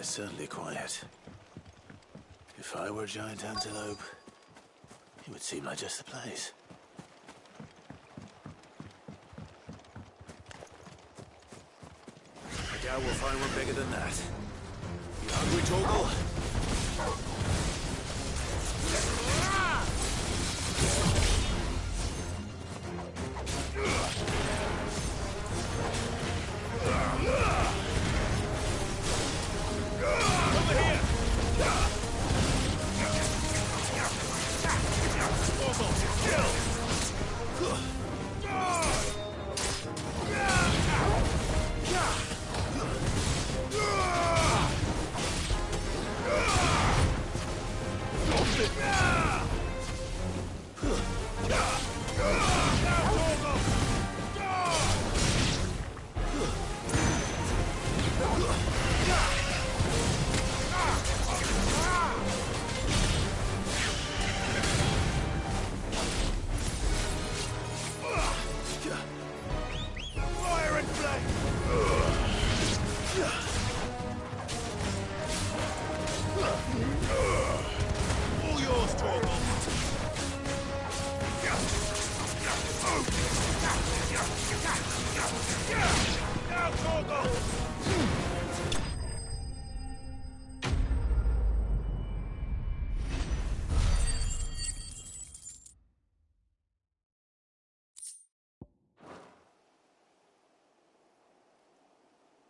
is certainly quiet. If I were a giant antelope, it would seem like just the place. I doubt we'll find one bigger than that. You hungry, Torgal?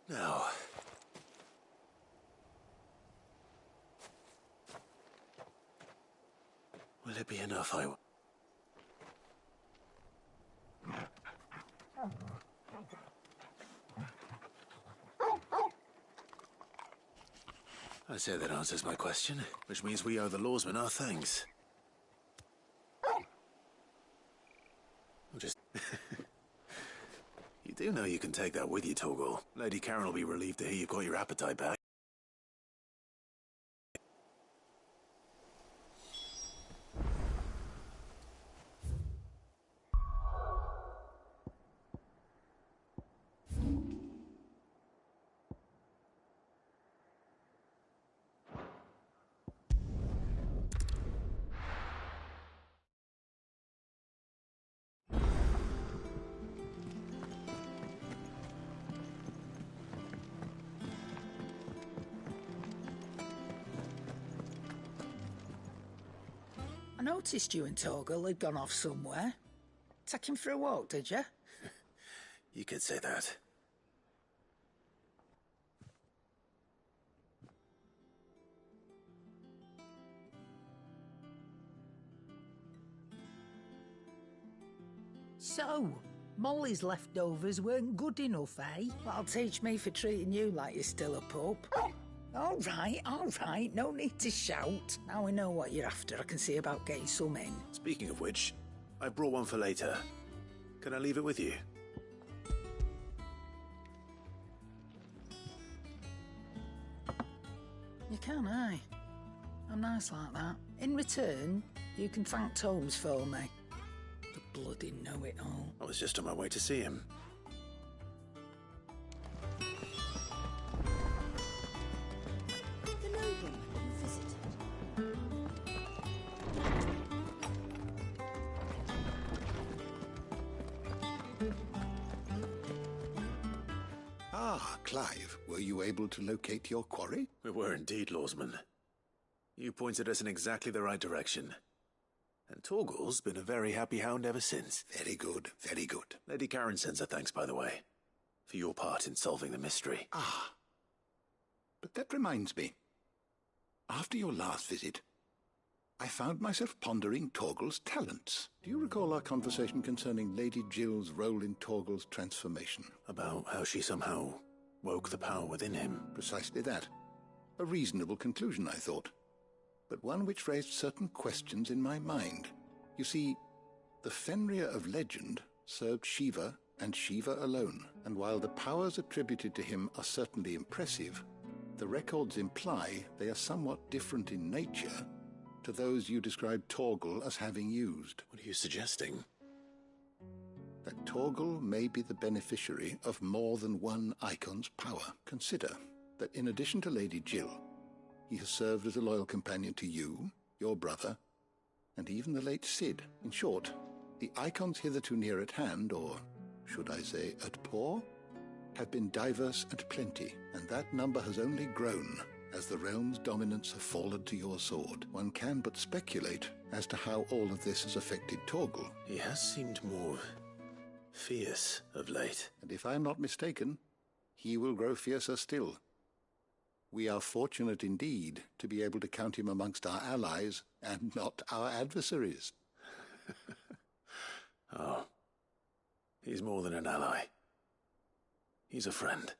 Now, will it be enough? I say that answers my question, which means we owe the lawsmen our thanks. Just... You do know you can take that with you, Torgal. Lady Karen will be relieved to hear you've got your appetite back. I noticed you and Torgal had gone off somewhere. Take him for a walk, did you? You could say that. So, Molly's leftovers weren't good enough, eh? That'll teach me for treating you like you're still a pup. All right, no need to shout. Now we know what you're after. I can see about getting some in. Speaking of which, I brought one for later. Can I leave it with you? You can, aye. I'm nice like that. In return, you can thank Tomes for me. The bloody know-it-all. I was just on my way to see him. Ah, Clive, were you able to locate your quarry? We were indeed, lawsman. You pointed us in exactly the right direction. And Torgal's been a very happy hound ever since. Very good, very good. Lady Karen sends her thanks, by the way, for your part in solving the mystery. Ah, but that reminds me. After your last visit, I found myself pondering Torgal's talents. Do you recall our conversation concerning Lady Jill's role in Torgal's transformation? About how she somehow woke the power within him. Precisely that. A reasonable conclusion, I thought, but one which raised certain questions in my mind. You see, the Fenrir of legend served Shiva and Shiva alone, and while the powers attributed to him are certainly impressive, the records imply they are somewhat different in nature to those you described Torgal as having used. What are you suggesting? That Torgal may be the beneficiary of more than one icon's power. Consider, that in addition to Lady Jill, he has served as a loyal companion to you, your brother, and even the late Cid. In short, the icons hitherto near at hand, or should I say at paw, have been diverse and plenty, and that number has only grown as the realm's dominance have fallen to your sword. One can but speculate as to how all of this has affected Torgal. He has seemed more fierce of late. And if I am not mistaken, he will grow fiercer still. We are fortunate indeed to be able to count him amongst our allies and not our adversaries. Oh, he's more than an ally. He's a friend.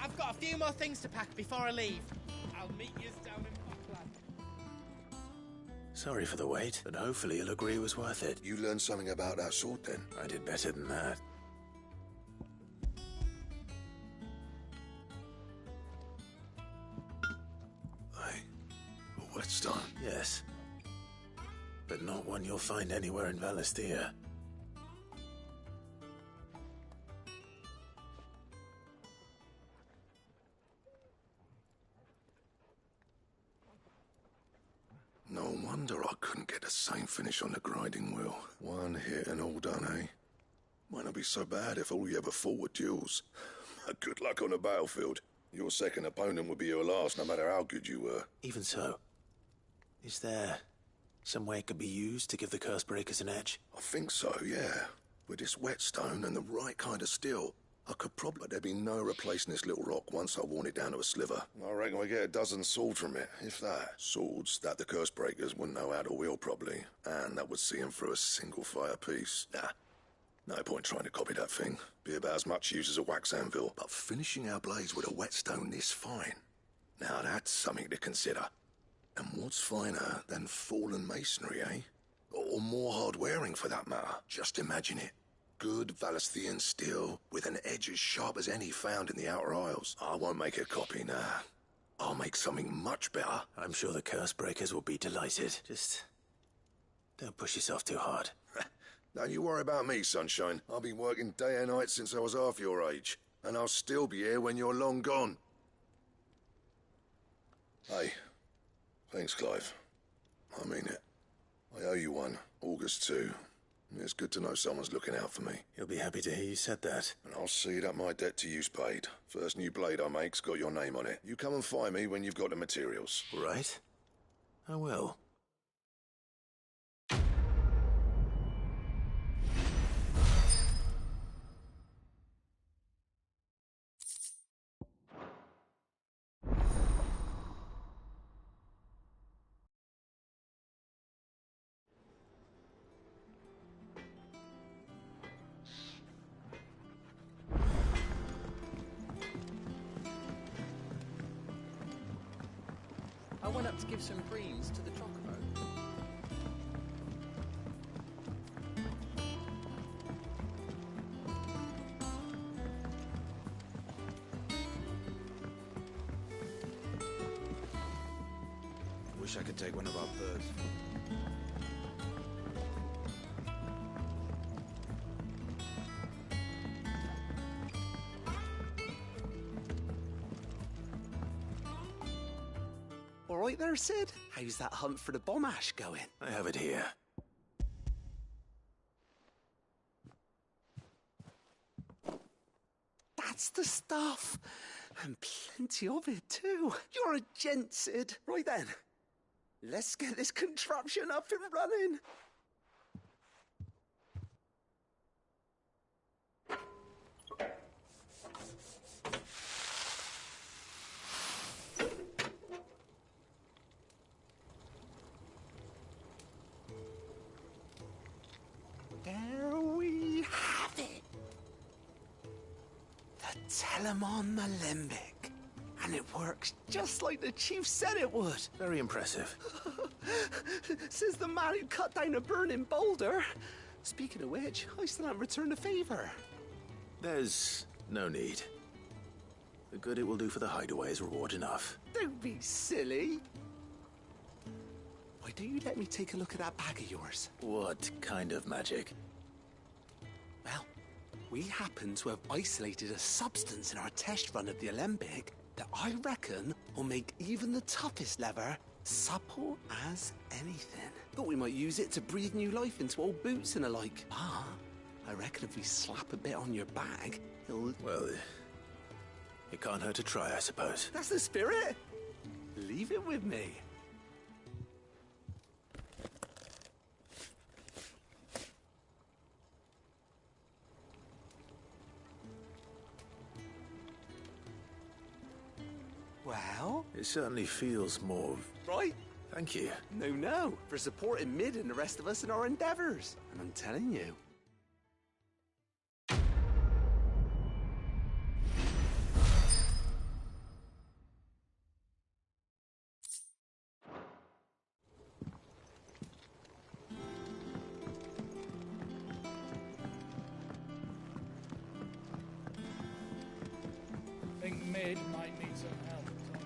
I've got a few more things to pack before I leave. I'll meet you down in Buckland. Sorry for the wait, but hopefully you'll agree it was worth it. You learned something about that sword, then? I did better than that. A whetstone? Yes. But not one you'll find anywhere in Valisthea. No wonder I couldn't get the same finish on the grinding wheel. One hit and all done, eh? Might not be so bad if all you ever fought were duels. Good luck on the battlefield. Your second opponent would be your last, no matter how good you were. Even so, is there some way it could be used to give the curse breakers an edge? I think so, yeah. With this whetstone and the right kind of steel, I could probably... There'd be no replacing this little rock once I worn it down to a sliver. I reckon we get a dozen swords from it, if that. Swords that the curse breakers wouldn't know how to wield properly, and that would see them through a single fire piece. Nah, no point trying to copy that thing. Be about as much use as a wax anvil. But finishing our blades with a whetstone this fine, now that's something to consider. And what's finer than fallen masonry, eh? Or more hard-wearing, for that matter. Just imagine it. Good Valisthean steel with an edge as sharp as any found in the Outer Isles. I won't make a copy, nah. I'll make something much better. I'm sure the curse breakers will be delighted. Just don't push yourself too hard. Don't you worry about me, sunshine. I've been working day and night since I was half your age. And I'll still be here when you're long gone. Hey, thanks, Clive. I mean it. I owe you one. August 2. It's good to know someone's looking out for me. You'll be happy to hear you said that. And I'll see that my debt to you's paid. First new blade I make's got your name on it. You come and find me when you've got the materials. Right? I will. I went up to give some greens to the chocobo. Wish I could take one of our birds. All right there, Sid. How's that hunt for the bomb ash going? I have it here. That's the stuff. And plenty of it, too. You're a gent, Sid. Right then. Let's get this contraption up and running. There we have it. Telemon Alembic. And it works just like the chief said it would. Very impressive. Says the man who cut down a burning boulder. Speaking of which, I still haven't returned the favor. There's no need. The good it will do for the hideaway is reward enough. Don't be silly. Why don't you let me take a look at that bag of yours? What kind of magic? Well, we happen to have isolated a substance in our test run of the Alembic that I reckon will make even the toughest leather supple as anything. Thought we might use it to breathe new life into old boots and the like. Ah, I reckon if we slap a bit on your bag, it'll... Well, it can't hurt to try, I suppose. That's the spirit. Leave it with me. Well? It certainly feels more... Right? Thank you. No, for supporting Mid and the rest of us in our endeavours. And I'm telling you. Think Mid might need some help, Tony.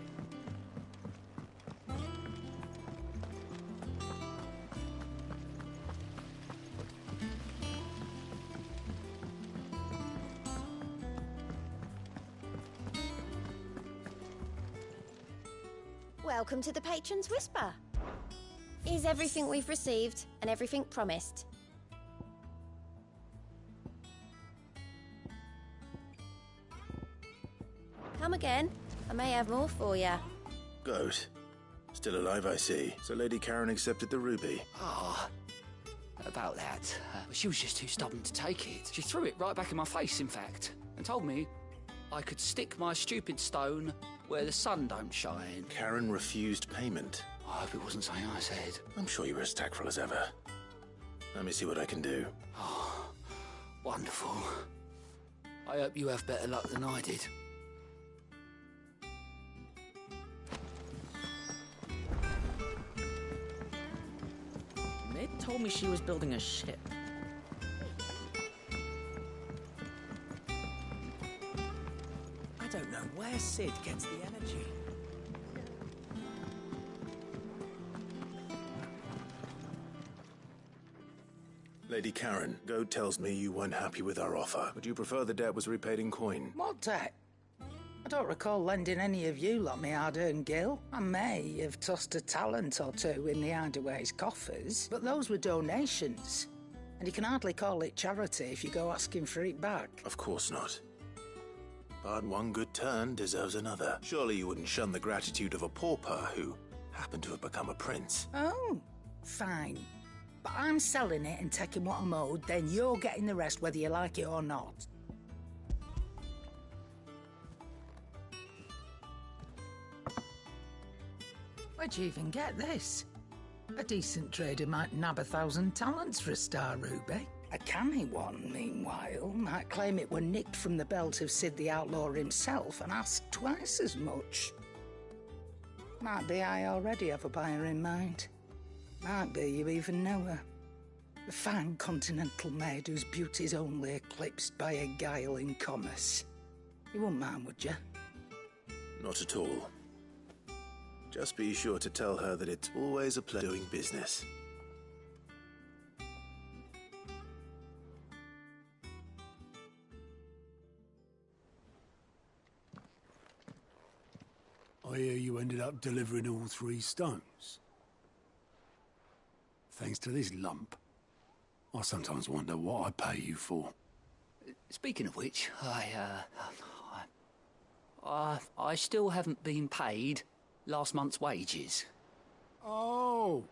Welcome to the Patron's Whisper. Is everything we've received and everything promised? Come again. I may have more for you. Goat. Still alive, I see. So Lady Karen accepted the ruby. Ah, about that. She was just too stubborn to take it. She threw it right back in my face, in fact, and told me I could stick my stupid stone where the sun don't shine. Karen refused payment. I hope it wasn't something I said. I'm sure you were as tactful as ever. Let me see what I can do. Oh, wonderful. I hope you have better luck than I did. Mid told me she was building a ship. I don't know where Sid gets the energy. Lady Karen, Goat tells me you weren't happy with our offer. Would you prefer the debt was repaid in coin? What debt? I don't recall lending any of you lot me hard-earned gil. I may have tossed a talent or two in the hideaway's coffers, but those were donations. And you can hardly call it charity if you go asking for it back. Of course not. But one good turn deserves another. Surely you wouldn't shun the gratitude of a pauper who happened to have become a prince. Oh, fine. But I'm selling it and taking what I'm owed, then you're getting the rest whether you like it or not. Where'd you even get this? A decent trader might nab 1,000 talents for a star ruby. A canny one, meanwhile, might claim it were nicked from the belt of Sid the Outlaw himself and ask twice as much. Might be I already have a buyer in mind. Might be you even know her. A fine continental maid whose beauty's only eclipsed by a guile in commerce. You wouldn't mind, would you? Not at all. Just be sure to tell her that it's always a pleasure doing business. I hear you ended up delivering all 3 stones. Thanks to this lump. I sometimes wonder what I pay you for. Speaking of which, I still haven't been paid last month's wages. Oh,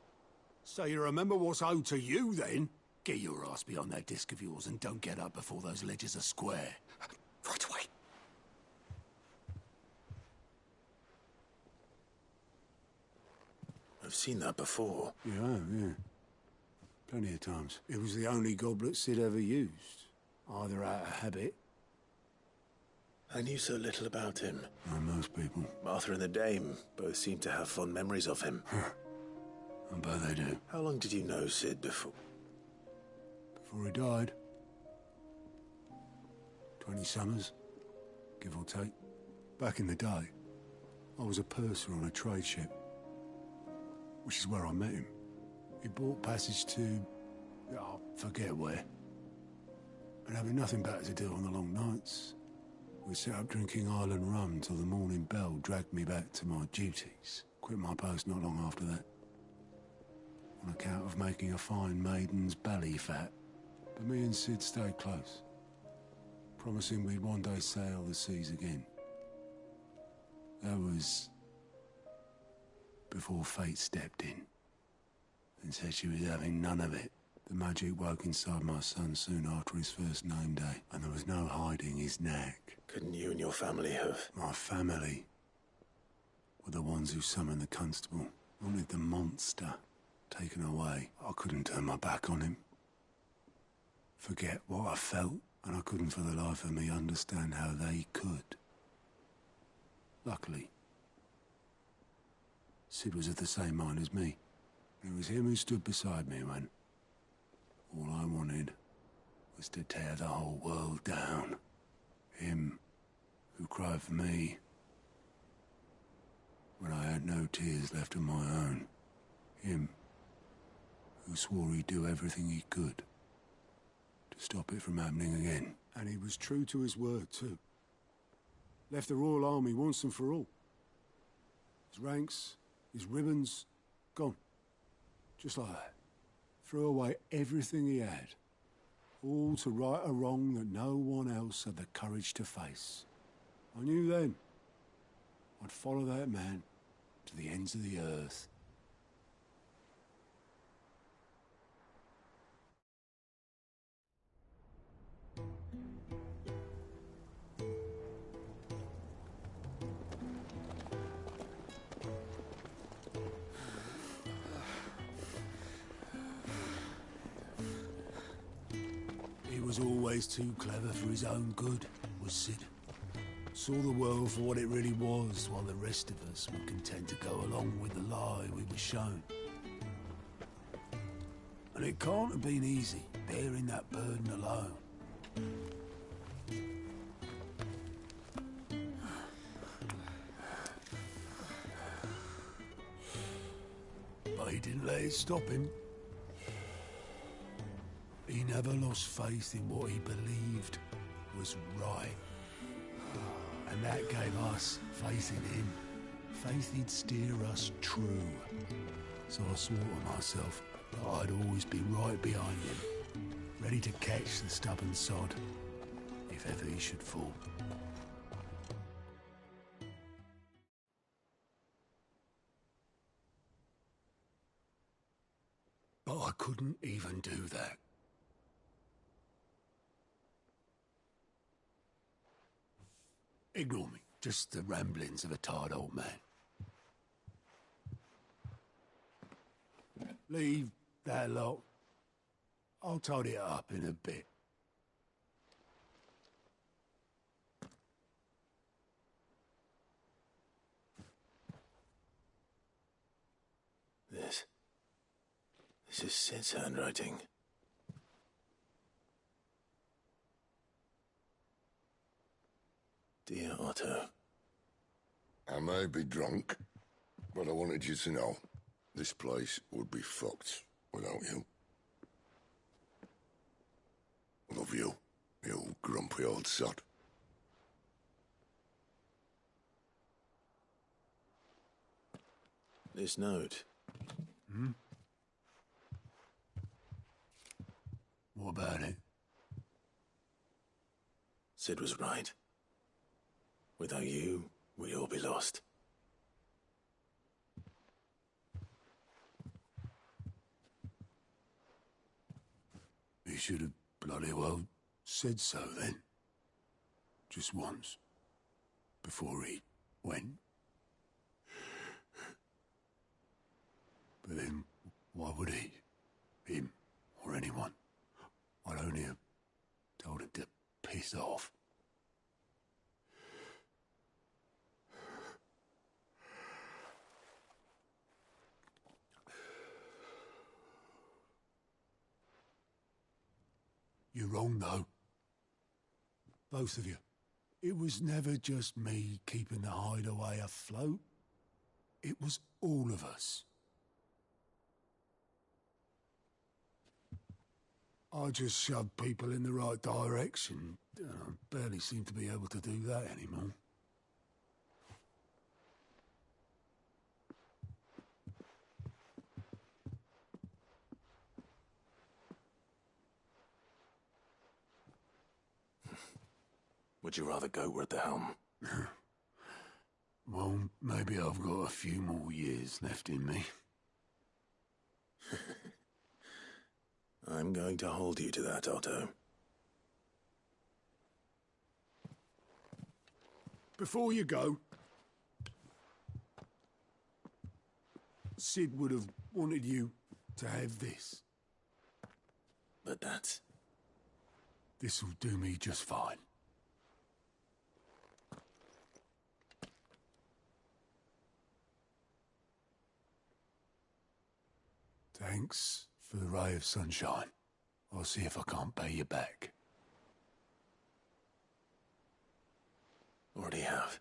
so you remember what's owed to you then? Get your ass behind that disc of yours and don't get up before those ledgers are square. Right away. I've seen that before. Yeah. Plenty of times. It was the only goblet Sid ever used. Either out of habit. I knew so little about him. Like most people. Martha and the Dame both seem to have fond memories of him. I bet they do. How long did you know Sid before? Before he died. 20 summers, give or take. Back in the day, I was a purser on a trade ship, which is where I met him. He bought passage to... I forget where. And having nothing better to do on the long nights, we sat up drinking island rum till the morning bell dragged me back to my duties. Quit my post not long after that. On account of making a fine maiden's belly fat. But me and Sid stayed close, promising we'd one day sail the seas again. That was before fate stepped in and said she was having none of it. The magic woke inside my son soon after his first name day, and there was no hiding his knack. Couldn't you and your family have? My family were the ones who summoned the constable, wanted the monster taken away. I couldn't turn my back on him. Forget what I felt, and I couldn't for the life of me understand how they could. Luckily, Sid was of the same mind as me. It was him who stood beside me when all I wanted was to tear the whole world down. Him who cried for me when I had no tears left of my own. Him who swore he'd do everything he could to stop it from happening again. And he was true to his word, too. Left the Royal Army once and for all. His ranks, his ribbons, gone. Just like that. Threw away everything he had. All to right a wrong that no one else had the courage to face. I knew then I'd follow that man to the ends of the earth. He was always too clever for his own good, was Sid. Saw the world for what it really was, while the rest of us were content to go along with the lie we were shown. And it can't have been easy, bearing that burden alone. But he didn't let it stop him. He never lost faith in what he believed was right. And that gave us faith in him. Faith he'd steer us true. So I swore to myself that I'd always be right behind him, ready to catch the stubborn sod, if ever he should fall. But I couldn't even do that. Ignore me. Just the ramblings of a tired old man. Leave that lot. I'll tidy it up in a bit. This is Sid's handwriting. Dear Otto. I may be drunk, but I wanted you to know this place would be fucked without you. Love you, you grumpy old sod. This note. Hmm? What about it? Sid was right. Without you, we'd all be lost. He should have bloody well said so then. Just once. Before he went. But then, why would he? Him, or anyone? I'd only have told him to piss off. wrong, though. Both of you. It was never just me keeping the hideaway afloat. It was all of us. I just shoved people in the right direction. I barely seem to be able to do that anymore. Would you rather go at the helm? Well, maybe I've got a few more years left in me. I'm going to hold you to that, Otto. Before you go, Sid would have wanted you to have this. But that's... This'll do me just fine. Thanks for the ray of sunshine. I'll see if I can't pay you back. Already have.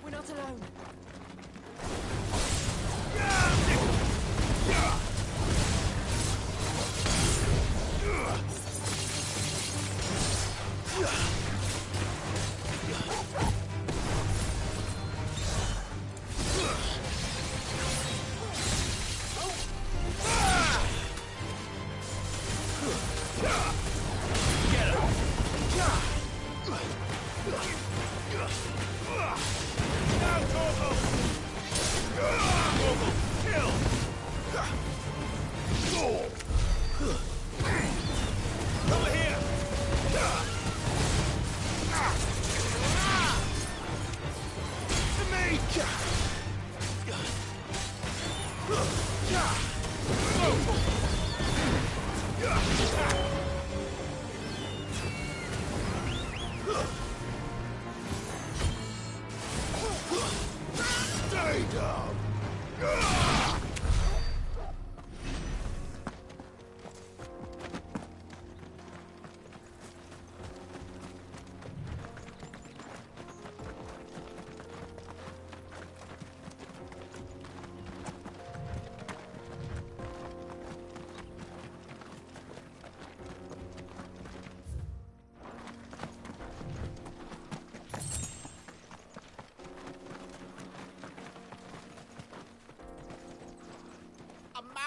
We're not alone.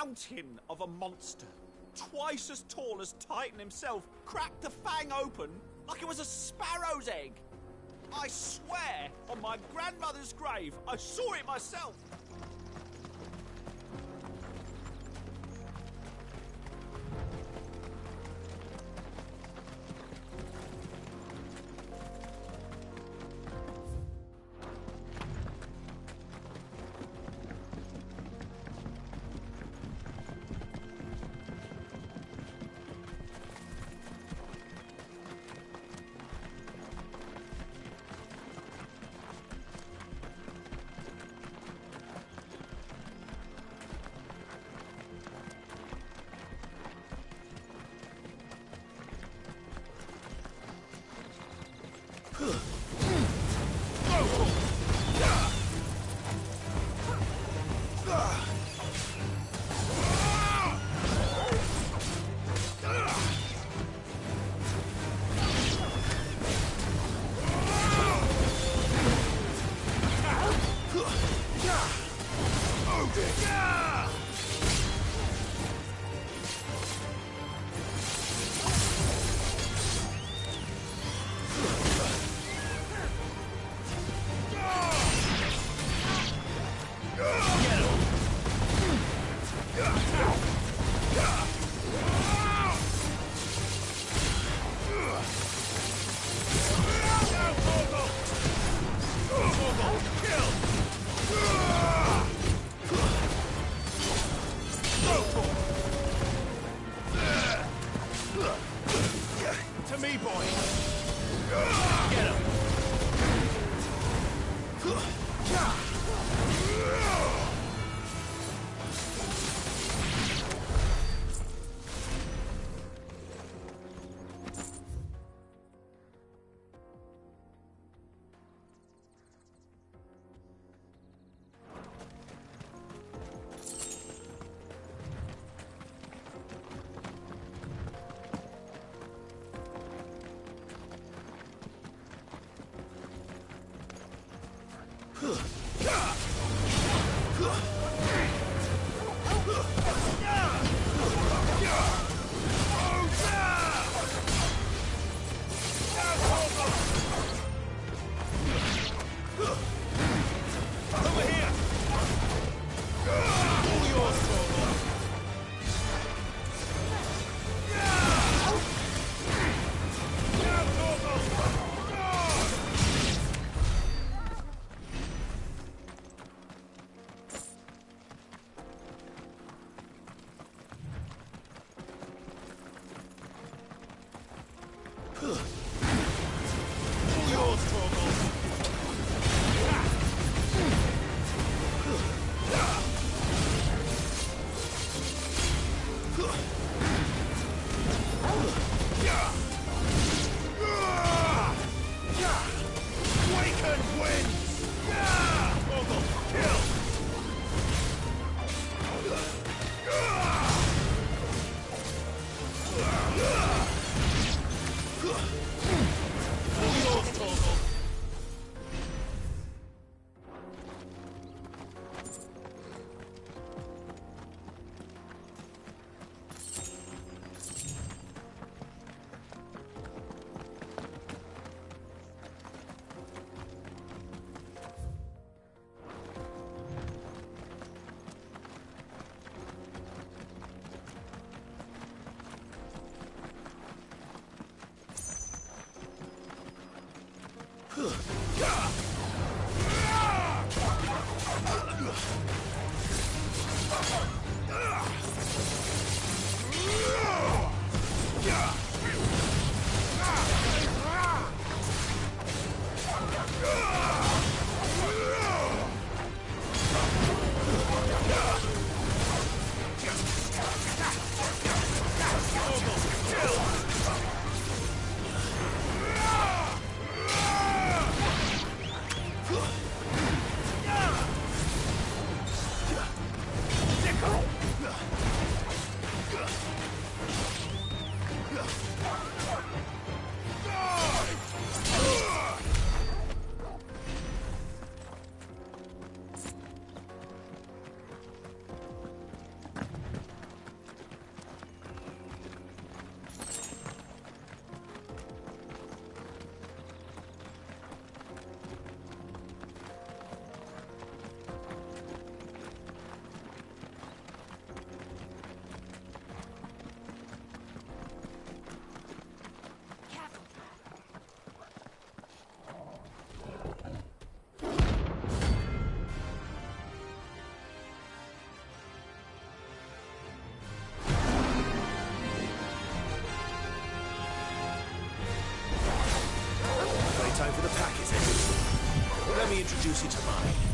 Mountain of a monster, twice as tall as Titan himself, cracked the fang open like it was a sparrow's egg. I swear on my grandmother's grave, I saw it myself. To me, boy. Get him. Time for the pack, is it? Let me introduce you to mine.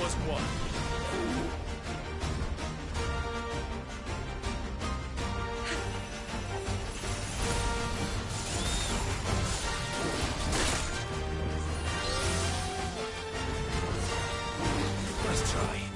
us one. Let's try.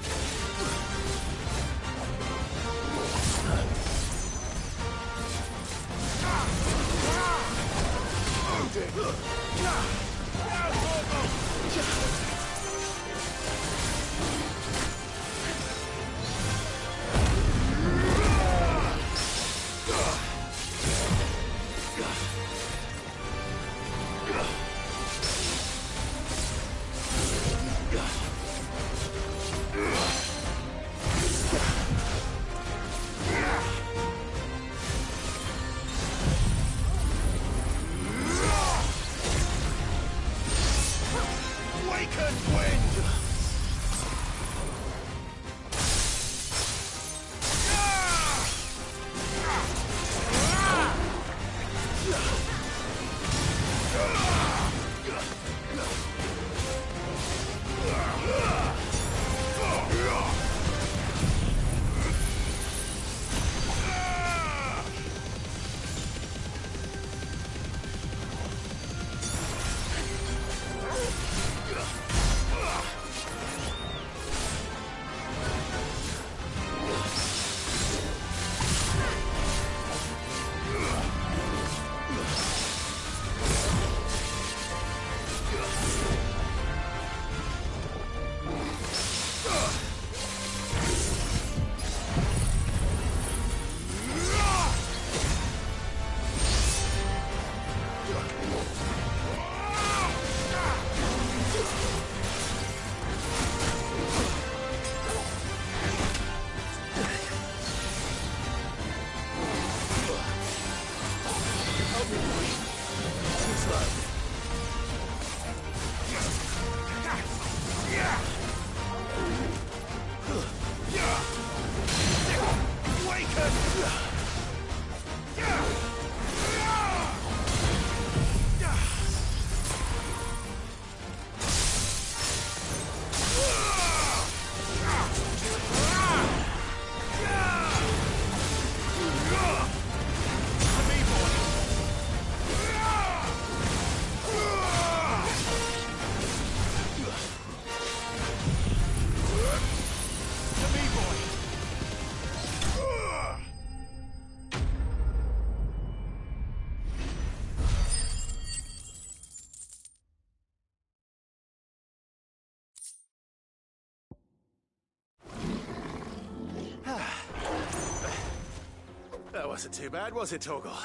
That wasn't too bad, was it, Torgal?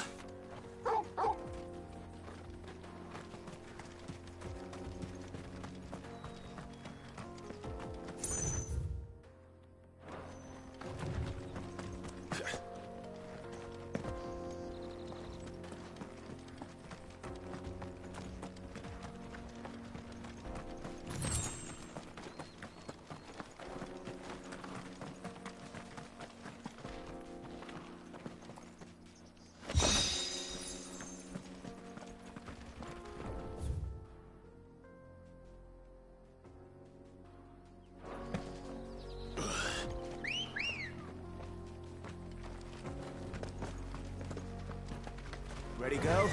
Ready, girl?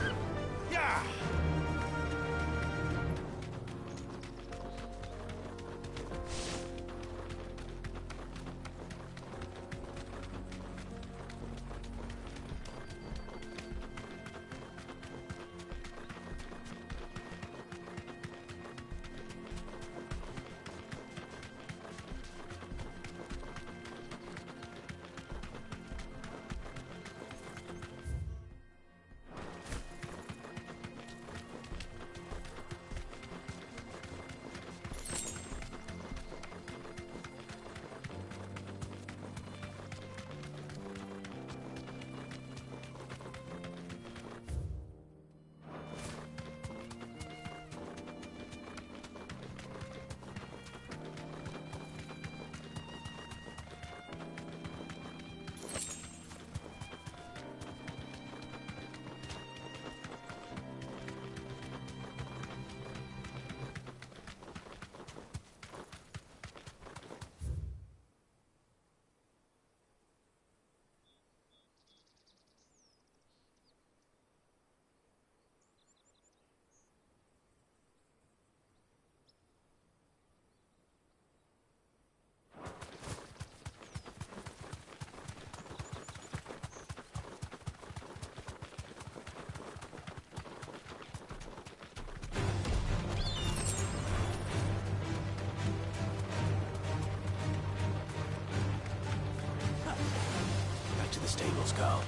Yeah! to the stables, Carl.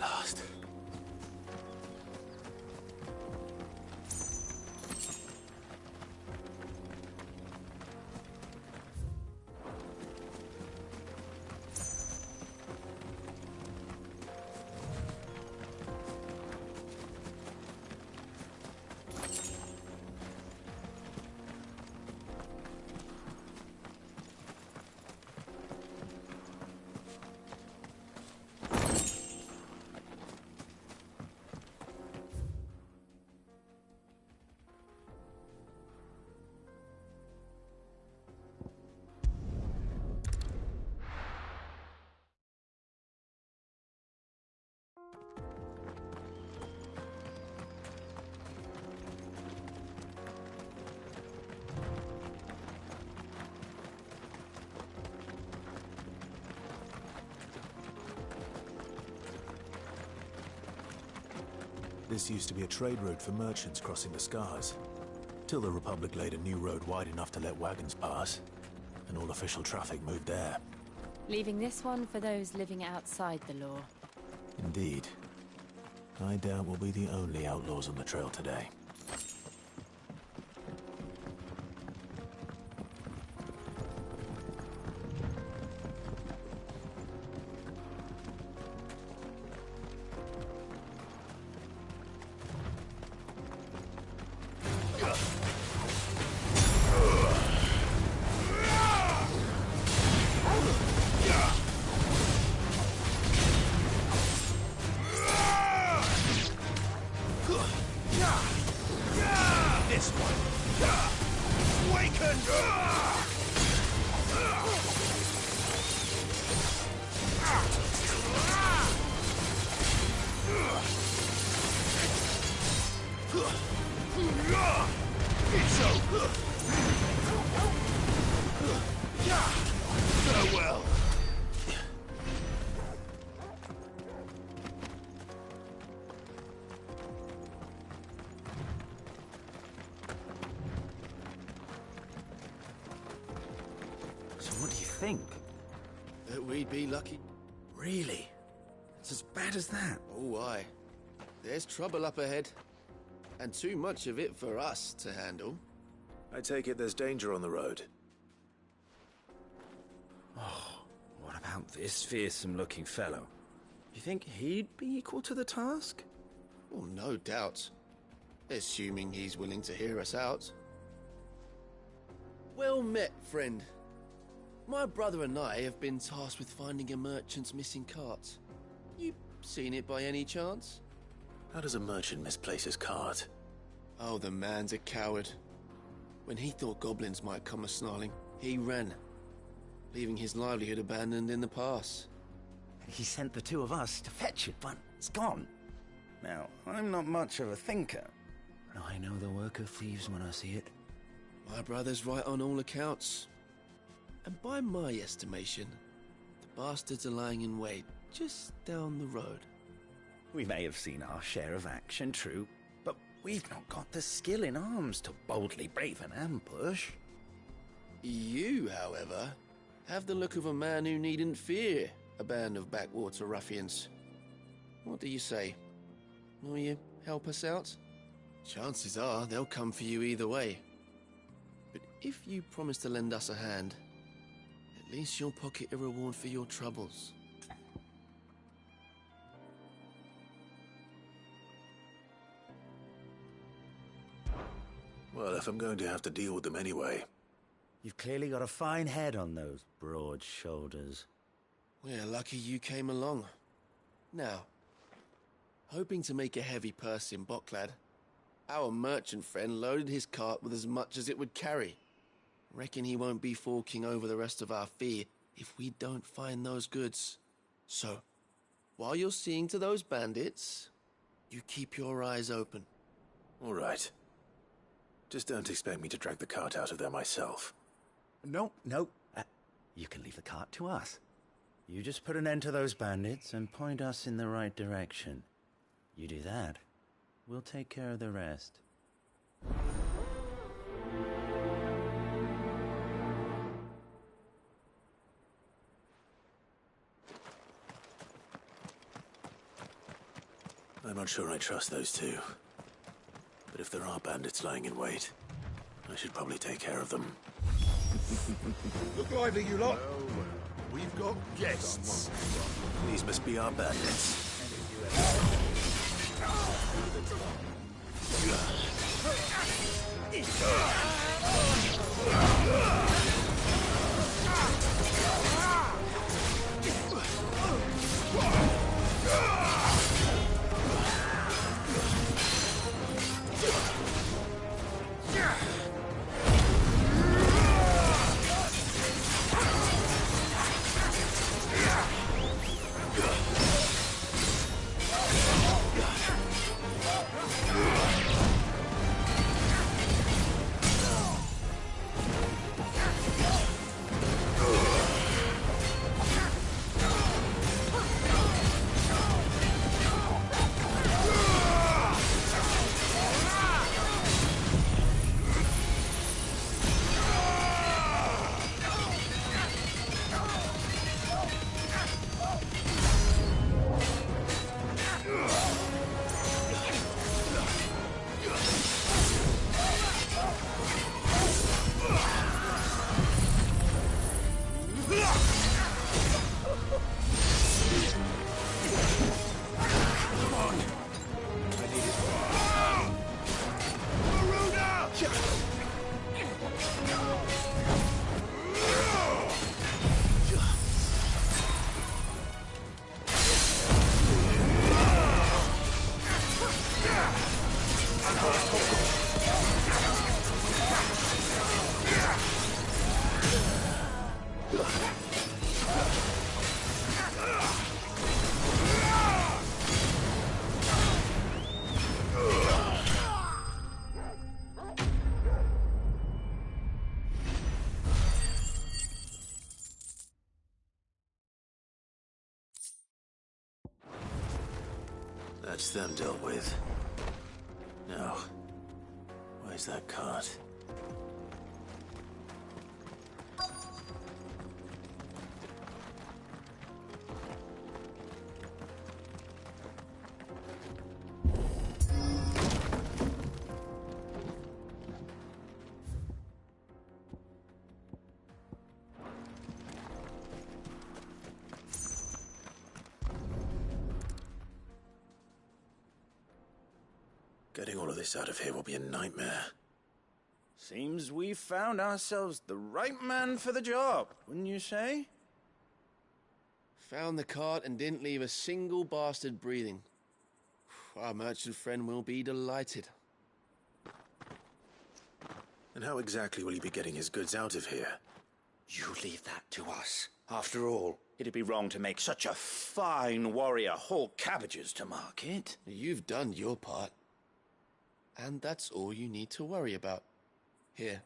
last. This used to be a trade route for merchants crossing the Scars, till the Republic laid a new road wide enough to let wagons pass, and all official traffic moved there. Leaving this one for those living outside the law. Indeed. I doubt we'll be the only outlaws on the trail today. This one. Awaken! It's over. Farewell. So what do you think? That we'd be lucky? Really? It's as bad as that? Oh, aye. There's trouble up ahead. And too much of it for us to handle. I take it there's danger on the road. Oh, what about this fearsome-looking fellow? You think he'd be equal to the task? Well, no doubt. Assuming he's willing to hear us out. Well met, friend. My brother and I have been tasked with finding a merchant's missing cart. You seen it by any chance? How does a merchant misplace his cart? Oh, the man's a coward. When he thought goblins might come a-snarling, he ran, leaving his livelihood abandoned in the pass. He sent the two of us to fetch it, but it's gone. Now, I'm not much of a thinker, but I know the work of thieves when I see it. My brother's right on all accounts. And by my estimation, the bastards are lying in wait just down the road. We may have seen our share of action, true, but we've not got the skill in arms to boldly brave an ambush. You, however, have the look of a man who needn't fear a band of backwater ruffians. What do you say? Will you help us out? Chances are they'll come for you either way. But if you promise to lend us a hand, at least you'll pocket a reward for your troubles. Well, if I'm going to have to deal with them anyway. You've clearly got a fine head on those broad shoulders. We're lucky you came along. Now, hoping to make a heavy purse in Bocklad, our merchant friend loaded his cart with as much as it would carry. Reckon he won't be forking over the rest of our fee if we don't find those goods. So, while you're seeing to those bandits, you keep your eyes open. All right. Just don't expect me to drag the cart out of there myself. No. You can leave the cart to us. You just put an end to those bandits and point us in the right direction. You do that, we'll take care of the rest. I'm not sure I trust those two. But if there are bandits lying in wait, I should probably take care of them. Look lively, you lot. We've got guests. These must be our bandits. That's them dealt with. Now, where's that cart? Getting all of this out of here will be a nightmare. Seems we've found ourselves the right man for the job, wouldn't you say? Found the cart and didn't leave a single bastard breathing. Our merchant friend will be delighted. And how exactly will he be getting his goods out of here? You leave that to us. After all, it'd be wrong to make such a fine warrior haul cabbages to market. You've done your part. And that's all you need to worry about. Here.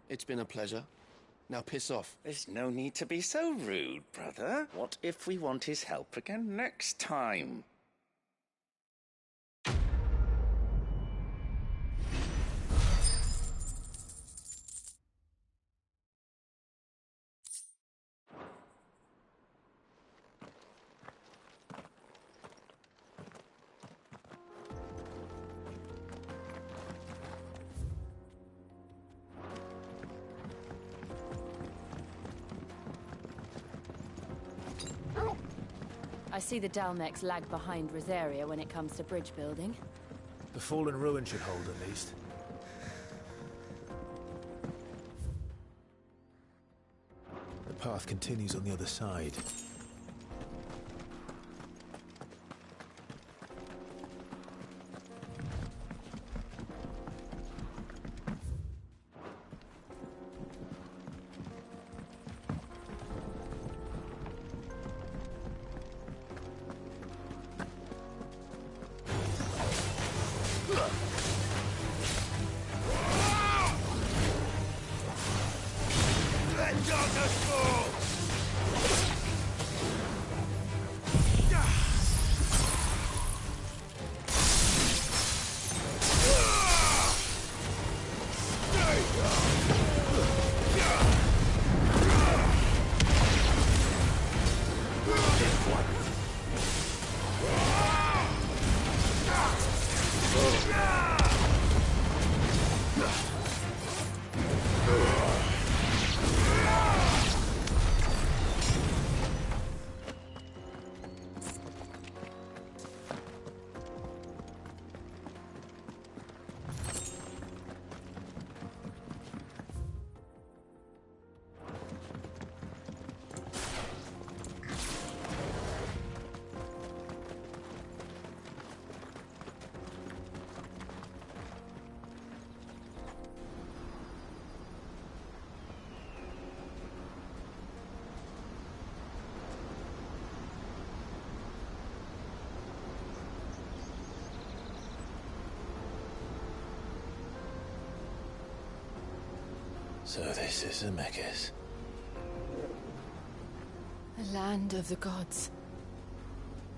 It's been a pleasure. Now piss off. There's no need to be so rude, brother. What if we want his help again next time? I see the Dalmex lag behind Rosaria when it comes to bridge building. The fallen ruin should hold, at least. The path continues on the other side. So this is Zemeckis. The land of the gods.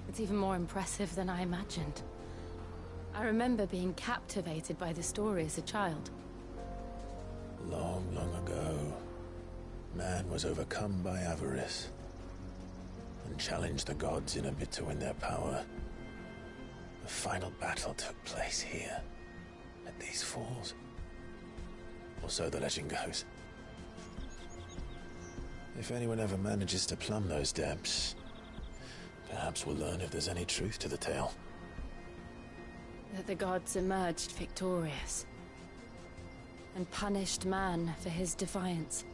It's even more impressive than I imagined. I remember being captivated by the story as a child. Long, long ago, man was overcome by avarice and challenged the gods in a bid to win their power. The final battle took place here, at these falls. Or so the legend goes. If anyone ever manages to plumb those depths, perhaps we'll learn if there's any truth to the tale. That the gods emerged victorious and punished man for his defiance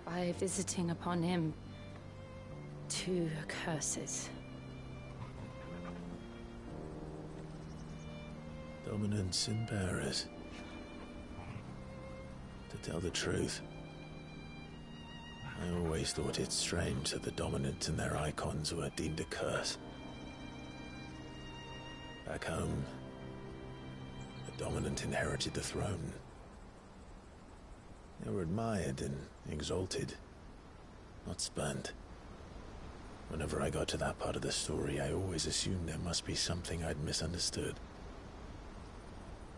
by visiting upon him 2 curses. Dominants and bearers. To tell the truth, I always thought it strange that the dominants and their icons were deemed a curse. Back home, the dominant inherited the throne. They were admired and exalted, not spurned. Whenever I got to that part of the story, I always assumed there must be something I'd misunderstood.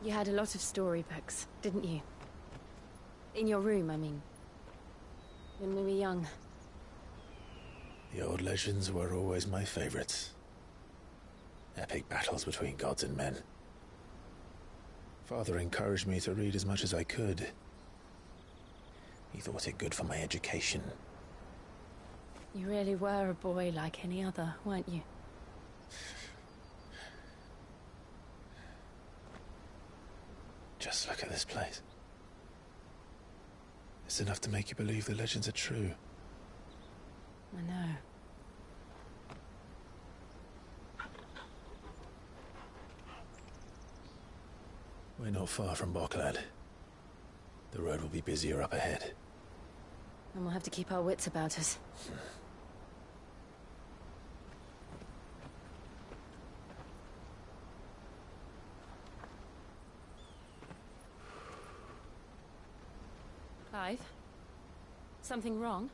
You had a lot of storybooks, didn't you? In your room, I mean. When we were young. The old legends were always my favorites. Epic battles between gods and men. Father encouraged me to read as much as I could. He thought it good for my education. You really were a boy like any other, weren't you? Just look at this place. It's enough to make you believe the legends are true. I know. We're not far from Boklad. The road will be busier up ahead. And we'll have to keep our wits about us. Clive? Something wrong?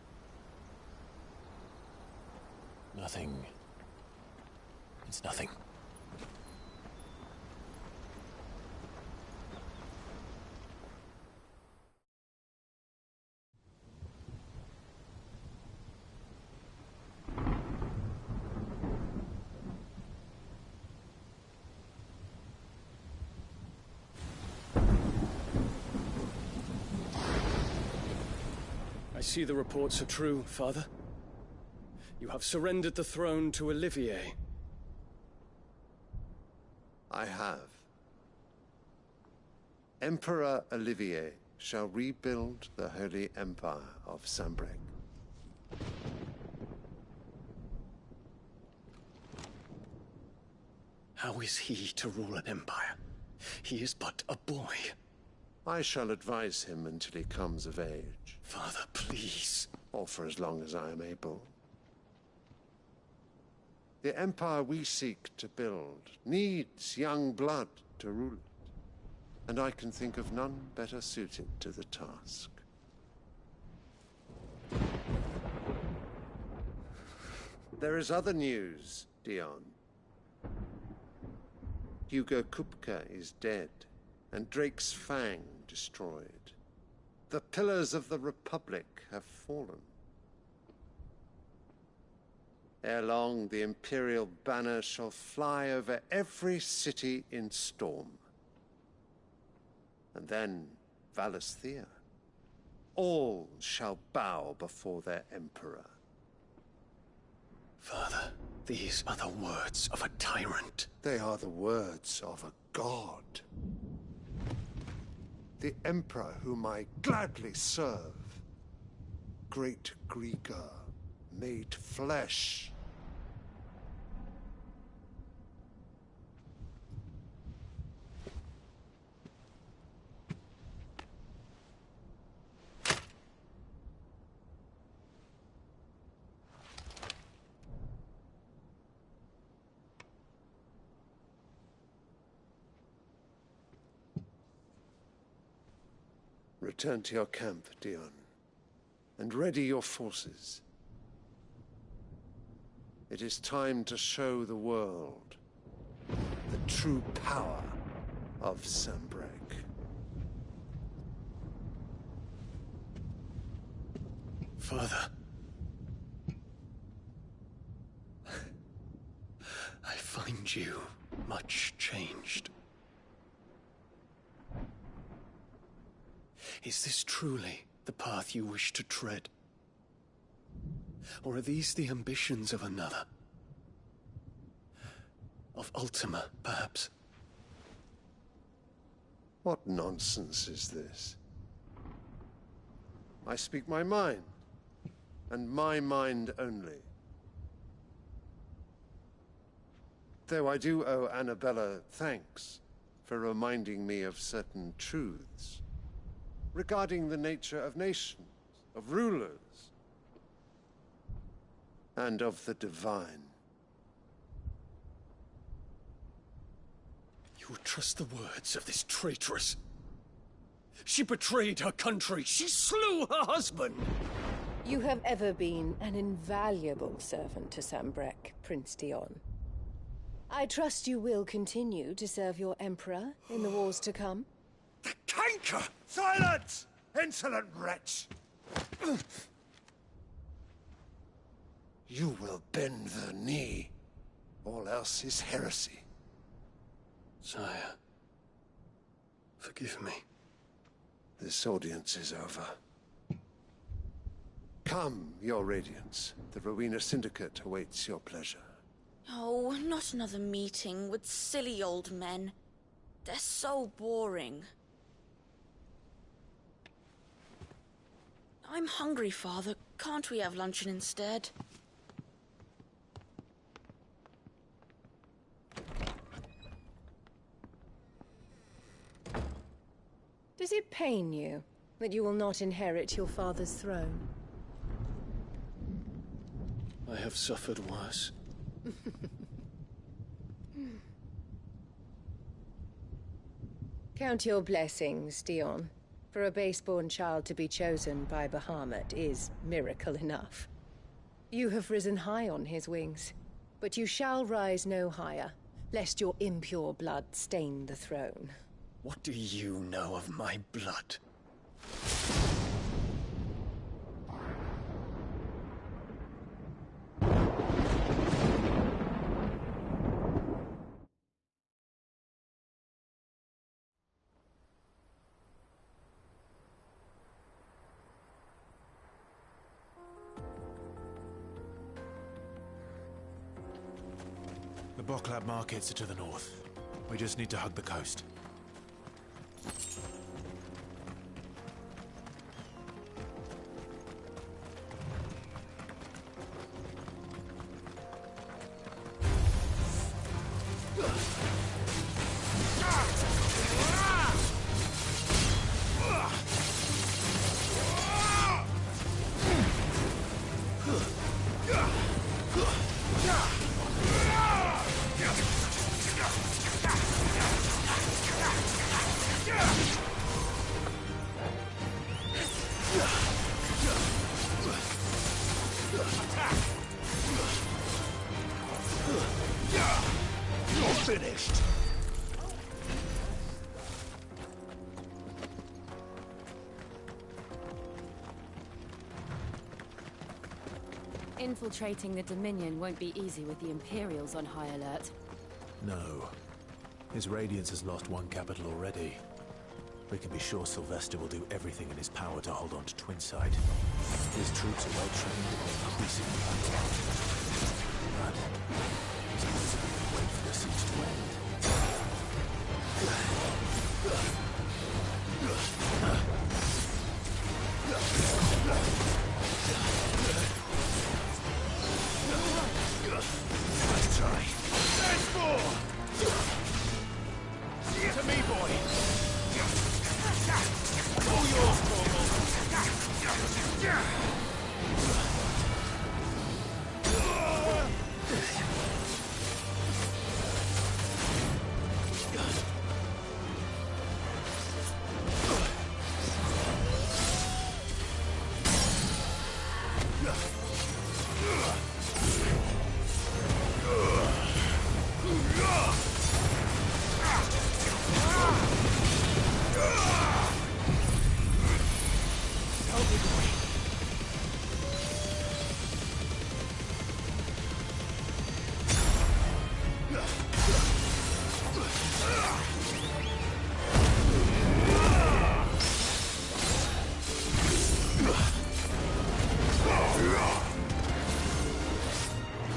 Nothing. It's nothing. I see the reports are true, Father. You have surrendered the throne to Olivier. I have. Emperor Olivier shall rebuild the Holy Empire of Sanbreque. How is he to rule an empire? He is but a boy. I shall advise him until he comes of age. Father, please. Or for as long as I am able. The empire we seek to build needs young blood to rule it, and I can think of none better suited to the task. There is other news, Dion. Hugo Kupka is dead, and Drake's Fang destroyed. The pillars of the Republic have fallen. Ere long, the Imperial banner shall fly over every city in Storm. And then Valisthea. All shall bow before their Emperor. Father, these are the words of a tyrant. They are the words of a god. The Emperor whom I gladly serve. Great Grieger, made flesh. Return to your camp, Dion, and ready your forces. It is time to show the world the true power of Sanbreque. Father. I find you much changed. Is this truly the path you wish to tread? Or are these the ambitions of another? Of Ultima, perhaps? What nonsense is this? I speak my mind, and my mind only. Though I do owe Annabella thanks for reminding me of certain truths regarding the nature of nations, of rulers, and of the divine. You would trust the words of this traitress? She betrayed her country. She slew her husband. You have ever been an invaluable servant to Sanbreque, Prince Dion. I trust you will continue to serve your Emperor in the wars to come. The canker! Silence! Insolent wretch! You will bend the knee. All else is heresy. Sire, forgive me. This audience is over. Come, your Radiance. The Rowena Syndicate awaits your pleasure. Oh, not another meeting with silly old men. They're so boring. I'm hungry, Father. Can't we have luncheon instead? Does it pain you that you will not inherit your father's throne? I have suffered worse. Count your blessings, Dion. For a base-born child to be chosen by Bahamut is miracle enough. You have risen high on his wings, but you shall rise no higher, lest your impure blood stain the throne. What do you know of my blood? The Boklab markets are to the north. We just need to hug the coast. Finished. Infiltrating the Dominion won't be easy with the Imperials on high alert. No. His Radiance has lost one capital already. We can be sure Sylvester will do everything in his power to hold on to Twinside. His troops are well trained and increasingly unarmed. But sometimes we can wait for the siege to end. Let's try. There's more! To me, boy! All yours, Corporal!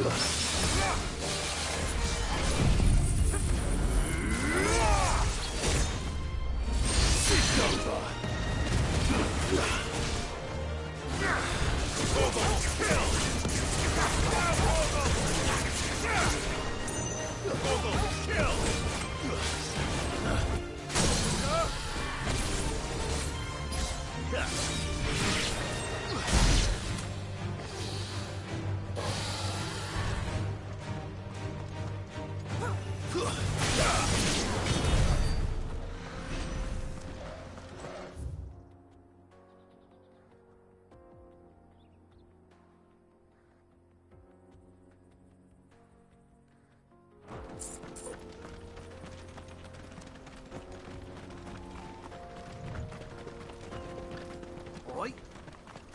Right.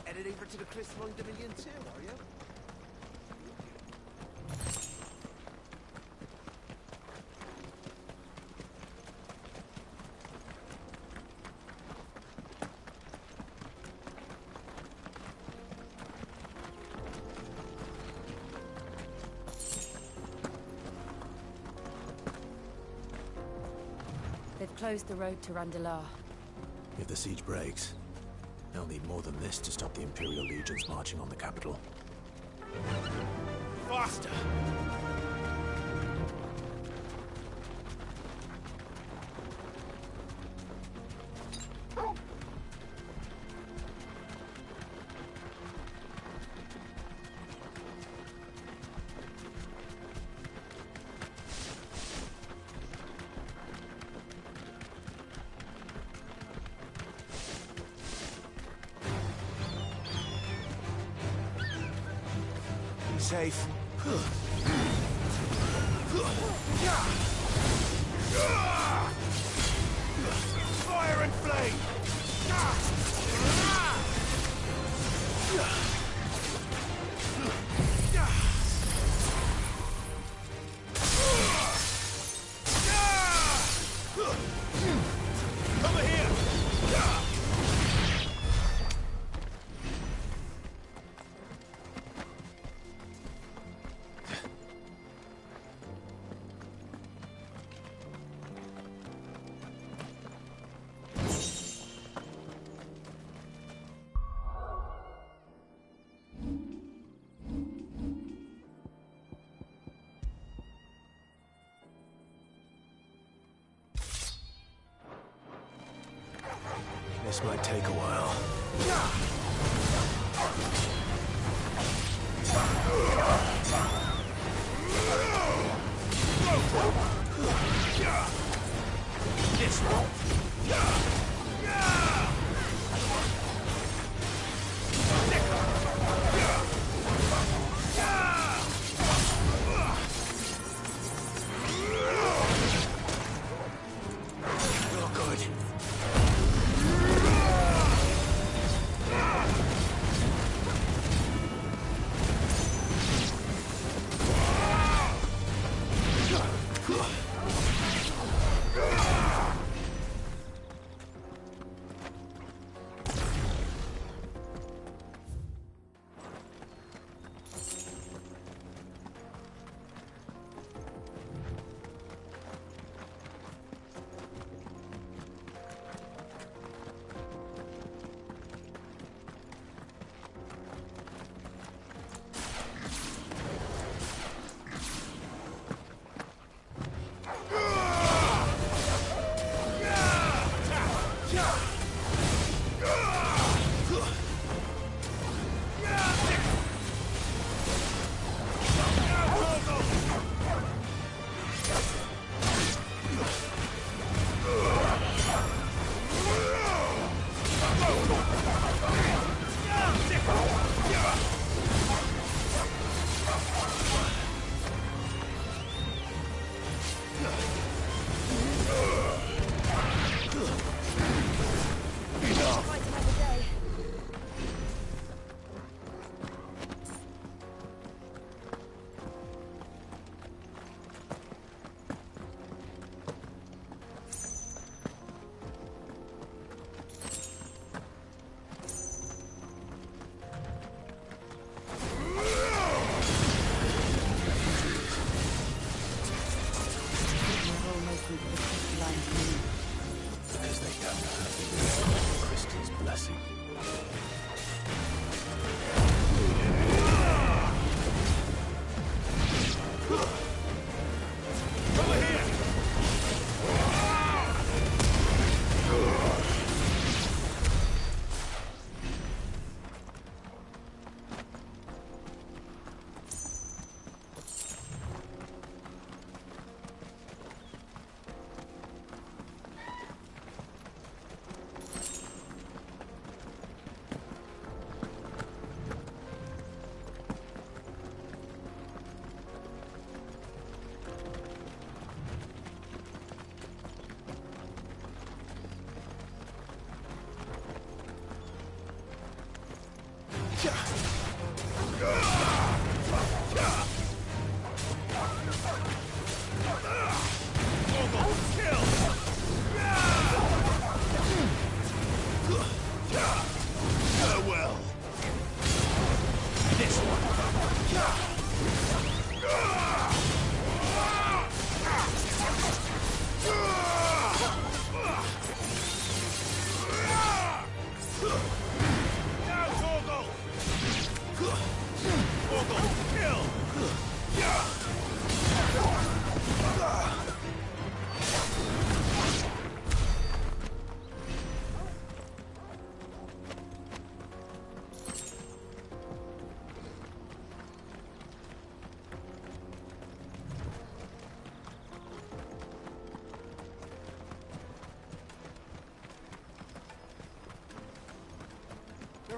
Headed over to the Crystalline Dominion too, are you? They've closed the road to Randalar. If the siege breaks, they'll need more than this to stop the Imperial legions marching on the capital. Faster! Safe. Fire and flame! Over here! This might take a while. This one. Not good.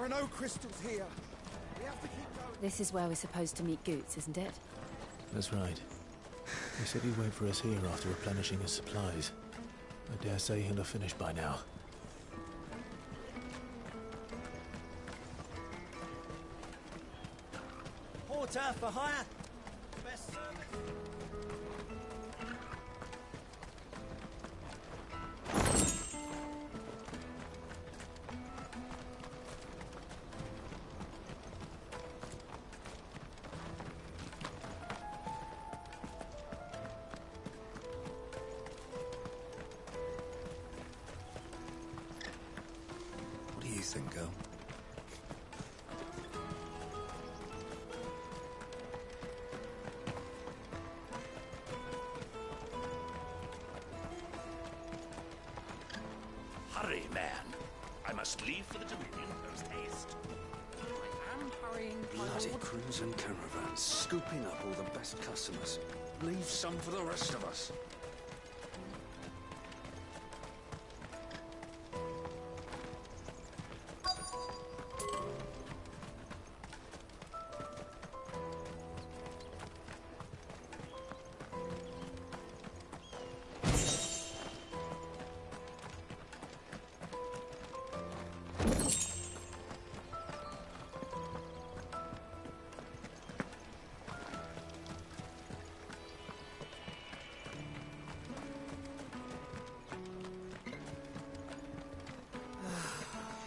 are no crystals here. We have to keep going. This is where we're supposed to meet Goots, isn't it? That's right. He said he'd wait for us here after replenishing his supplies. I dare say he'll have finished by now. Porter for hire. Best service. What do you think, girl? Hurry, man. I must leave for the Dominion post haste. I am hurrying, my Bloody lord. crimson caravan, scooping up all the best customers. Leave some for the rest of us.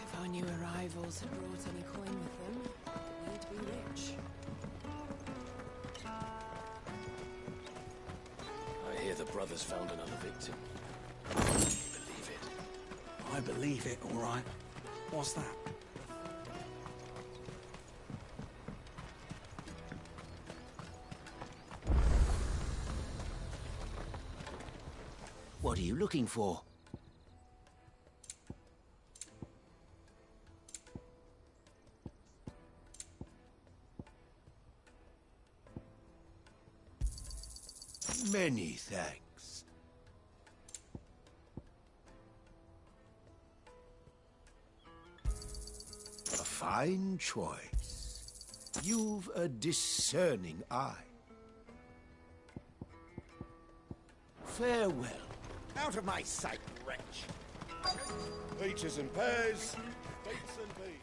If our new arrivals had brought any coin with them, they'd be rich. I hear the brothers found another victim. You believe it? I believe it, all right. What's that? What are you looking for? Many thanks. A fine choice. You've a discerning eye. Farewell. Out of my sight, wretch. Peaches and pears. Beets and beef.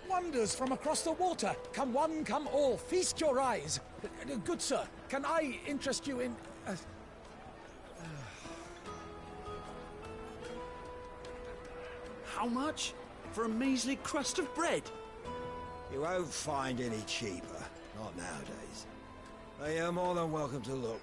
Wonders from across the water. Come one, come all. Feast your eyes. Good sir, can I interest you in... How much? For a measly crust of bread? You won't find any cheaper. Not nowadays. But you're more than welcome to look.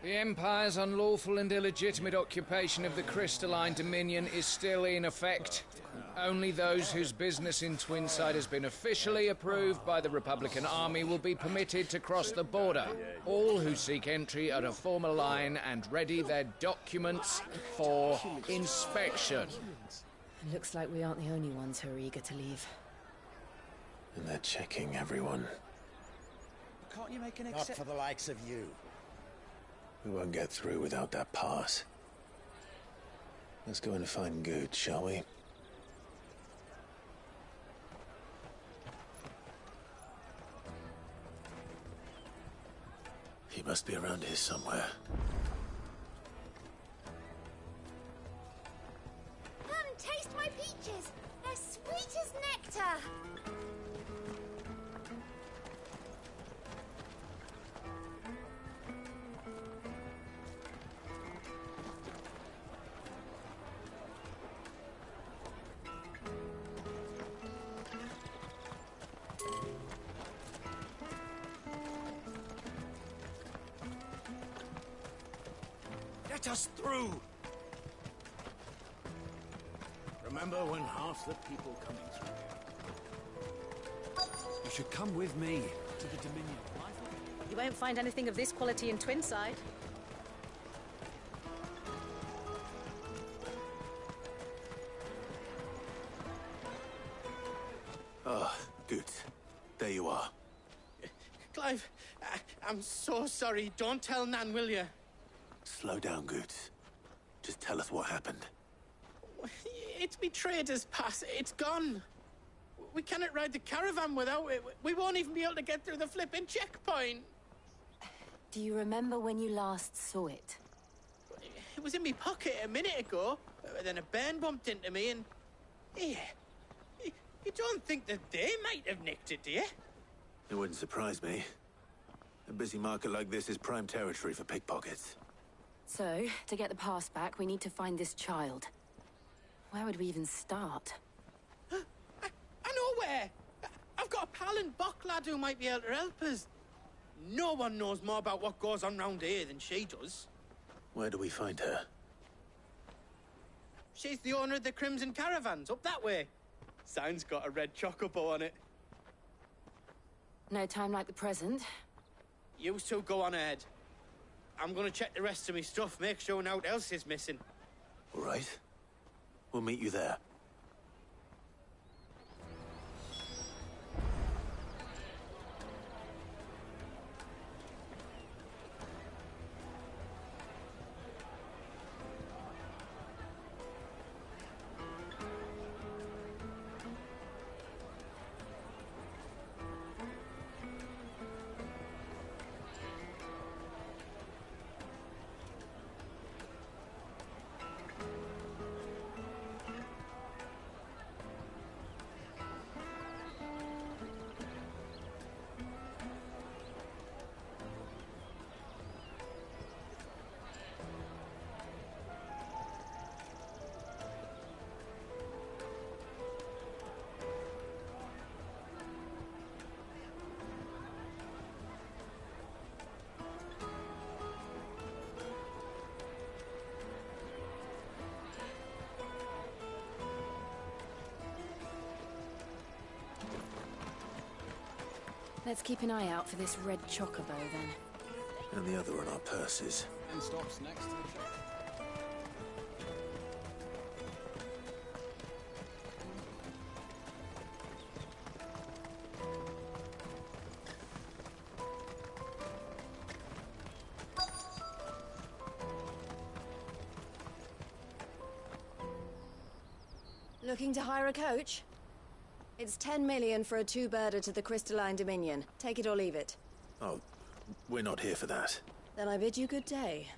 The Empire's unlawful and illegitimate occupation of the Crystalline Dominion is still in effect. Only those whose business in Twinside has been officially approved by the Republican Army will be permitted to cross the border. All who seek entry are to form a line and ready their documents for inspection. Looks like we aren't the only ones who are eager to leave. And they're checking everyone. Can't you make an Not for the likes of you. We won't get through without that pass. Let's go and find Good, shall we? He must be around here somewhere. Come, taste my peaches. They're sweet as nectar. Let us through! Remember when half the people coming through here should come with me to the Dominion. You won't find anything of this quality in Twinside. Ah, good. There you are. Clive, I'm so sorry. Don't tell Nan, will you? Slow down, Goots. Just tell us what happened. It's me trader's pass. It's gone. We cannot ride the caravan without it. We won't even be able to get through the flipping checkpoint. Do you remember when you last saw it? It was in my pocket a minute ago. Then a bairn bumped into me and... Yeah. You don't think that they might have nicked it, do you? It wouldn't surprise me. A busy market like this is prime territory for pickpockets. So, to get the pass back, we need to find this child. Where would we even start? I know where! I've got a pal in Bocklad who might be able to help us. No one knows more about what goes on round here than she does. Where do we find her? She's the owner of the Crimson Caravans, up that way. Sign's got a red chocobo on it. No time like the present. You two go on ahead. I'm gonna check the rest of my stuff, make sure nothing else is missing. All right. We'll meet you there. Let's keep an eye out for this red chocobo, then. And the other on our purses. And stops next to the shop. Looking to hire a coach? It's 10 million for a two-birder to the Crystalline Dominion. Take it or leave it. Oh, we're not here for that. Then I bid you good day.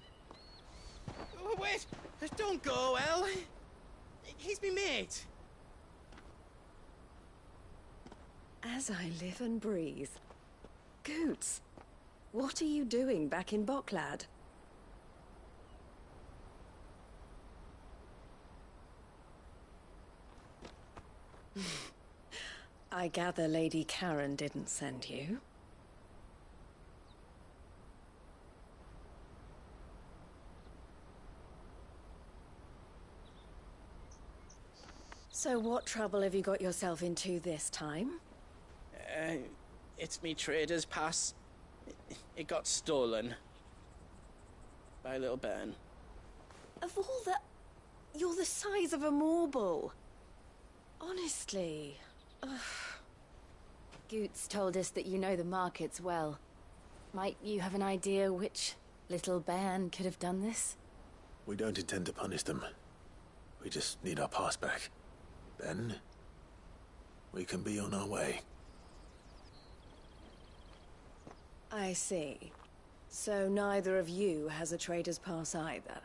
Oh, wait! Don't go, El! He's me mate. As I live and breathe. Goots, what are you doing back in Bocklad? I gather Lady Karen didn't send you. So what trouble have you got yourself into this time? It's me trader's pass. It got stolen. By a little bairn. Of all the... You're the size of a marble. Honestly. Ugh. Goots told us that you know the markets well. Might you have an idea which little bairn could have done this? We don't intend to punish them. We just need our pass back. Then, we can be on our way. I see. So neither of you has a trader's pass either.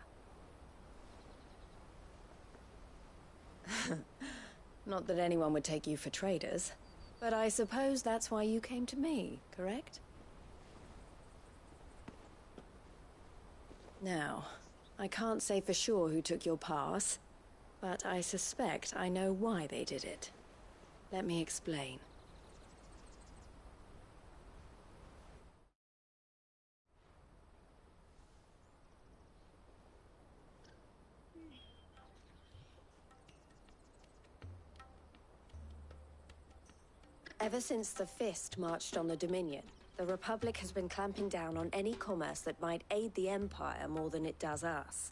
Not that anyone would take you for traders, but I suppose that's why you came to me, correct? Now, I can't say for sure who took your pass, but I suspect I know why they did it. Let me explain. Ever since the Fist marched on the Dominion, the Republic has been clamping down on any commerce that might aid the Empire more than it does us.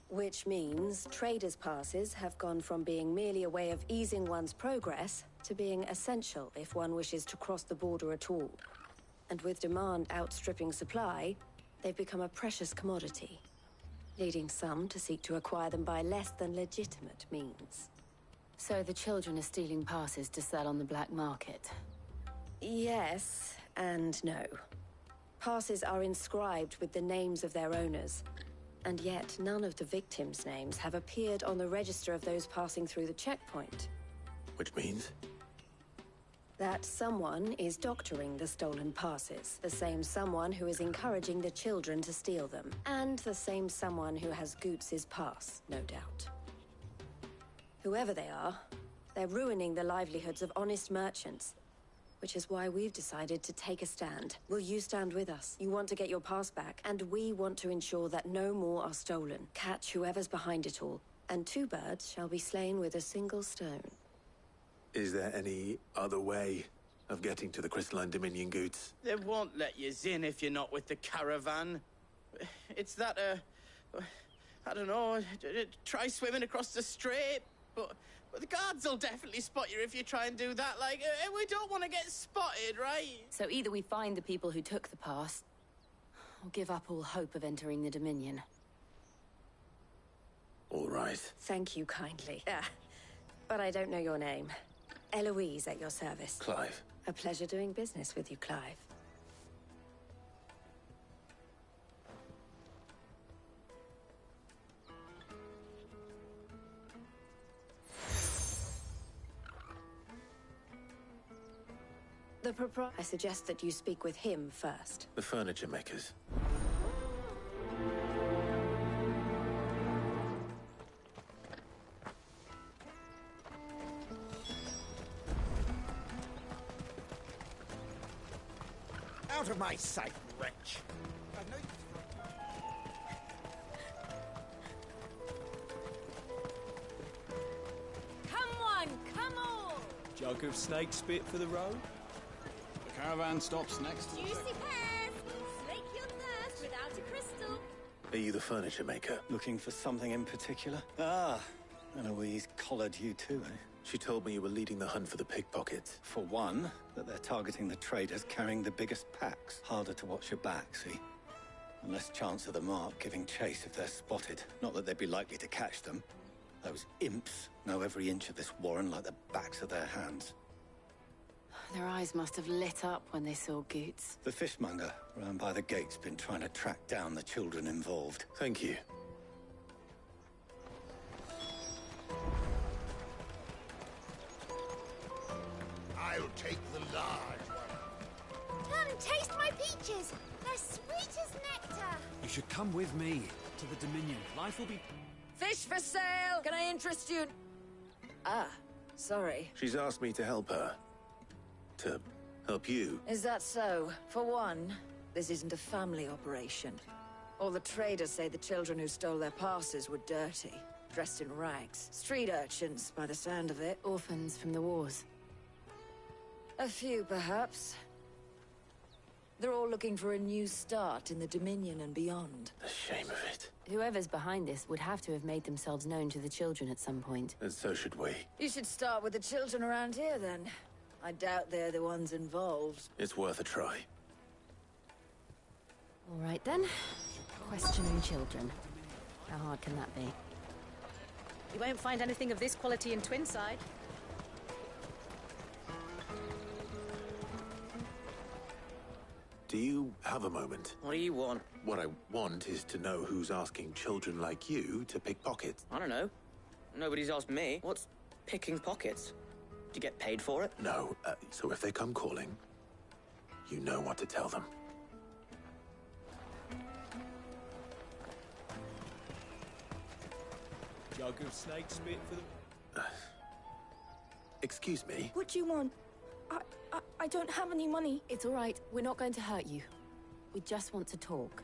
Which means traders' passes have gone from being merely a way of easing one's progress to being essential if one wishes to cross the border at all. And with demand outstripping supply, they've become a precious commodity, leading some to seek to acquire them by less than legitimate means. So the children are stealing passes to sell on the black market? Yes and no. Passes are inscribed with the names of their owners, and yet none of the victims' names have appeared on the register of those passing through the checkpoint. Which means? That someone is doctoring the stolen passes, the same someone who is encouraging the children to steal them, and the same someone who has Goots's pass, no doubt. Whoever they are, they're ruining the livelihoods of honest merchants, which is why we've decided to take a stand. Will you stand with us? You want to get your pass back, and we want to ensure that no more are stolen. Catch whoever's behind it all, and 2 birds shall be slain with a single stone. Is there any other way of getting to the Crystalline Dominion, Goots? They won't let you in if you're not with the caravan. It's that, I don't know, try swimming across the strait, but the guards will definitely spot you if you try and do that. Like, we don't want to get spotted, right? So either we find the people who took the pass, or give up all hope of entering the Dominion. All right. Thank you kindly. But I don't know your name. Eloise at your service. Clive. A pleasure doing business with you, Clive. The proprietor. I suggest that you speak with him first. The furniture makers. Out of my sight, wretch! Come on, come on! Jug of snake spit for the road? The caravan stops next to the... Juicy pears! Slake your thirst without a crystal. Are you the furniture maker? Looking for something in particular? Ah, Eloise collared you too, eh? She told me you were leading the hunt for the pickpockets. For one, that they're targeting the traders carrying the biggest packs. Harder to watch your back, see? And less chance of the mark giving chase if they're spotted. Not that they'd be likely to catch them. Those imps know every inch of this warren like the backs of their hands. Their eyes must have lit up when they saw Goots. The fishmonger round by the gate's been trying to track down the children involved. Thank you. I'll take the large one. Come, taste my peaches! They're sweet as nectar! You should come with me to the Dominion. Life will be... Fish for sale! Can I interest you? Ah, sorry. She's asked me to help her. To help you. Is that so? For one, this isn't a family operation. All the traders say the children who stole their passes were dirty, dressed in rags. Street urchins, by the sound of it. Orphans from the wars. A few, perhaps. They're all looking for a new start in the Dominion and beyond. The shame of it. Whoever's behind this would have to have made themselves known to the children at some point. And so should we. You should start with the children around here, then. I doubt they're the ones involved. It's worth a try. All right, then. Questioning children. How hard can that be? You won't find anything of this quality in Twinside. Do you have a moment? What do you want? What I want is to know who's asking children like you to pick pockets. I don't know. Nobody's asked me. What's picking pockets? Do you get paid for it? No. So if they come calling, you know what to tell them. Jug of snake spit for the... Excuse me? What do you want? I don't have any money. It's all right. We're not going to hurt you. We just want to talk.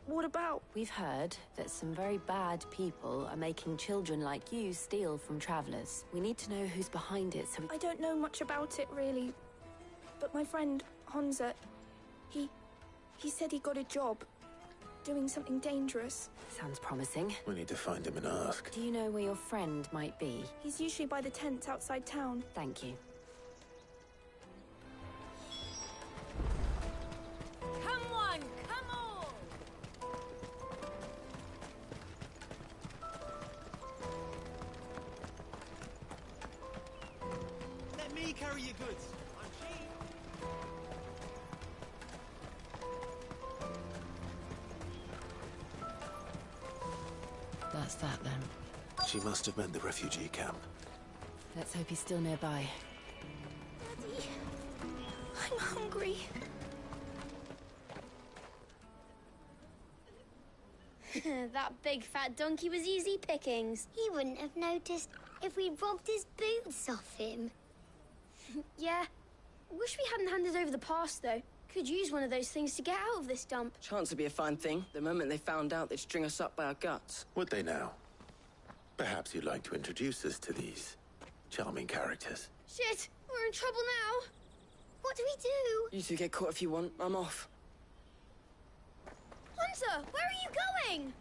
What about? We've heard that some very bad people are making children like you steal from travelers. We need to know who's behind it, so I don't know much about it, really. But my friend, Hansa, he said he got a job doing something dangerous. Sounds promising. We need to find him and ask. Do you know where your friend might be? He's usually by the tents outside town. Thank you. Come on, come on! Let me carry your goods. I'm cheap. That's that then. She must have meant the refugee camp. Let's hope he's still nearby. Daddy, I'm hungry. That big fat donkey was easy pickings. He wouldn't have noticed if we'd robbed his boots off him. Yeah. Wish we hadn't handed over the pass, though. Could use one of those things to get out of this dump. Chance would be a fine thing. The moment they found out, they'd string us up by our guts. Would they now? Perhaps you'd like to introduce us to these charming characters. Shit, we're in trouble now. What do we do? You two get caught if you want. I'm off. Hunter, where are you going?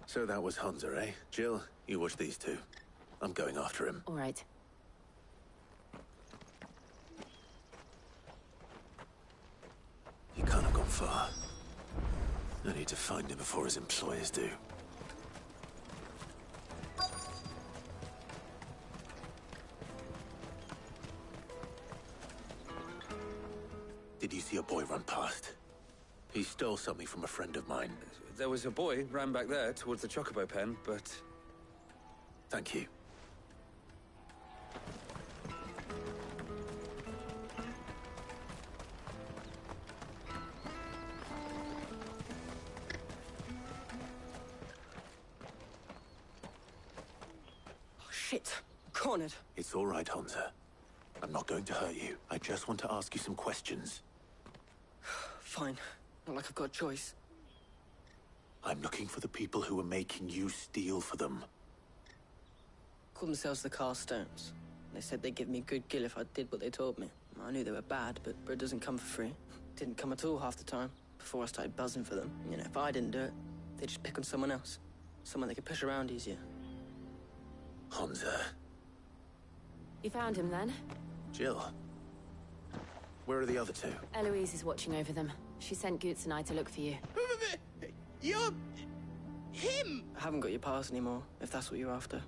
So that was Hansa, eh? Jill, you watch these two. I'm going after him. All right. He can't have gone far. I need to find him before his employers do. Did you see a boy run past? He stole something from a friend of mine. There was a boy ran back there towards the Chocobo pen, but... Thank you. Oh, shit. Cornered. It's all right, Hansa. I'm not going to hurt you. I just want to ask you some questions. Fine. Not like I've got a choice. I'm looking for the people who are making you steal for them. Called themselves the Carstones. They said they'd give me good gill if I did what they told me. I knew they were bad, but bread doesn't come for free. Didn't come at all half the time, before I started buzzing for them. You know, if I didn't do it, they'd just pick on someone else. Someone they could push around easier. Hansa. You found him then? Jill. Where are the other two? Eloise is watching over them. She sent Goots and I to look for you. You're... him! I haven't got your pass anymore, if that's what you're after.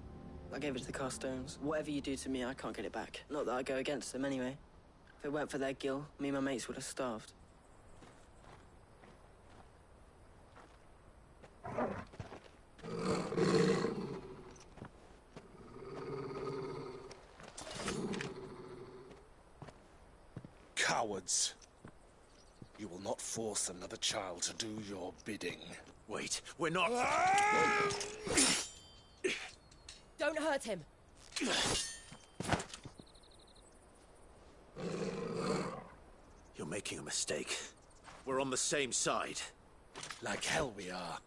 I gave it to the Carstones. Whatever you do to me, I can't get it back. Not that I go against them anyway. If it weren't for their gill, me and my mates would have starved. Cowards. You will not force another child to do your bidding. Wait, we're not... Don't hurt him! You're making a mistake. We're on the same side. Like hell we are.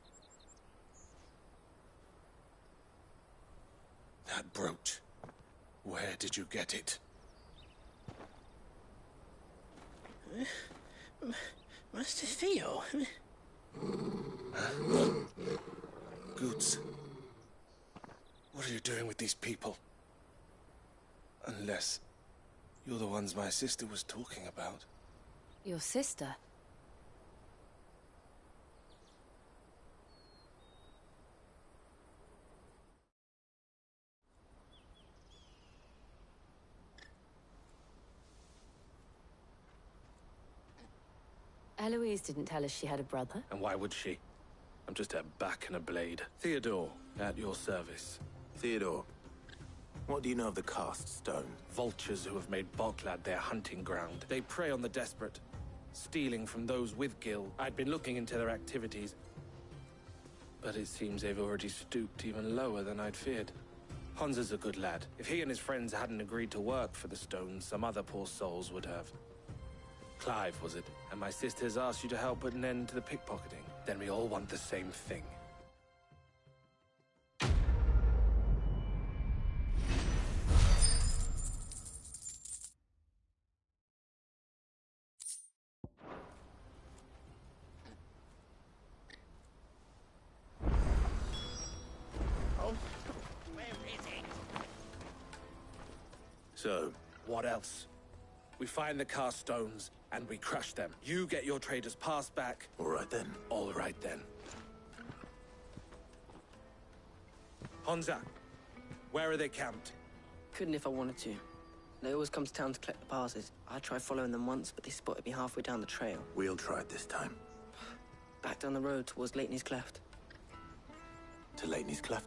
That brooch. Where did you get it? Master Theo? Goots. What are you doing with these people? Unless you're the ones my sister was talking about. Your sister? Eloise didn't tell us she had a brother. And why would she? I'm just a back and a blade. Theodore, at your service. Theodore, what do you know of the Cast Stone? Vultures who have made Boklad their hunting ground. They prey on the desperate, stealing from those with gil. I'd been looking into their activities, but it seems they've already stooped even lower than I'd feared. Hansa's a good lad. If he and his friends hadn't agreed to work for the Stones, some other poor souls would have. Clive, was it? And my sisters asked you to help put an end to the pickpocketing. Then we all want the same thing. Oh, where is it? So, what else? We find the cast stones, and we crush them. You get your trader's pass back. All right then. All right then. Honza, where are they camped? Couldn't if I wanted to. They always come to town to collect the passes. I tried following them once, but they spotted me halfway down the trail. We'll try it this time. Back down the road towards Leighton's Cleft. To Leighton's Cleft?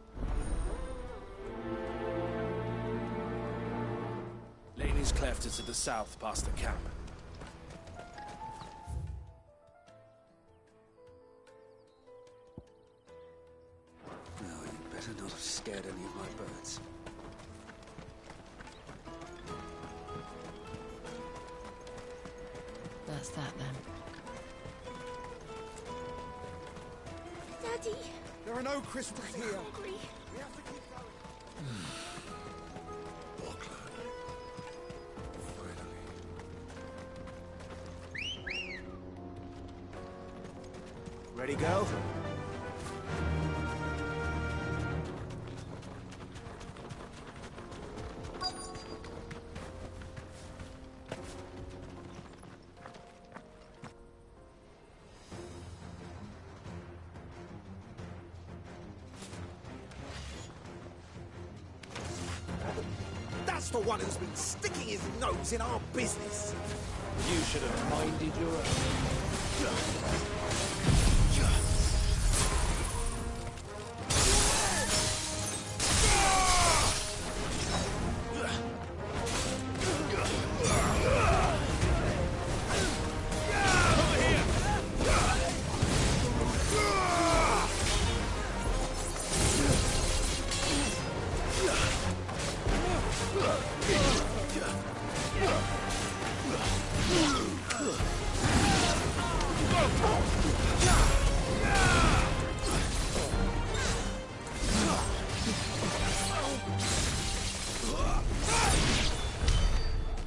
Leighton's Cleft is to the south, past the camp. No, you better not have scared any of my birds. That's that then. Daddy! There are no crystals I'm here. hungry. We have to keep going. Ready, go? That's the one who's been sticking his nose in our business. You should have minded your own.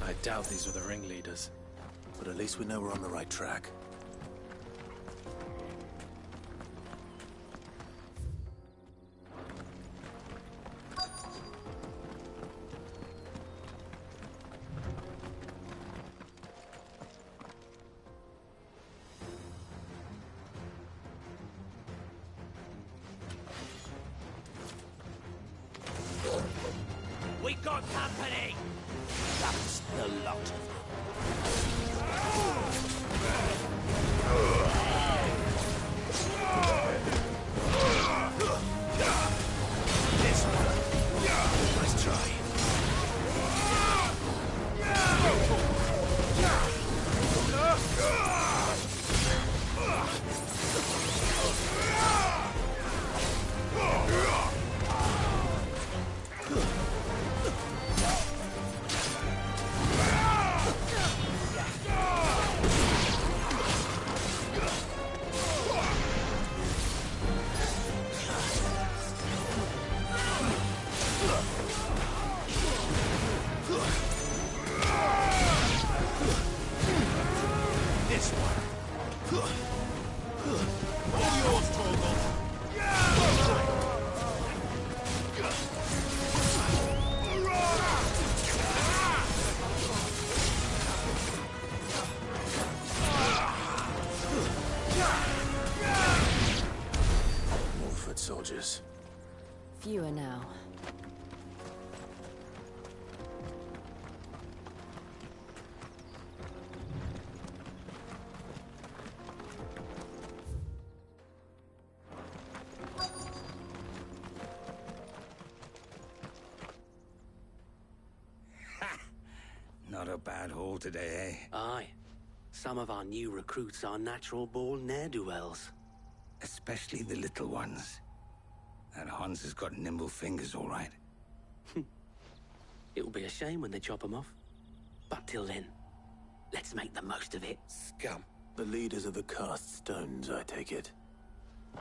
I doubt these were the ringleaders. But at least we know we're on the right track. We got company! That's the lot of them. This one. Nice try. This one. All yours, Torgal. More foot soldiers. Fewer now. Not a bad haul today, eh? Aye. Some of our new recruits are natural-born ne'er-do-wells. Especially the little ones. That Hans has got nimble fingers, all right. It will be a shame when they chop them off. But till then, Let's make the most of it. Scum. The leaders of the cast stones, I take it.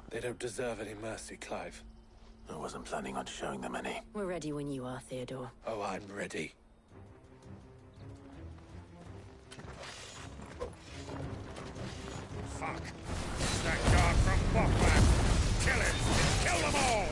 They don't deserve any mercy, Clive. I wasn't planning on showing them any. We're ready when you are, Theodore. Oh, I'm ready. Fuck. It's that guard from Bokman. Kill him. Kill them all.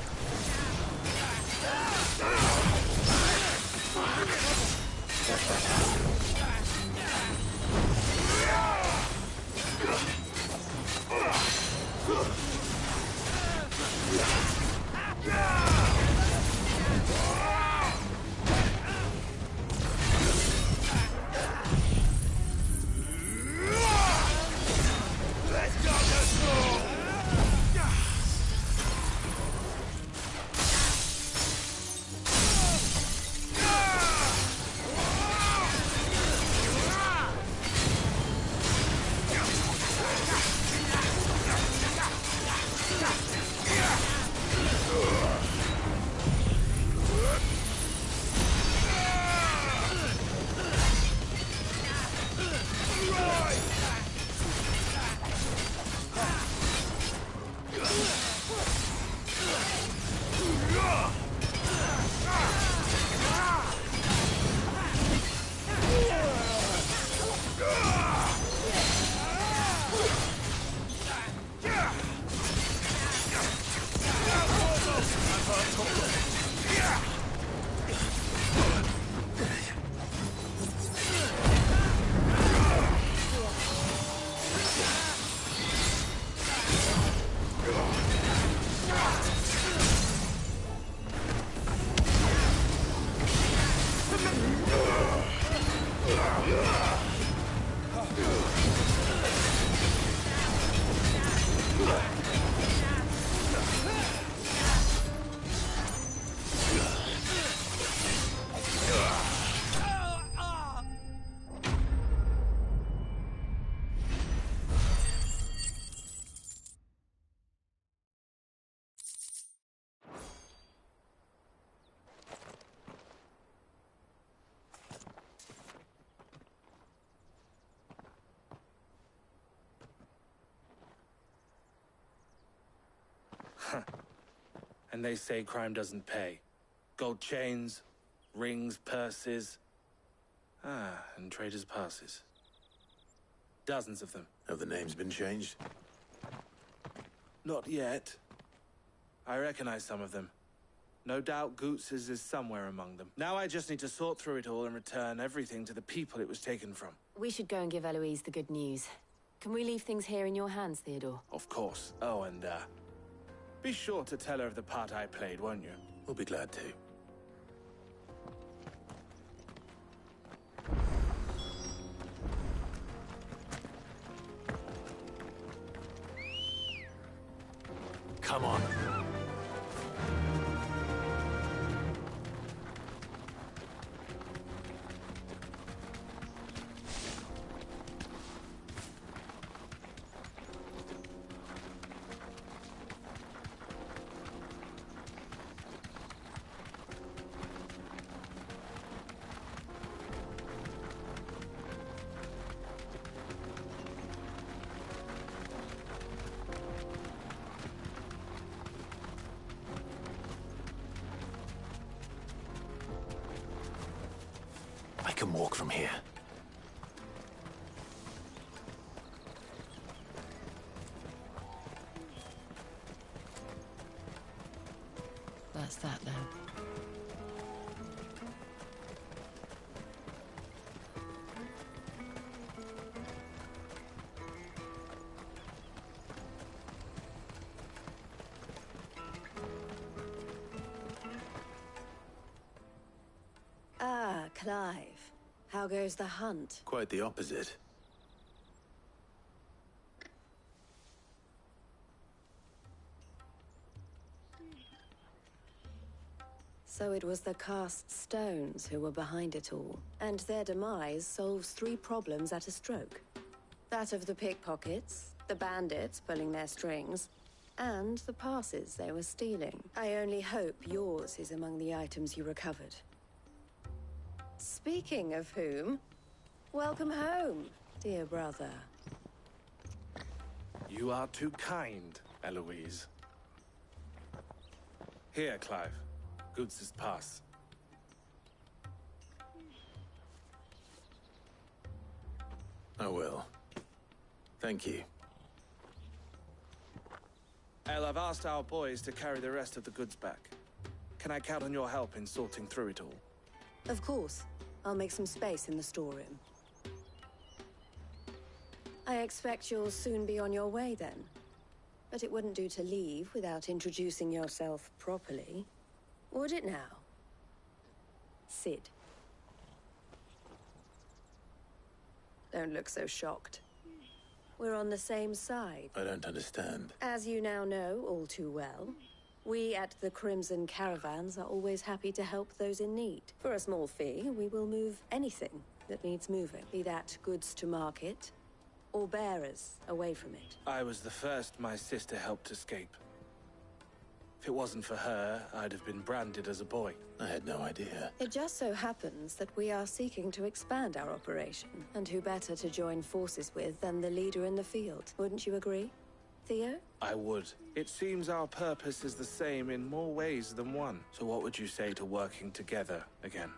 Let's go the storm. And they say crime doesn't pay. Gold chains, rings, purses. And traders' passes. Dozens of them. Have the names been changed? Not yet. I recognize some of them. No doubt Goots's is somewhere among them. Now I just need to sort through it all and return everything to the people it was taken from. We should go and give Eloise the good news. Can we leave things here in your hands, Theodore? Of course. Oh, and, be sure to tell her of the part I played, won't you? We'll be glad to. Come on. I can walk from here. That's that then. Ah, Clive. How goes the hunt? Quite the opposite. So it was the cast stones who were behind it all, and their demise solves 3 problems at a stroke. That of the pickpockets, the bandits pulling their strings, and the passes they were stealing. I only hope yours is among the items you recovered. Speaking of whom, Welcome home, dear brother. You are too kind, Eloise. Here, Clive. Goods' pass. I will. Thank you. El, I've asked our boys to carry the rest of the goods back. Can I count on your help in sorting through it all? Of course. I'll make some space in the storeroom. I expect you'll soon be on your way then. But it wouldn't do to leave without introducing yourself properly. Would it now? Sid. Don't look so shocked. We're on the same side. I don't understand. As you now know all too well, we at the Crimson Caravans are always happy to help those in need. For a small fee, we will move anything that needs moving, be that goods to market or bearers away from it. I was the first my sister helped escape. If it wasn't for her, I'd have been branded as a boy. I had no idea. It just so happens that we are seeking to expand our operation, and who better to join forces with than the leader in the field? Wouldn't you agree, Theo? I would. It seems our purpose is the same in more ways than one. So what would you say to working together again?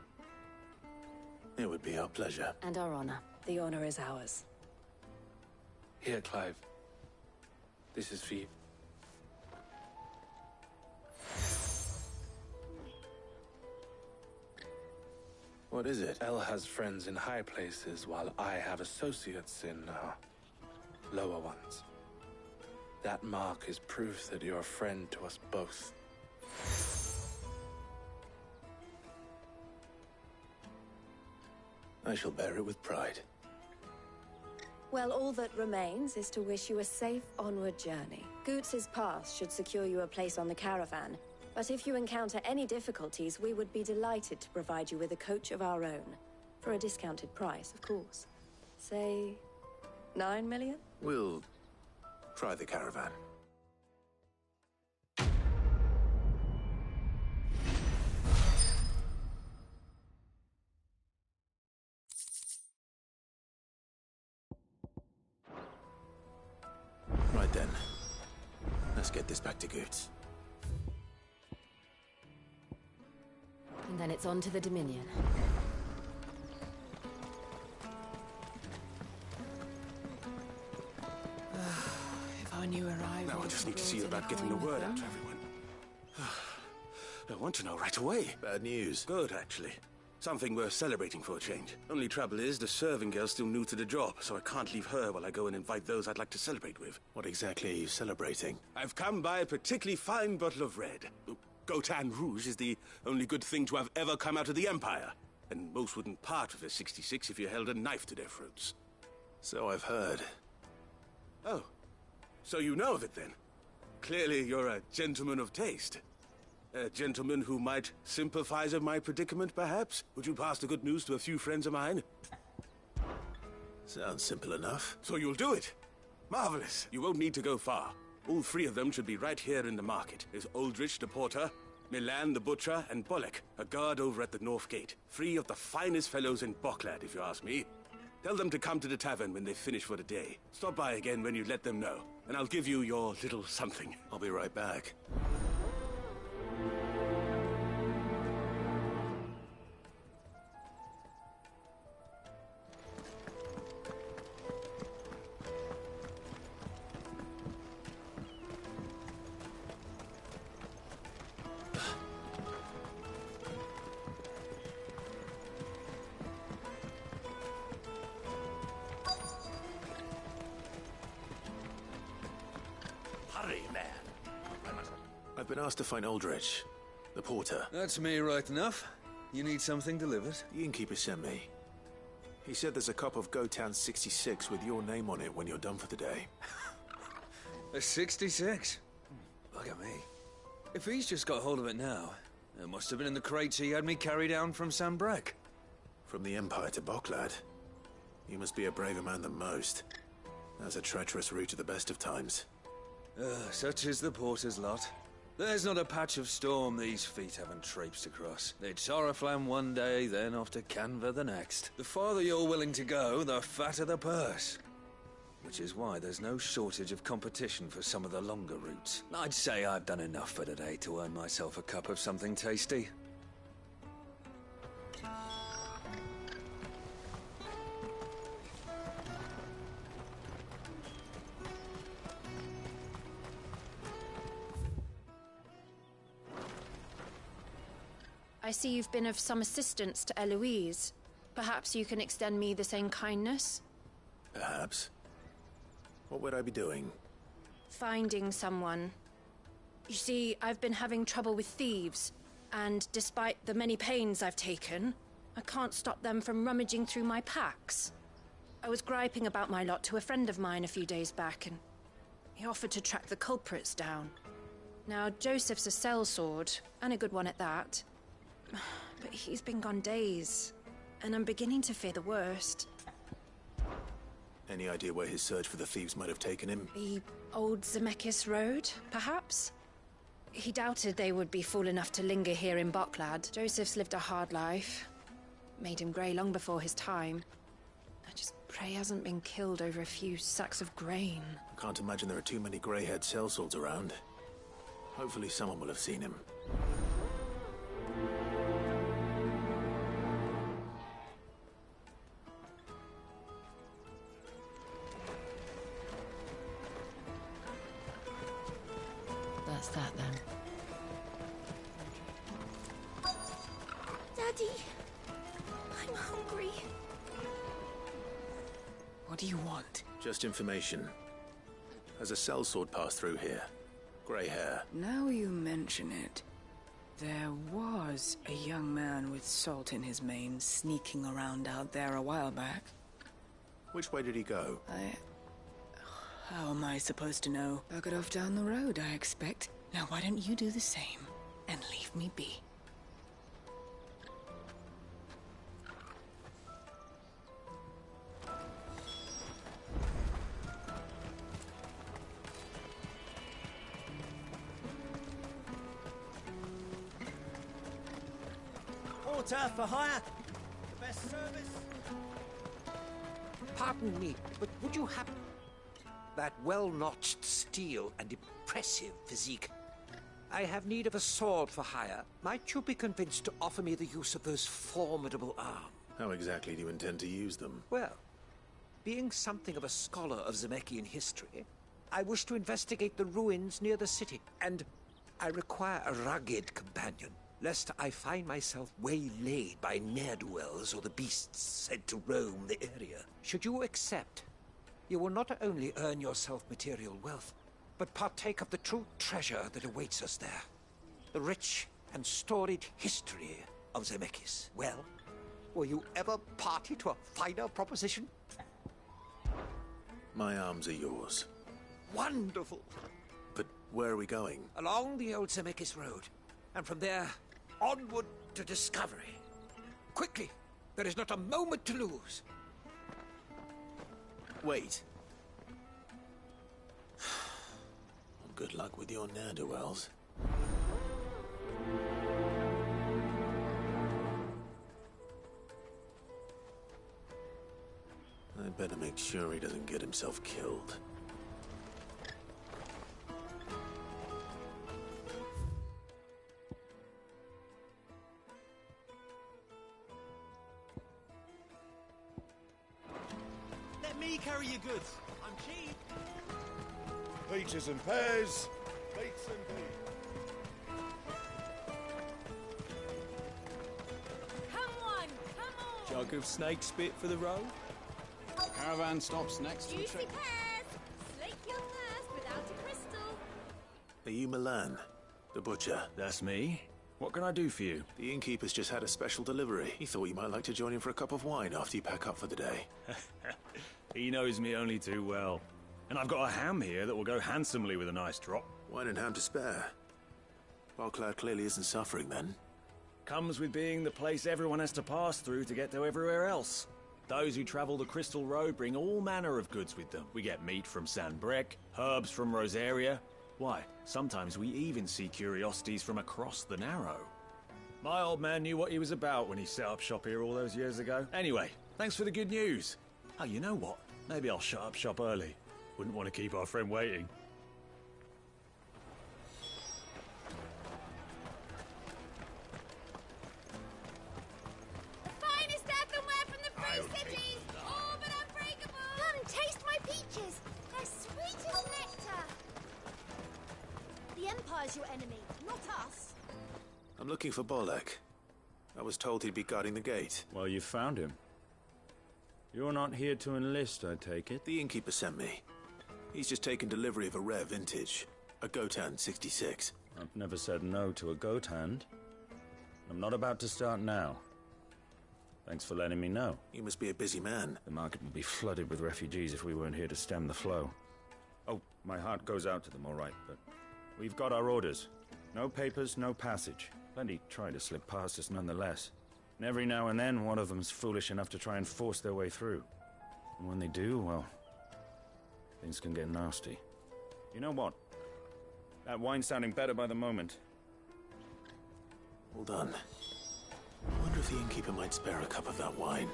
It would be our pleasure. And our honor. The honor is ours. Here, Clive. This is for you. What is it? El has friends in high places, while I have associates in, lower ones. That mark is proof that you're a friend to us both. I shall bear it with pride. Well, all that remains is to wish you a safe onward journey. Goots' pass should secure you a place on the caravan, but if you encounter any difficulties, we would be delighted to provide you with a coach of our own. For a discounted price, of course. Say, 9 million? We'll try the caravan. Right then. Let's get this back to Goots. And then it's on to the Dominion. If I knew arrivals... Now I just need to see about getting the word out to everyone. I want to know right away. Bad news. Good, actually. Something worth celebrating for a change. Only trouble is, the serving girl's still new to the job, so I can't leave her while I go and invite those I'd like to celebrate with. What exactly are you celebrating? I've come by a particularly fine bottle of red. Gotan Rouge is the only good thing to have ever come out of the Empire. And most wouldn't part with a 66 if you held a knife to their throats. So I've heard. Oh. So you know of it, then? Clearly you're a gentleman of taste. A gentleman who might sympathize with my predicament, perhaps? Would you pass the good news to a few friends of mine? Sounds simple enough. So you'll do it? Marvelous. You won't need to go far. All three of them should be right here in the market. There's Aldrich, the porter, Milan, the butcher, and Bolek, a guard over at the north gate. Three of the finest fellows in Boklad, if you ask me. Tell them to come to the tavern when they finish for the day. Stop by again when you let them know, and I'll give you your little something. I'll be right back. I've been asked to find Aldrich, the porter. That's me right enough. You need something delivered? The innkeeper sent me. He said there's a cup of Gotan 66 with your name on it when you're done for the day. A 66? Look at me. If he's just got hold of it now, it must have been in the crates he had me carry down from Sambrek. From the Empire to Boklad. You must be a braver man than most. That's a treacherous route at the best of times. Such is the porter's lot. There's not a patch of storm these feet haven't traipsed across. It's Oriflamme one day, then off to Canva the next. The farther you're willing to go, the fatter the purse. Which is why there's no shortage of competition for some of the longer routes. I'd say I've done enough for today to earn myself a cup of something tasty. I see you've been of some assistance to Eloise. Perhaps you can extend me the same kindness? Perhaps. What would I be doing? Finding someone. You see, I've been having trouble with thieves, and despite the many pains I've taken, I can't stop them from rummaging through my packs. I was griping about my lot to a friend of mine a few days back, and he offered to track the culprits down. Now, Joseph's a sellsword, and a good one at that. But he's been gone days, and I'm beginning to fear the worst. Any idea where his search for the thieves might have taken him? The old Zemeckis Road, perhaps? He doubted they would be fool enough to linger here in Boklad. Joseph's lived a hard life. Made him grey long before his time. I just pray he hasn't been killed over a few sacks of grain. Can't imagine there are too many grey-haired sellswords around. Hopefully someone will have seen him. That's that, then. Daddy, I'm hungry. What do you want? Just information. Has a sellsword passed through here? Grey hair. Now you mention it. There was a young man with salt in his mane sneaking around out there a while back. Which way did he go? How am I supposed to know? Buggered off down the road, I expect. Now why don't you do the same and leave me be? Water for hire. The best service. Pardon me, but would you have that well-notched steel and impressive physique? I have need of a sword for hire. Might you be convinced to offer me the use of those formidable arms? How exactly do you intend to use them? Well, being something of a scholar of Zemekian history, I wish to investigate the ruins near the city, and I require a rugged companion, lest I find myself waylaid by ne'er-do-wells or the beasts said to roam the area. Should you accept, you will not only earn yourself material wealth, but partake of the true treasure that awaits us there. The rich and storied history of Zemeckis. Well, were you ever party to a finer proposition? My arms are yours. Wonderful! But where are we going? Along the old Zemeckis Road, and from there, onward to discovery. Quickly! There is not a moment to lose. Wait. Good luck with your ne'er-do-wells. I'd better make sure he doesn't get himself killed. Let me carry your goods. I'm cheap. Peaches and pears, beets and peas. Come on, come on! Jug of snake spit for the road? Caravan stops next to the Juicy train. pears! Slake your thirst without a crystal. Are you Milan, the butcher? That's me. What can I do for you? The innkeeper's just had a special delivery. He thought you might like to join him for a cup of wine after you pack up for the day. He knows me only too well. And I've got a ham here that will go handsomely with a nice drop. Wine and ham to spare. Boklad clearly isn't suffering then. Comes with being the place everyone has to pass through to get to everywhere else. Those who travel the Crystal Road bring all manner of goods with them. We get meat from San Brek, herbs from Rosaria, Why, sometimes we even see curiosities from across the Narrow. My old man knew what he was about when he set up shop here all those years ago. Anyway, thanks for the good news. Oh, you know what? Maybe I'll shut up shop early. Wouldn't want to keep our friend waiting. Finest earthenware from the Free Cities! All but unbreakable! Come, taste my peaches! They're sweet as nectar! The Empire's your enemy, not us. I'm looking for Bolek. I was told he'd be guarding the gate. Well, you found him. You're not here to enlist, I take it? The innkeeper sent me. He's just taken delivery of a rare vintage. A goat hand 66. I've never said no to a goat hand. I'm not about to start now. Thanks for letting me know. You must be a busy man. The market would be flooded with refugees if we weren't here to stem the flow. Oh, my heart goes out to them, all right, but we've got our orders. No papers, no passage. Plenty try to slip past us nonetheless. And every now and then, one of them's foolish enough to try and force their way through. And when they do, well, things can get nasty. You know what? That wine's sounding better by the moment. Hold on. I wonder if the innkeeper might spare a cup of that wine.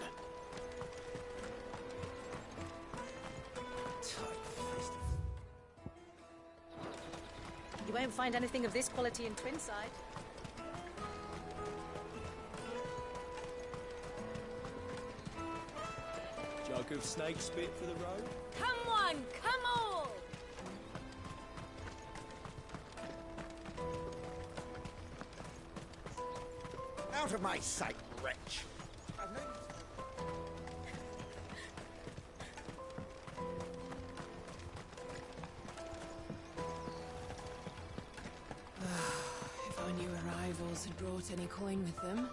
You won't find anything of this quality in Twinside. Jug of snake spit for the road? Come one, come all! Out of my sight, wretch! If our new arrivals had brought any coin with them.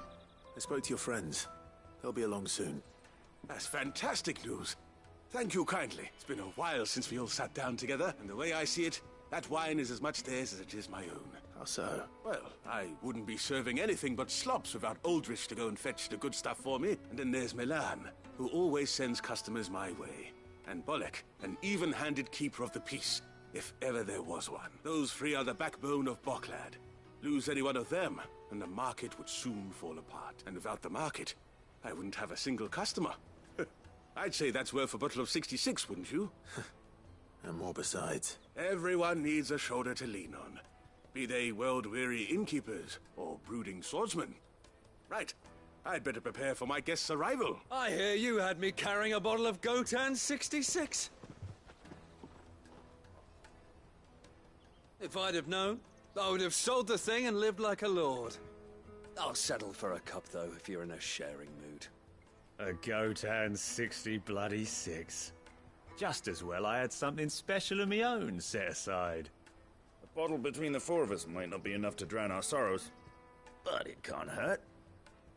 I spoke to your friends. They'll be along soon. That's fantastic news. Thank you kindly. It's been a while since we all sat down together, and the way I see it, that wine is as much theirs as it is my own. How so? Well, I wouldn't be serving anything but slops without Aldrich to go and fetch the good stuff for me. And then there's Milan, who always sends customers my way. And Bolek, an even-handed keeper of the peace, if ever there was one. Those three are the backbone of Boklad. Lose any one of them, and the market would soon fall apart. And without the market, I wouldn't have a single customer. I'd say that's worth a bottle of 66, wouldn't you? And more besides. Everyone needs a shoulder to lean on. Be they world-weary innkeepers or brooding swordsmen. Right. I'd better prepare for my guest's arrival. I hear you had me carrying a bottle of Gotan 66. If I'd have known, I would have sold the thing and lived like a lord. I'll settle for a cup, though, if you're in a sharing mood. A Gotan 66. Just as well I had something special of my own set aside. A bottle between the four of us might not be enough to drown our sorrows, but it can't hurt.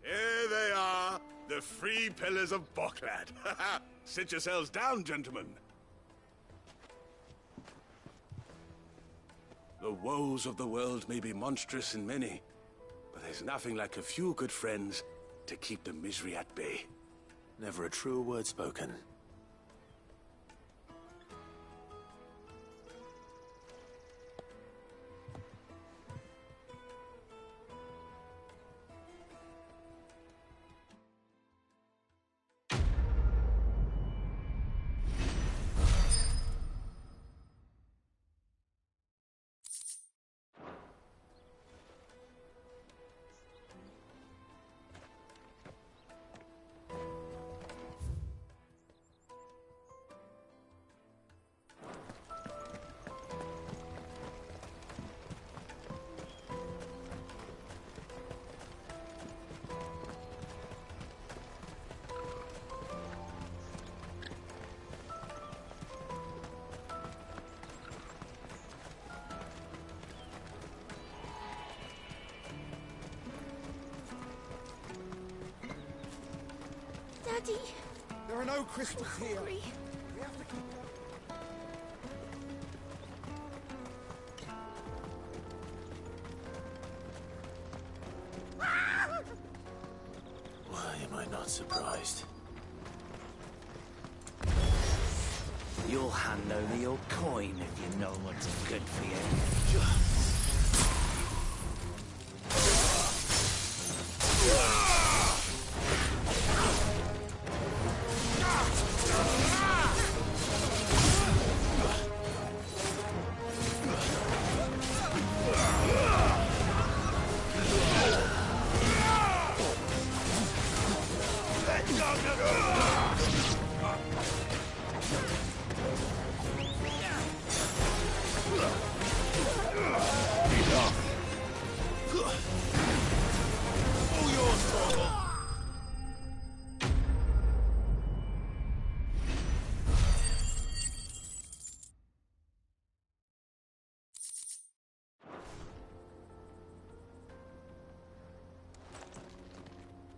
Here they are, the three pillars of Boklad. Sit yourselves down, gentlemen. The woes of the world may be monstrous in many, but there's nothing like a few good friends to keep the misery at bay. Never a truer word spoken. Daddy! There are no crystals here. Hungry. We have to keep... Why am I not surprised? Your You'll hand over your coin if you know what's good for you.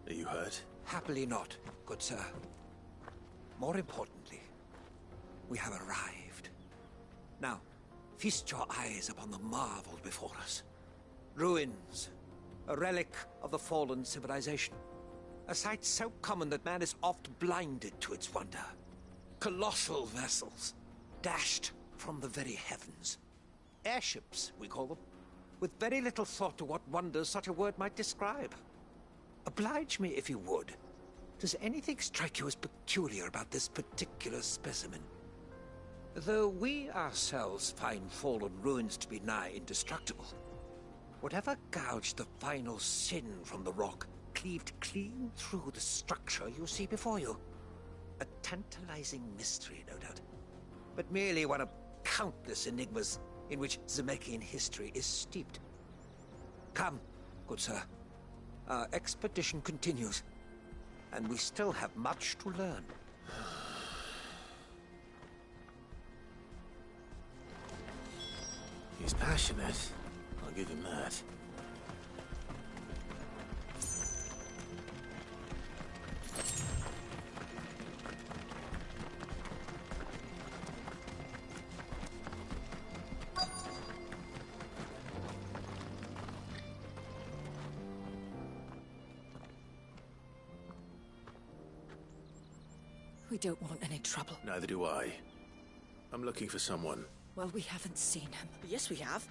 Are you hurt? Happily not, good sir. More importantly, we have arrived. Now, feast your eyes upon the marvel before us. Ruins, a relic of the fallen civilization. A sight so common that man is oft blinded to its wonder. Colossal vessels, dashed from the very heavens. Airships, we call them, with very little thought to what wonders such a word might describe. Oblige me if you would. Does anything strike you as peculiar about this particular specimen? Though we ourselves find fallen ruins to be nigh indestructible, whatever gouged the final sin from the rock cleaved clean through the structure you see before you. A tantalizing mystery, no doubt, but merely one of countless enigmas in which Zemeckyan history is steeped. Come, good sir. Our expedition continues, and we still have much to learn. He's passionate. I'll give him that. We don't want any trouble. Neither do I. I'm looking for someone. Well, we haven't seen him. Yes, we have.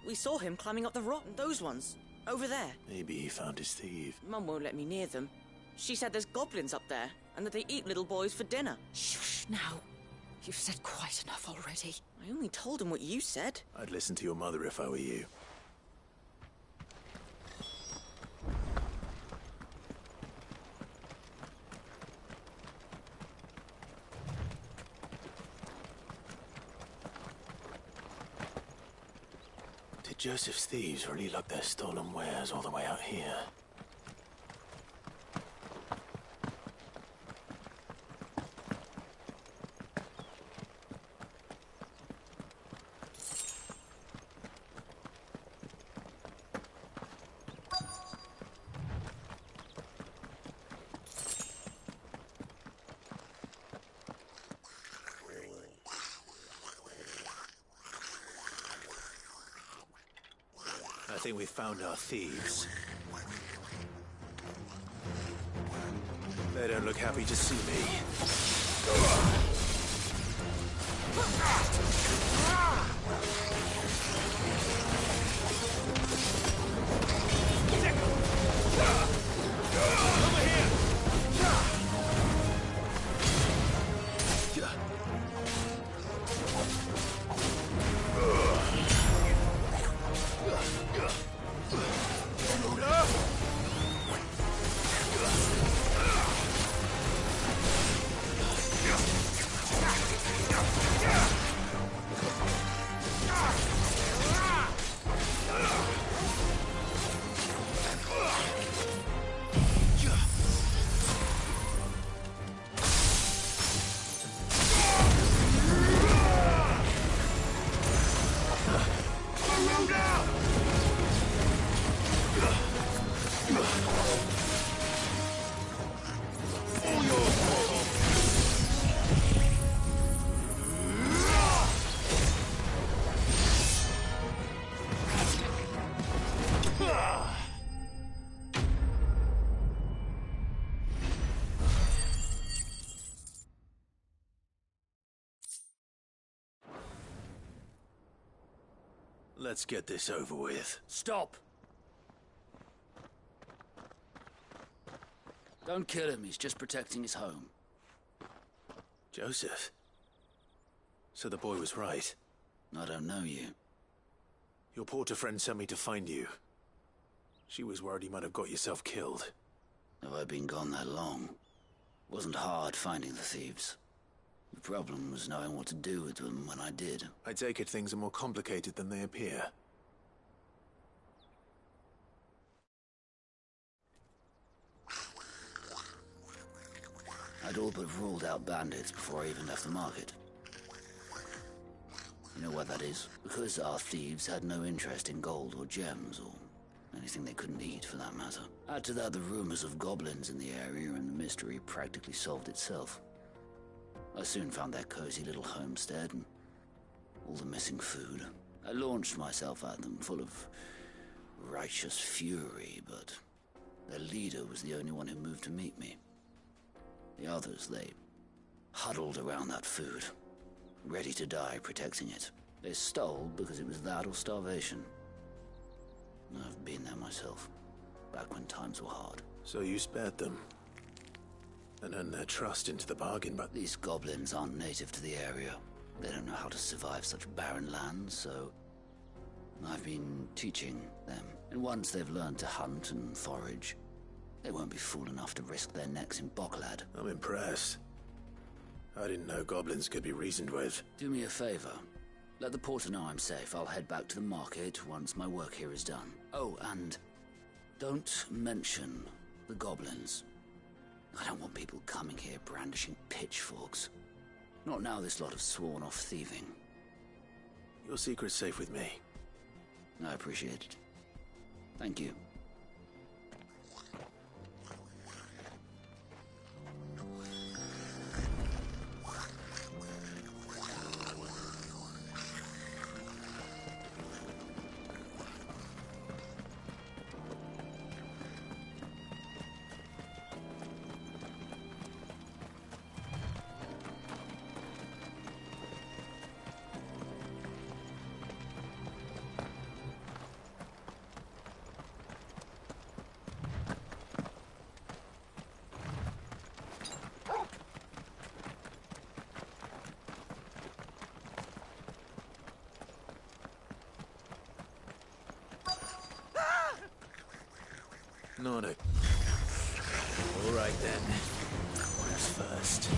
We saw him climbing up the rock. Those ones. Over there. Maybe he found his thief. Mum won't let me near them. She said there's goblins up there, and that they eat little boys for dinner. Shush, now. You've said quite enough already. I only told him what you said. I'd listen to your mother if I were you. Did Joseph's thieves really lug their stolen wares all the way out here? I think we've found our thieves. They don't look happy to see me. Let's get this over with. Stop! Don't kill him, he's just protecting his home. Joseph? So the boy was right. I don't know you. Your porter friend sent me to find you. She was worried you might have got yourself killed. Have I been gone that long? Wasn't hard finding the thieves. The problem was knowing what to do with them when I did. I take it things are more complicated than they appear. I'd all but ruled out bandits before I even left the market. You know why that is? Because our thieves had no interest in gold or gems or anything they couldn't eat, for that matter. Add to that the rumors of goblins in the area, and the mystery practically solved itself. I soon found their cozy little homestead and all the missing food. I launched myself at them, full of righteous fury, but their leader was the only one who moved to meet me. The others, they huddled around that food, ready to die protecting it. They stole because it was that or starvation. I've been there myself, back when times were hard. So you spared them, and earned their trust into the bargain, but... These goblins aren't native to the area. They don't know how to survive such barren lands, so... I've been teaching them. And once they've learned to hunt and forage, they won't be fool enough to risk their necks in Boklad. I'm impressed. I didn't know goblins could be reasoned with. Do me a favor. Let the porter know I'm safe. I'll head back to the market once my work here is done. Oh, and don't mention the goblins. I don't want people coming here brandishing pitchforks. Not now this lot have sworn off thieving. Your secret's safe with me. I appreciate it. Thank you. Not a... All right, then. Who's first?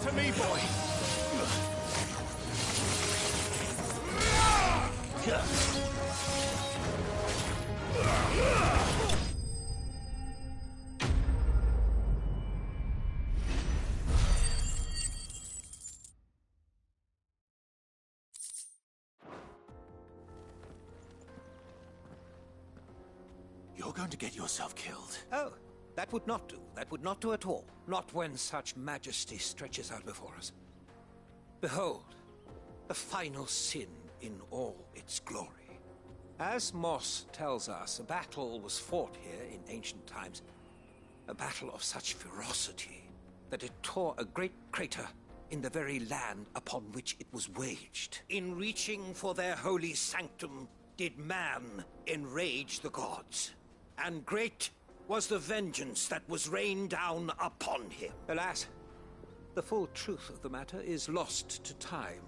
To me, boy! You're going to get yourself killed. Oh, that would not do. That would not do at all. Not when such majesty stretches out before us. Behold, the final sin in all its glory. As Moss tells us, a battle was fought here in ancient times. A battle of such ferocity that it tore a great crater in the very land upon which it was waged. In reaching for their holy sanctum, did man enrage the gods. And great was the vengeance that was rained down upon him. Alas, the full truth of the matter is lost to time.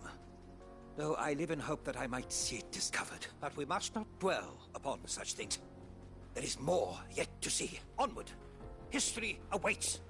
though I live in hope that I might see it discovered. But we must not dwell upon such things. There is more yet to see. Onward. History awaits.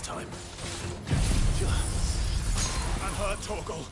Time. I'm hurt, Torgal.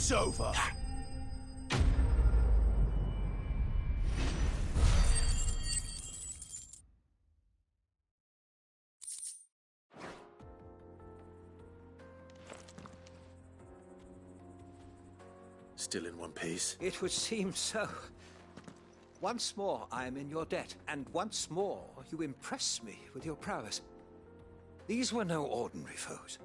It's over. Still in one piece? It would seem so. Once more I am in your debt, and once more you impress me with your prowess. These were no ordinary foes,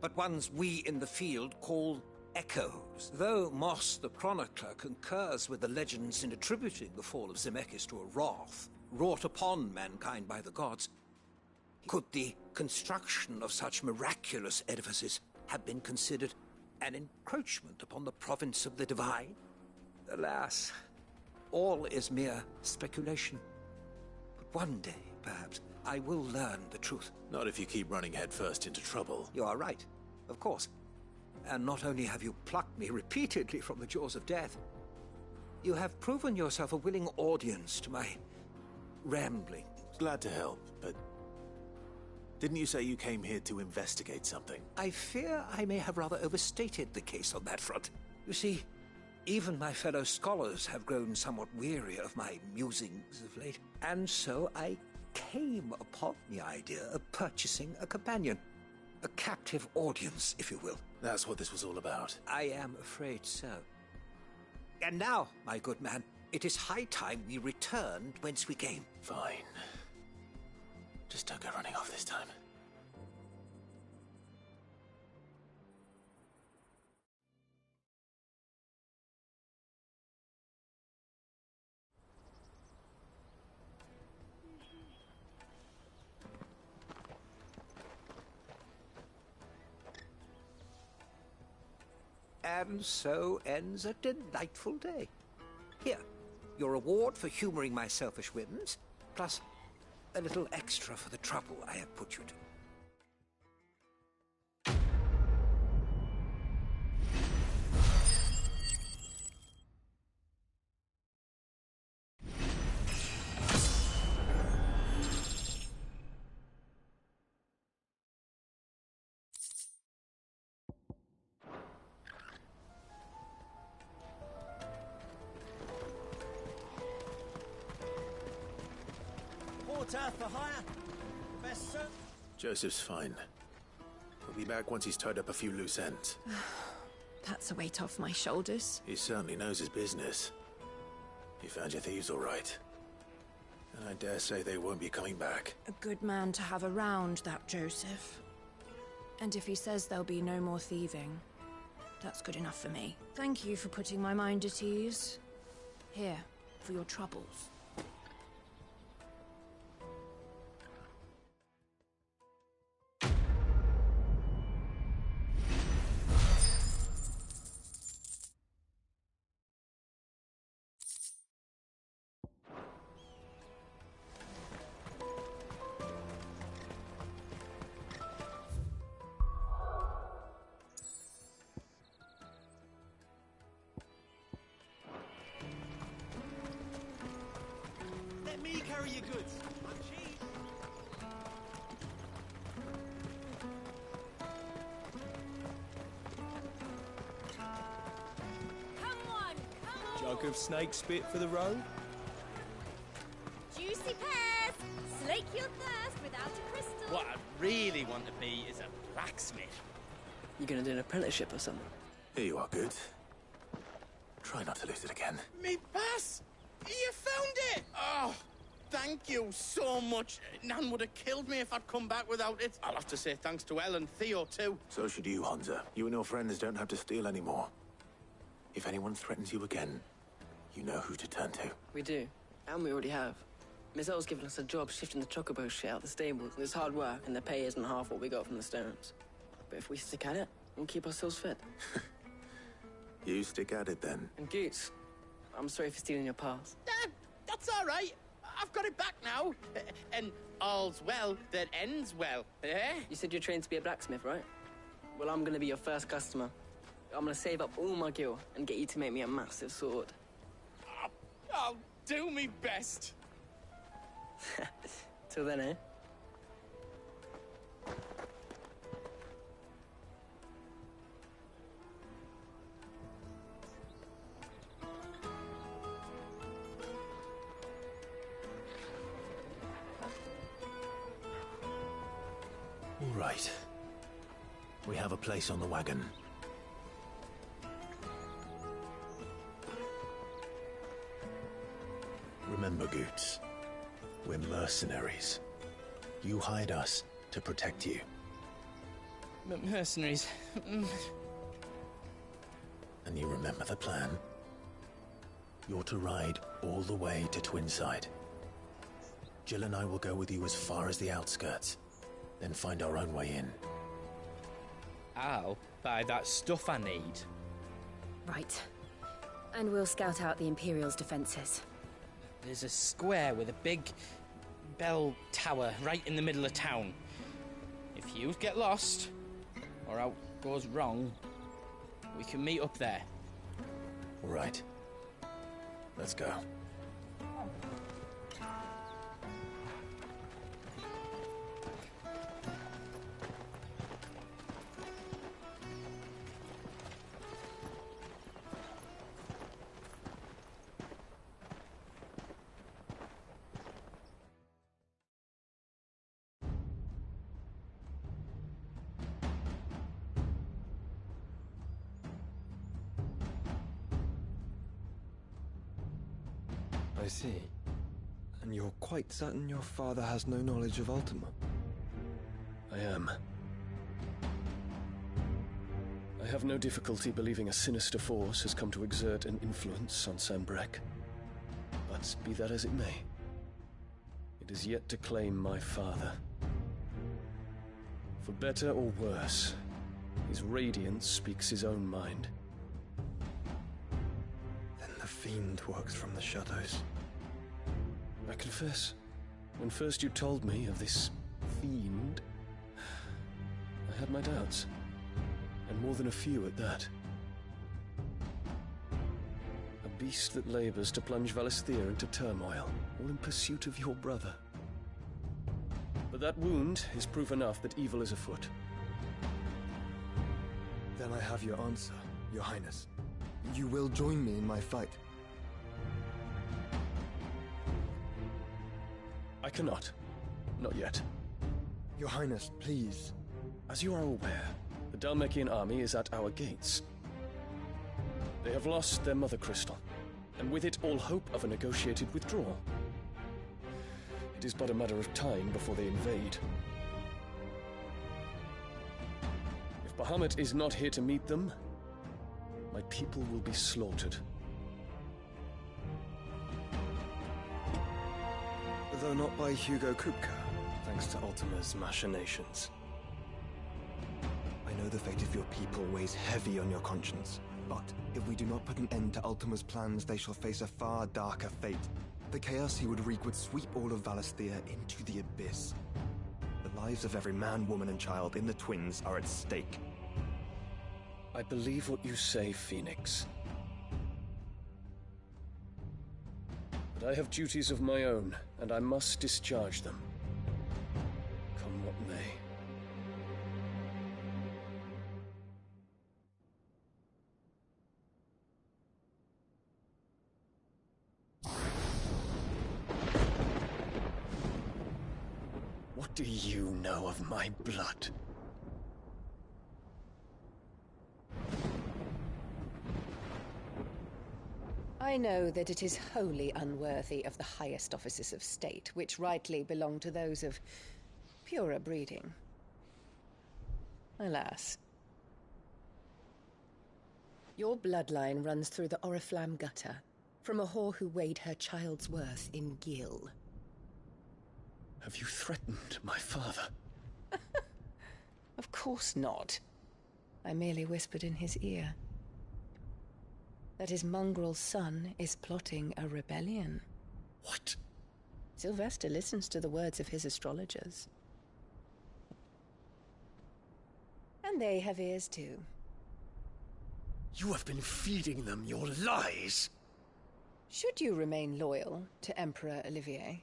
but ones we in the field call echoes. Though Moss the Chronicler concurs with the legends in attributing the fall of Zemeckis to a wrath wrought upon mankind by the gods, could the construction of such miraculous edifices have been considered an encroachment upon the province of the divine? Alas, all is mere speculation. But one day, perhaps, I will learn the truth. Not if you keep running headfirst into trouble. You are right, of course. And not only have you plucked me repeatedly from the jaws of death, you have proven yourself a willing audience to my rambling. Glad to help, but didn't you say you came here to investigate something? I fear I may have rather overstated the case on that front. You see, even my fellow scholars have grown somewhat weary of my musings of late, and so I came upon the idea of purchasing a companion. A captive audience, if you will. That's what this was all about. I am afraid so. And now, my good man, it is high time we returned whence we came. Fine. Just don't go running off this time. And so ends a delightful day. Here, your reward for humoring my selfish whims, plus a little extra for the trouble I have put you to. Porter for hire. The best sir. Joseph's fine. He'll be back once he's tied up a few loose ends. That's a weight off my shoulders. He certainly knows his business. He found your thieves all right. And I dare say they won't be coming back. A good man to have around, that Joseph. And if he says there'll be no more thieving, that's good enough for me. Thank you for putting my mind at ease. Here, for your troubles. Let me carry your goods. I'm cheap. Come on, come on. Jug of snake spit for the road? Juicy pears. Slake your thirst without a crystal. What I really want to be is a blacksmith. You gonna do an apprenticeship or something? Here you are, good. Try not to lose it again. Me pass! You found it! Oh, thank you so much. Nan would have killed me if I'd come back without it. I'll have to say thanks to Elle and Theo, too. So should you, Honza. You and your friends don't have to steal anymore. If anyone threatens you again, you know who to turn to. We do. And we already have. Miss L's given us a job shifting the chocobo shit out the stables. It's hard work, and the pay isn't half what we got from the Stones. But if we stick at it, we'll keep ourselves fit. You stick at it, then. And Goots, I'm sorry for stealing your pass. That's all right. I've got it back now. And all's well that ends well, eh? You said you're trained to be a blacksmith, right? Well, I'm gonna be your first customer. I'm gonna save up all my gil and get you to make me a massive sword. I'll do me best. Till then, eh? All right. We have a place on the wagon. Remember, Goots, we're mercenaries. You hired us to protect you. But mercenaries... And you remember the plan? You're to ride all the way to Twinside. Jill and I will go with you as far as the outskirts, then find our own way in. I'll buy that stuff I need. Right. And we'll scout out the Imperial's defenses. There's a square with a big bell tower right in the middle of town. If you get lost, or out goes wrong, we can meet up there. All right. Let's go. I see. And you're quite certain your father has no knowledge of Ultima? I am. I have no difficulty believing a sinister force has come to exert an influence on Sanbreque. But be that as it may, it is yet to claim my father. For better or worse, his radiance speaks his own mind. Then the fiend works from the shadows. I confess, When first you told me of this fiend, I had my doubts. And more than a few at that. A beast that labors to plunge Valisthea into turmoil, all in pursuit of your brother. But that wound is proof enough that evil is afoot. Then I have your answer, Your Highness. You will join me in my fight. I cannot. Not yet. Your Highness, please. As you are aware, the Dhalmekian army is at our gates. They have lost their mother crystal, and with it all hope of a negotiated withdrawal. It is but a matter of time before they invade. If Bahamut is not here to meet them, my people will be slaughtered. Though not by Hugo Kupka, thanks to Ultima's machinations. I know the fate of your people weighs heavy on your conscience, but if we do not put an end to Ultima's plans, they shall face a far darker fate. The chaos he would wreak would sweep all of Valisthea into the abyss. The lives of every man, woman, and child in the Twins are at stake. I believe what you say, Phoenix. But I have duties of my own, and I must discharge them. Come what may. What do you know of my blood? I know that it is wholly unworthy of the highest offices of state, which rightly belong to those of purer breeding. Alas. Your bloodline runs through the Oriflamme gutter, from a whore who weighed her child's worth in gil. Have you threatened my father? Of course not. I merely whispered in his ear that his mongrel son is plotting a rebellion. What? Sylvester listens to the words of his astrologers. And they have ears too. You have been feeding them your lies! Should you remain loyal to Emperor Olivier,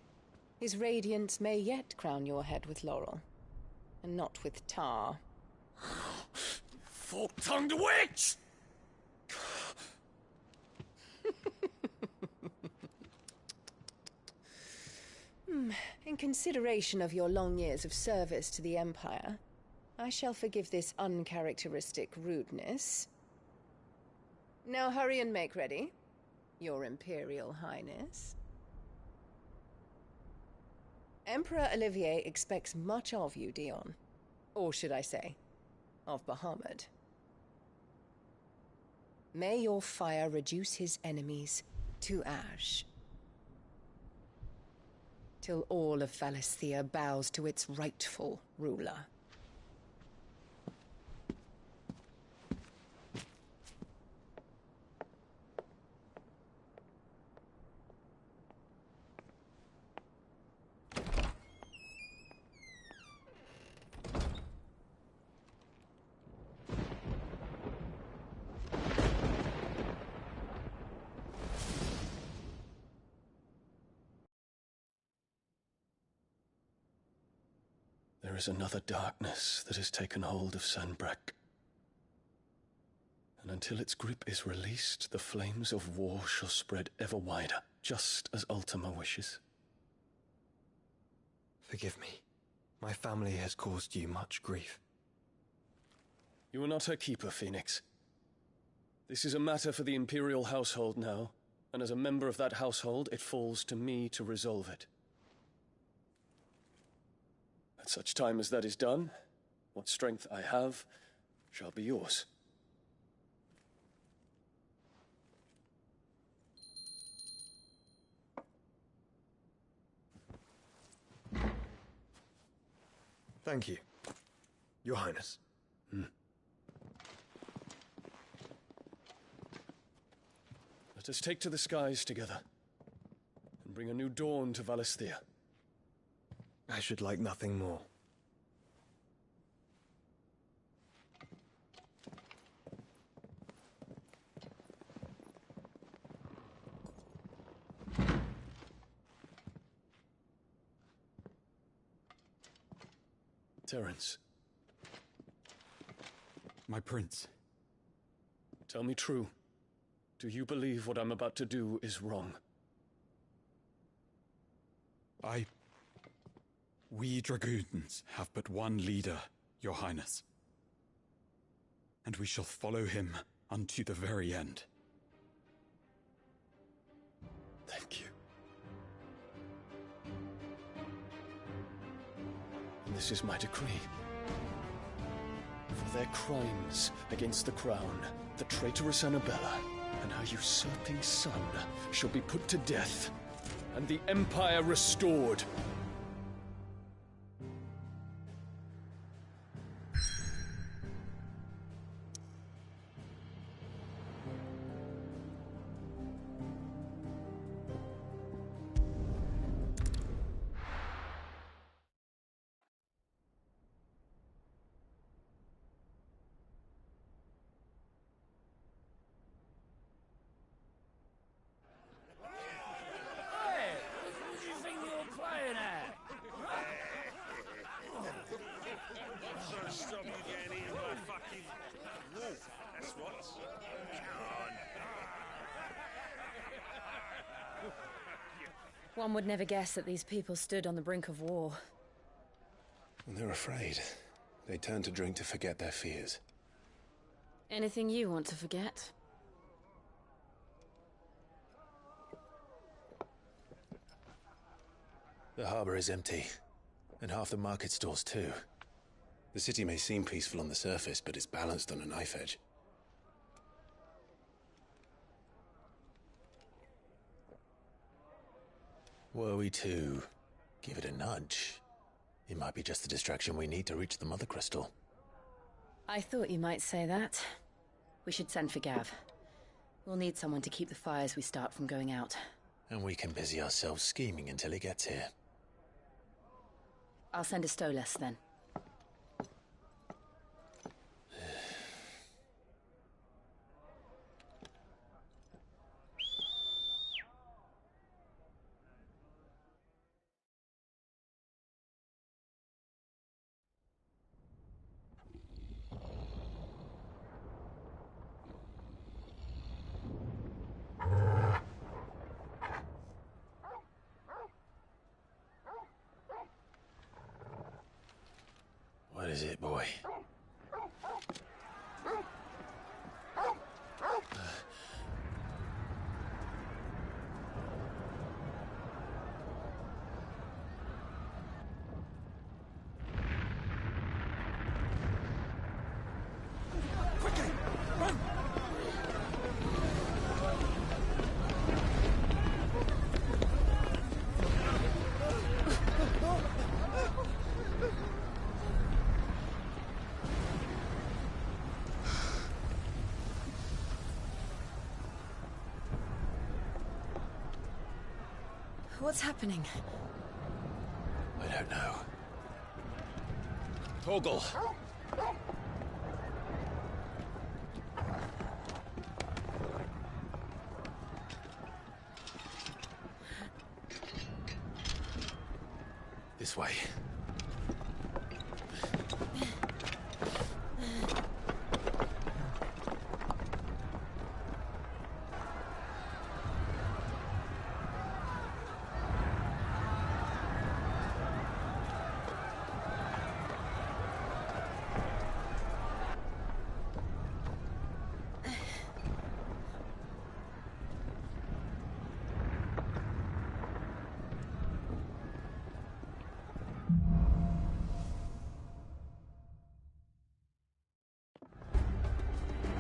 his radiance may yet crown your head with laurel, and not with tar. Fork-tongued witch! In consideration of your long years of service to the Empire, I shall forgive this uncharacteristic rudeness. Now hurry and make ready, Your Imperial Highness. Emperor Olivier expects much of you, Dion. Or should I say, of Bahamut. May your fire reduce his enemies to ash, till all of Valisthea bows to its rightful ruler. There is another darkness that has taken hold of Sanbreque. And until its grip is released, the flames of war shall spread ever wider, just as Ultima wishes. Forgive me. My family has caused you much grief. You are not her keeper, Phoenix. This is a matter for the Imperial household now, and as a member of that household, it falls to me to resolve it. At such time as that is done, what strength I have shall be yours. Thank you, Your Highness. Let us take to the skies together, and bring a new dawn to Valisthea. I should like nothing more. Terence. My prince. Tell me true. Do you believe what I'm about to do is wrong? We dragoons have but one leader, Your Highness. And we shall follow him unto the very end. Thank you. And this is my decree. For their crimes against the crown, the traitorous Annabella and her usurping son shall be put to death, and the Empire restored. Stop you getting eaten by fucking wolf. That's what. One would never guess that these people stood on the brink of war. And they're afraid. They turn to drink to forget their fears. Anything you want to forget? The harbor is empty, and half the market stalls too. The city may seem peaceful on the surface, but it's balanced on a knife edge. Were we to give it a nudge, it might be just the distraction we need to reach the Mother Crystal. I thought you might say that. We should send for Gav. We'll need someone to keep the fires we start from going out. And we can busy ourselves scheming until he gets here. I'll send a Stolas then. What is it, boy? Quickly! Run! What's happening? I don't know. Torgal! This way.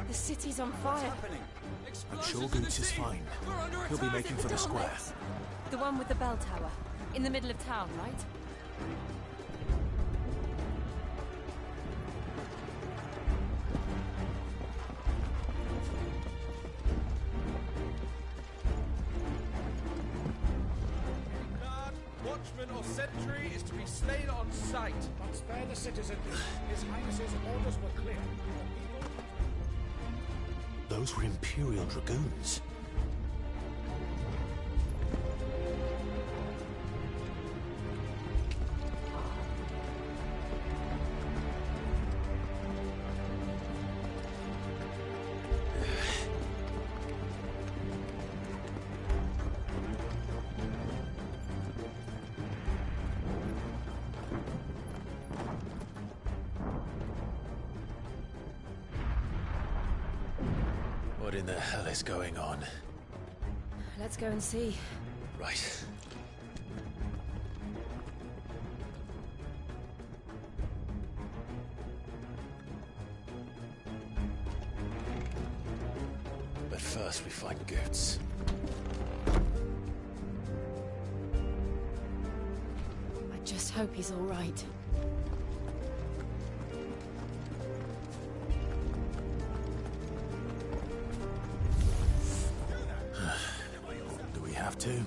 The city's on fire. I'm sure Goots is fine. He'll be making for the square. The one with the bell tower. In the middle of town, right? Guard, watch watchman or sentry is to be slain on sight. But spare the citizens. His Highness's orders were clear. Those were Imperial Dragoons. What in the hell is going on? Let's go and see. Right. But first we find Goots. I just hope he's all right. Do we have to?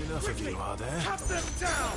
Enough of you, are there? Cut them down!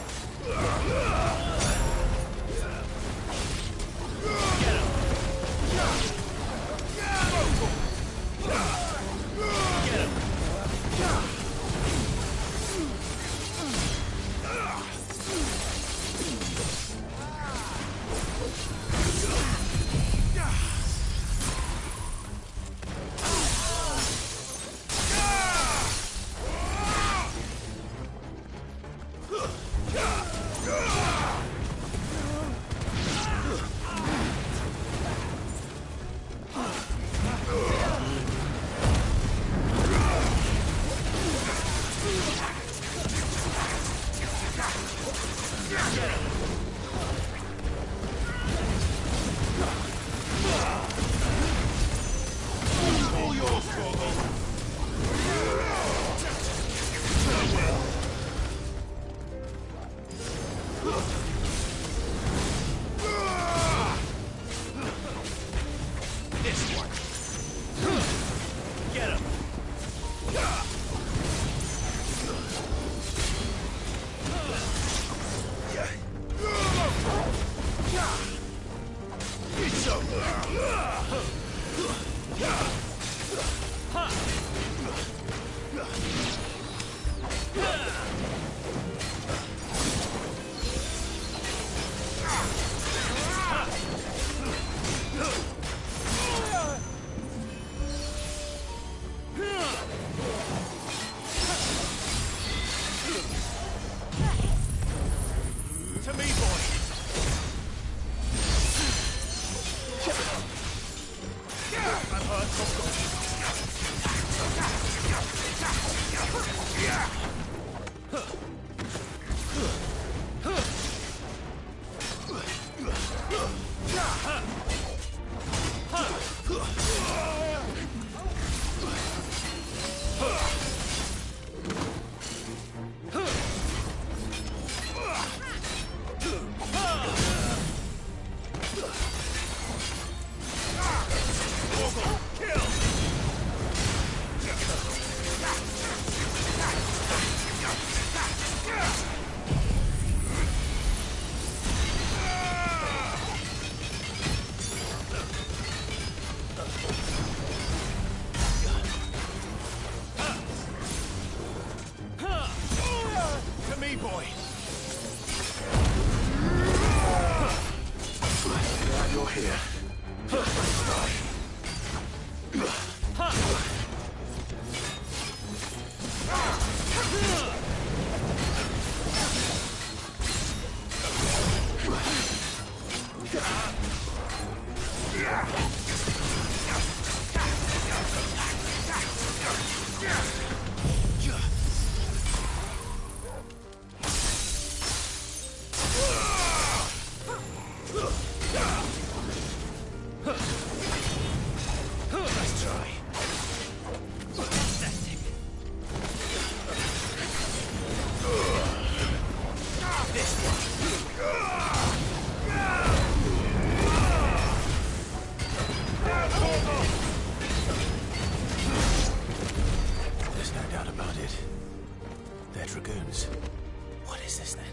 is this then?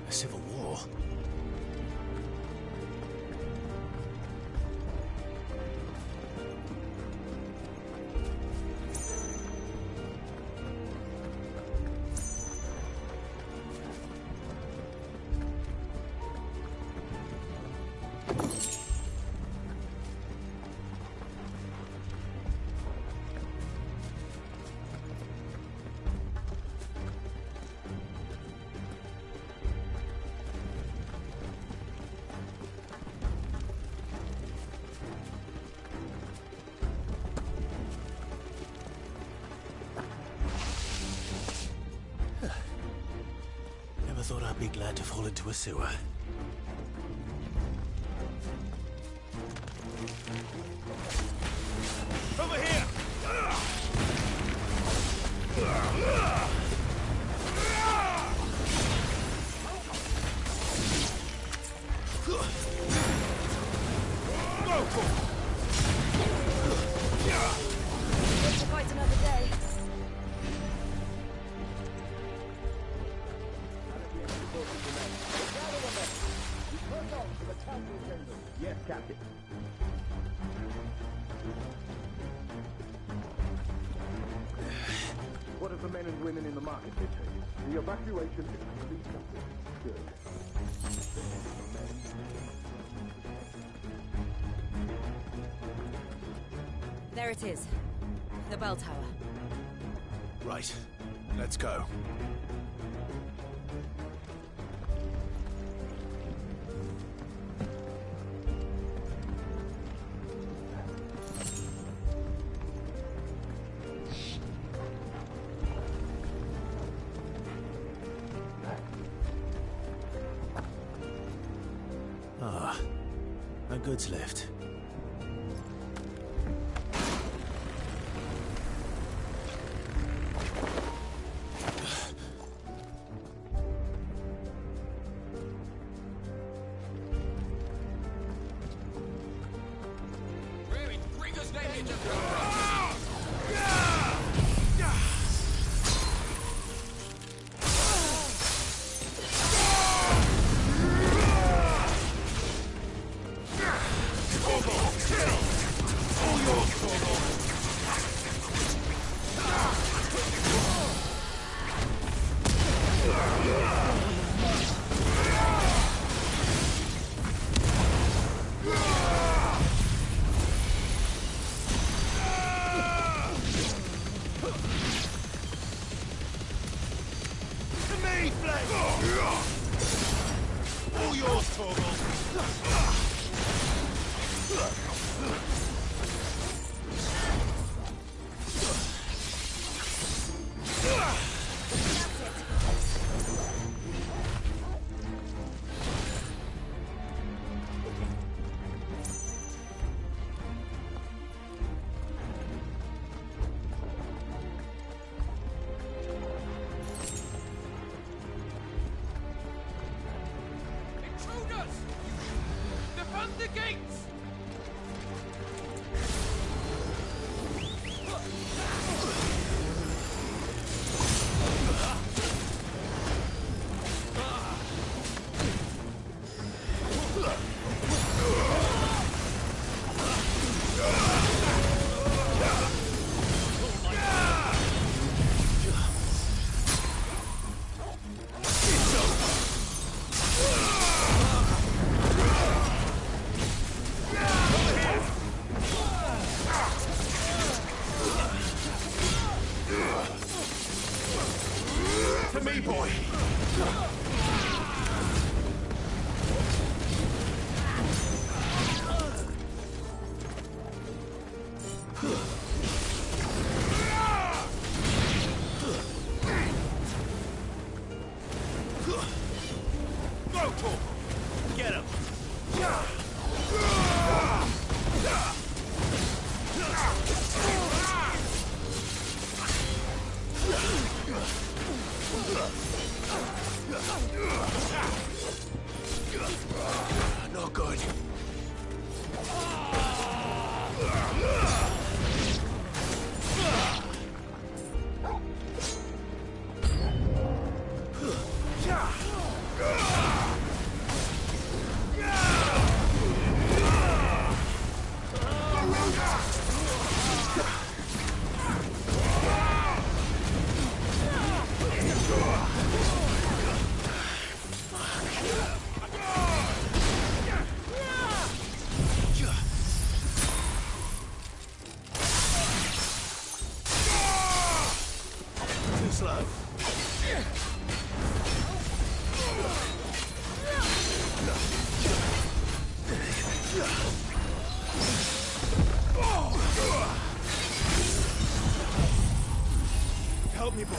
A civil war? Never thought I'd be glad to fall into a sewer. Over here! Live to fight another day. Yes, Captain. What of the men and women in the market district? The evacuation is complete, Captain. Good. There it is. The bell tower. Right. Let's go. Ah, a goods lift. Defend the gates! To me, boy! Go, Torgal! Get him! No good. Help me, boy.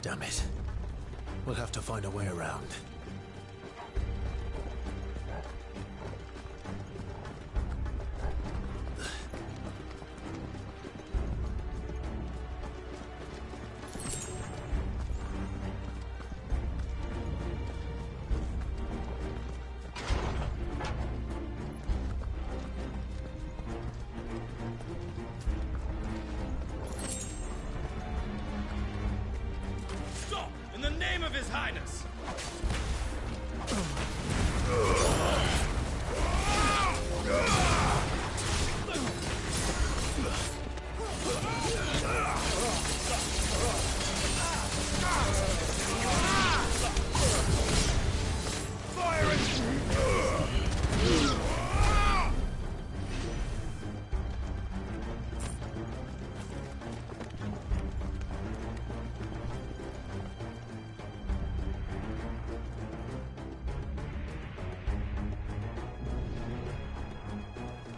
Damn it. We'll have to find a way around. In the name of His Highness!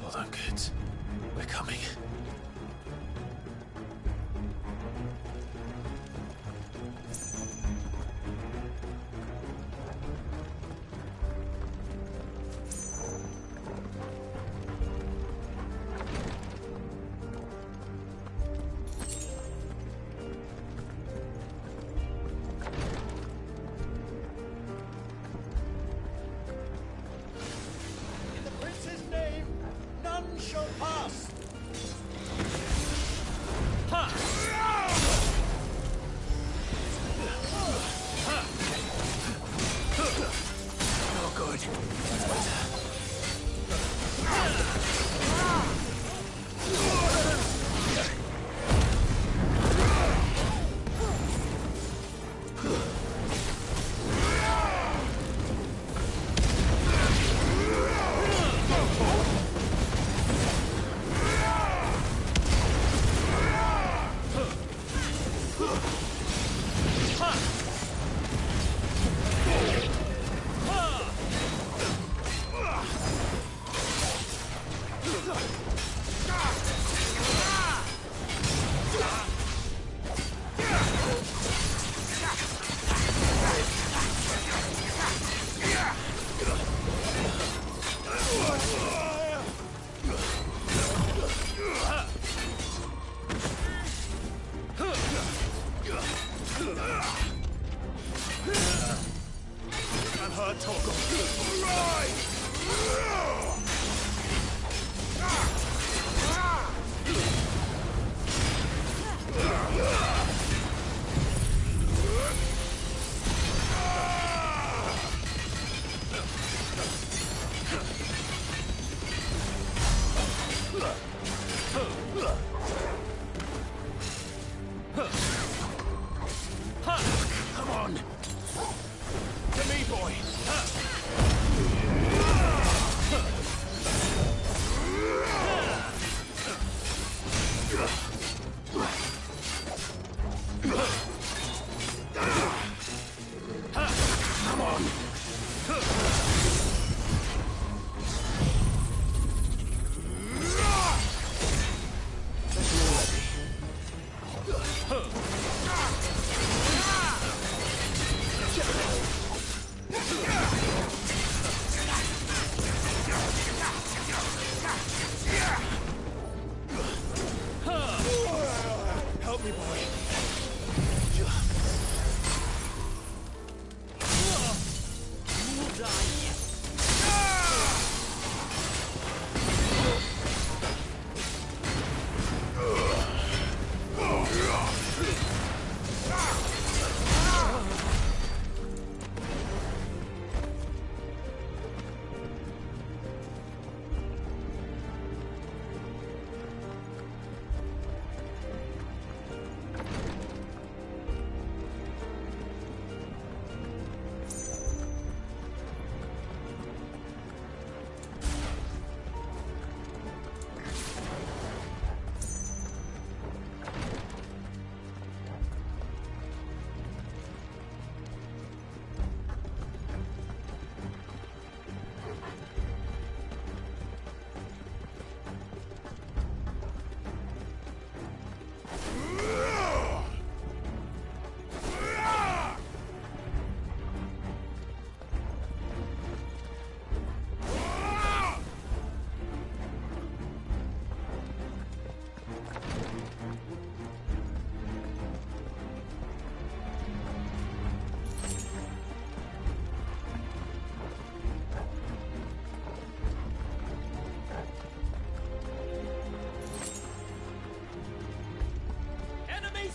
Hold on, kids. We're coming. In the prince's name, none shall pass. Oh, good. That's better.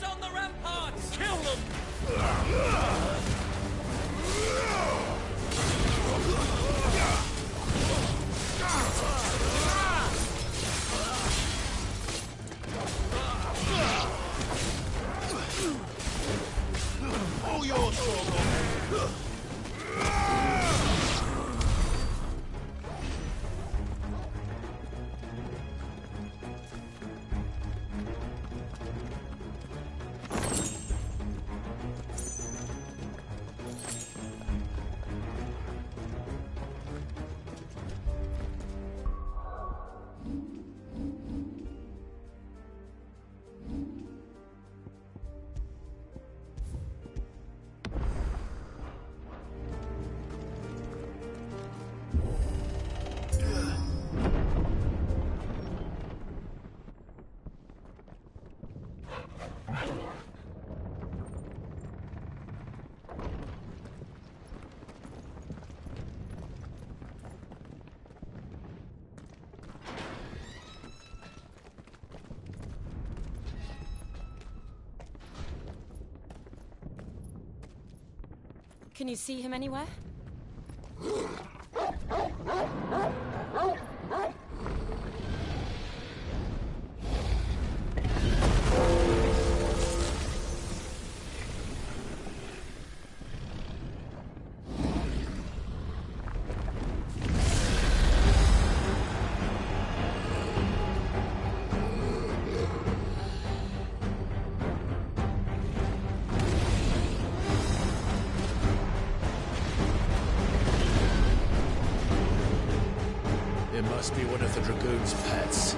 On the ramparts! Kill them! All yours, Torgal! Can you see him anywhere? Must be one of the Dragoon's pets.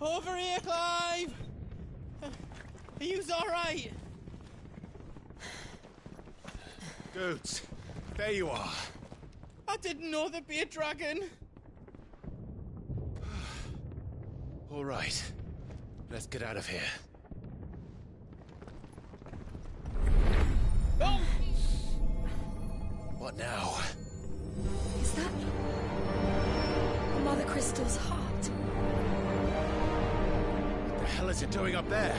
Over here, Clive! Are you alright? Goods, there you are. I didn't know there'd be a dragon. All right, let's get out of here. Oh! What now? Is that Mother Crystal's heart? What the hell is it doing up there?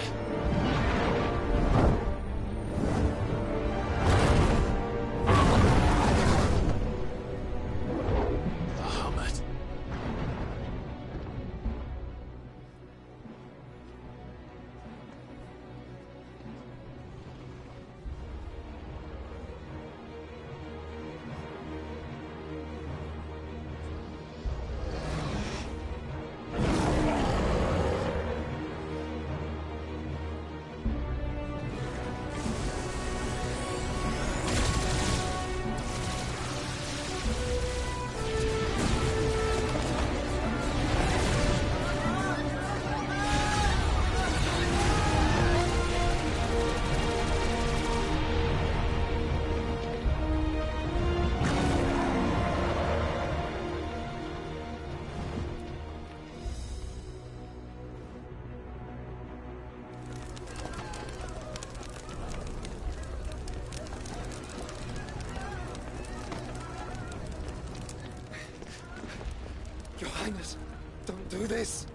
Your Highness, don't do this.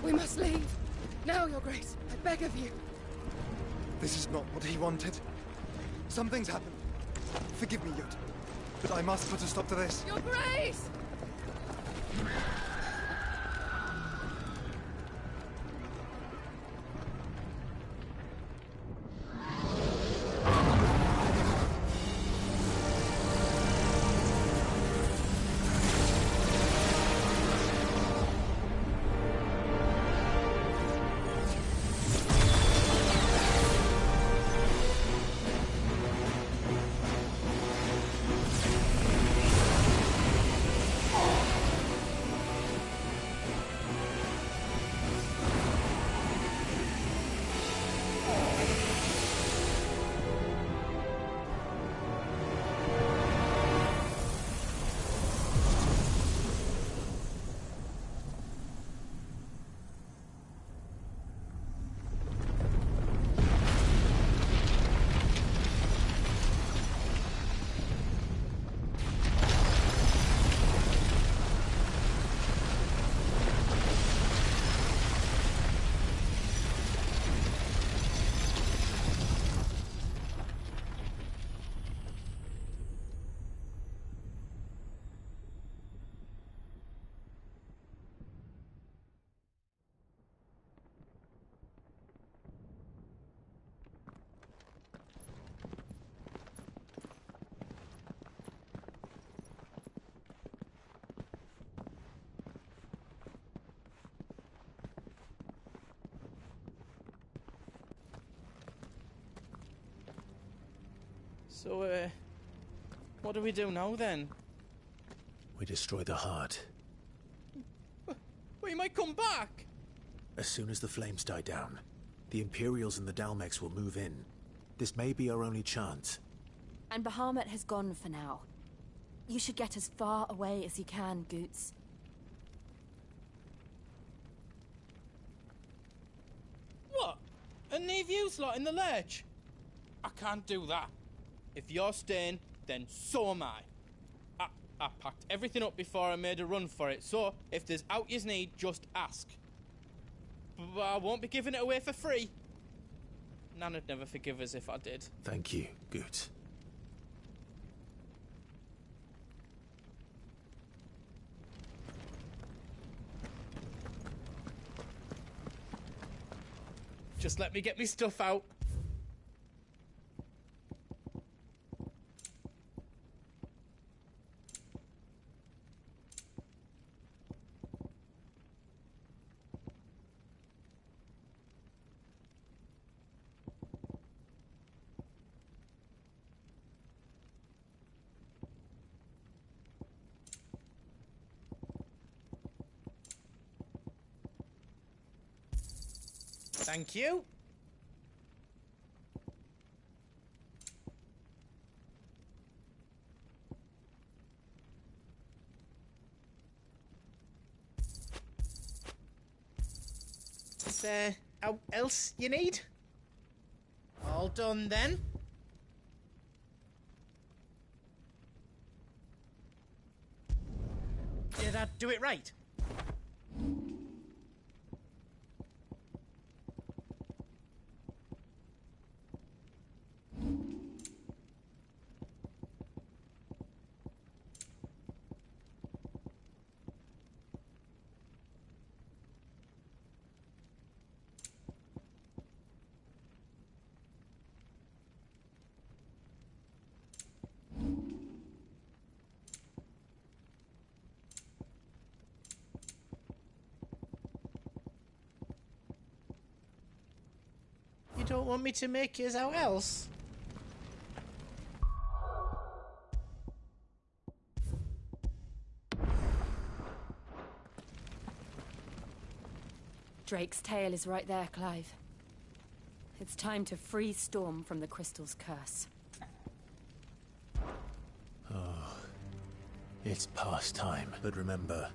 We must leave. Now, Your Grace. I beg of you. This is not what he wanted. Something's happened. Forgive me, Yod, but I must put a stop to this. Your Grace! So, What do we do now, then? We destroy the heart. We might come back! As soon as the flames die down, the Imperials and the Dalmex will move in. This may be our only chance. And Bahamut has gone for now. You should get as far away as you can, Goots. What? And leave you lot in the lurch? I can't do that. If you're staying, then so am I. I packed everything up before I made a run for it, so if there's out yous need, just ask. But I won't be giving it away for free. Nana'd never forgive us if I did. Thank you, Goots. Just let me get me stuff out. Thank you. Is there out else you need? All done then? Did I do it right? You don't want me to make yours out else? Drake's tail is right there, Clive. It's time to free Storm from the Crystal's curse. Oh, it's past time. But remember,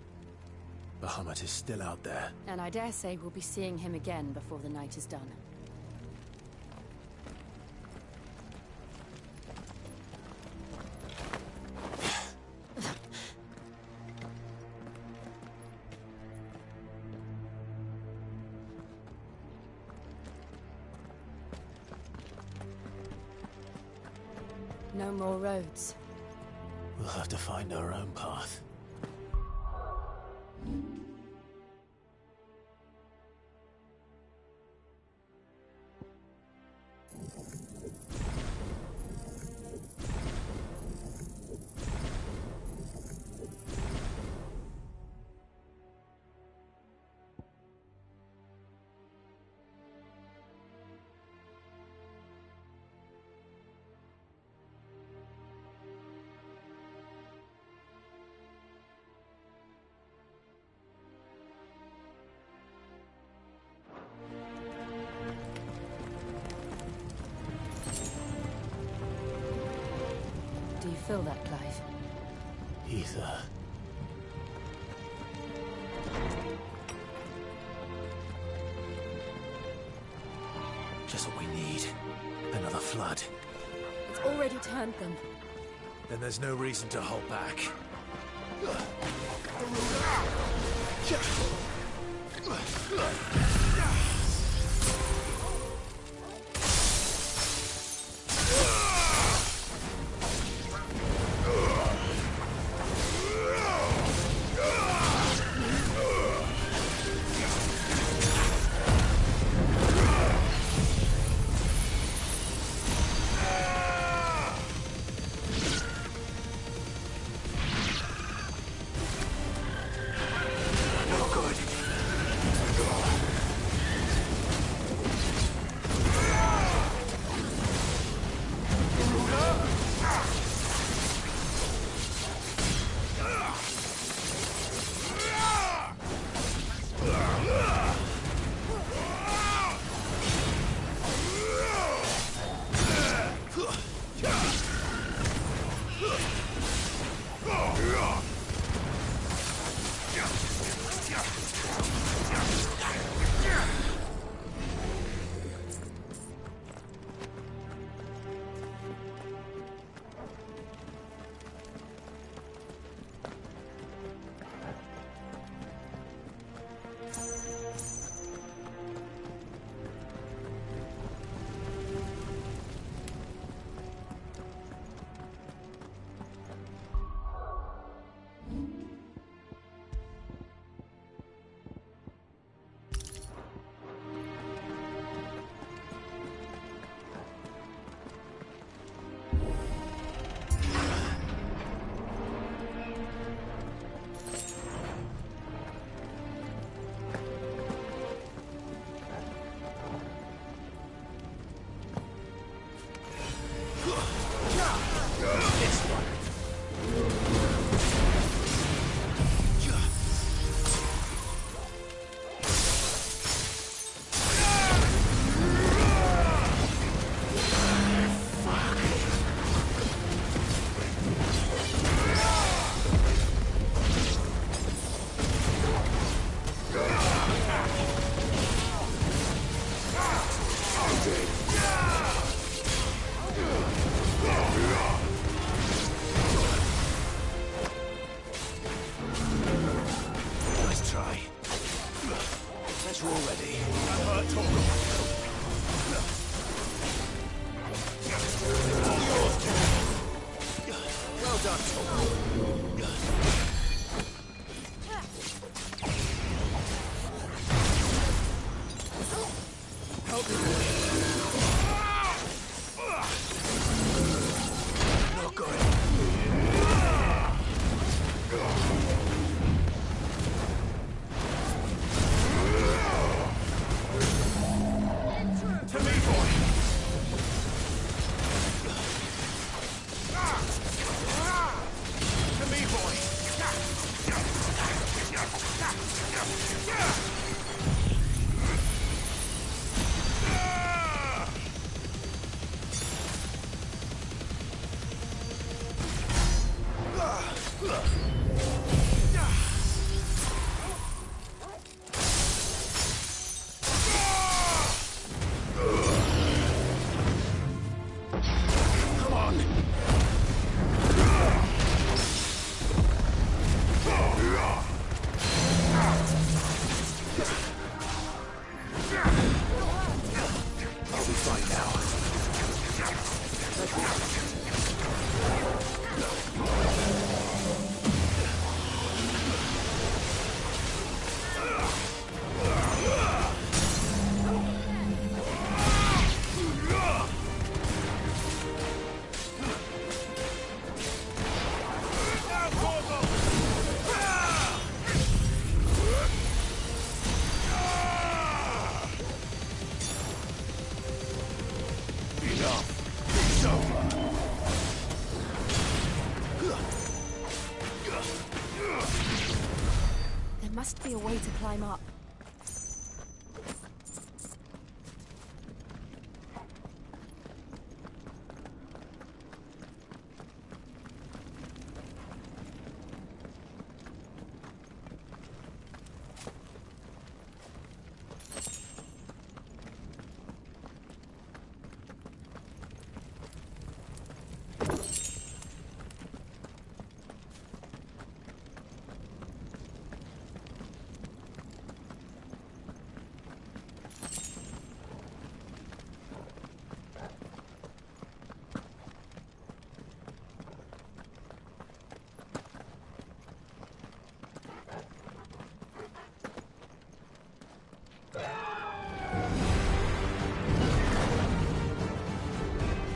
Bahamut is still out there. And I dare say we'll be seeing him again before the night is done. No more roads. We'll have to find our own path. Do you feel that, Clive? Ether. Just what we need. Another flood. It's already turned them. Then there's no reason to hold back. There must be a way to climb up.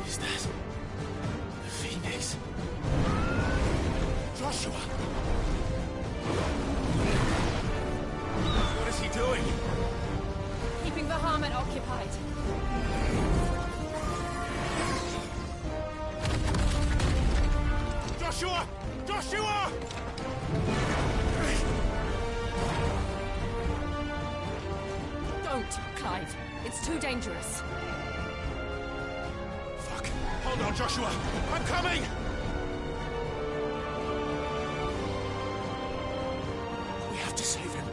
Is that the Phoenix? Joshua! What is he doing? Keeping the Harmon occupied. Joshua! Joshua! Don't, Clive. It's too dangerous. Fuck. Hold on, Joshua. I'm coming! We have to save him.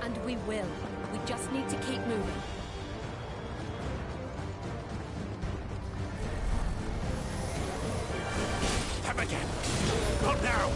And we will. We just need to keep moving. Them again. Not now.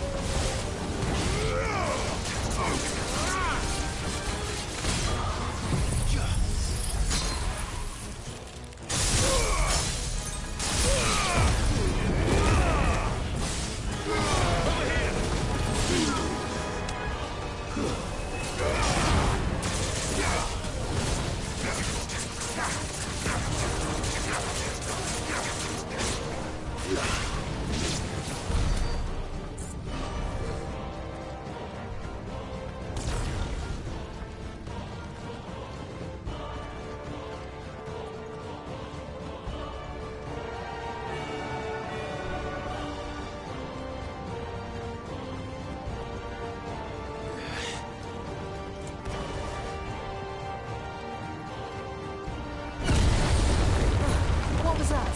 What was that?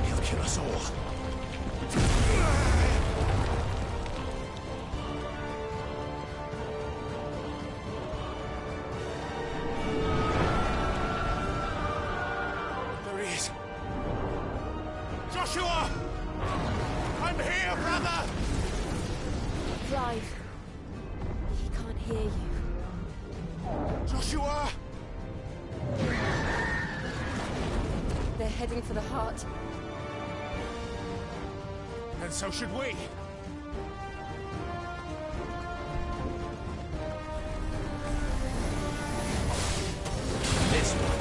He'll kill us all. There he is. Joshua! I'm here, brother! Clive. He can't hear you. Joshua! They're heading for the heart. And so should we. This one.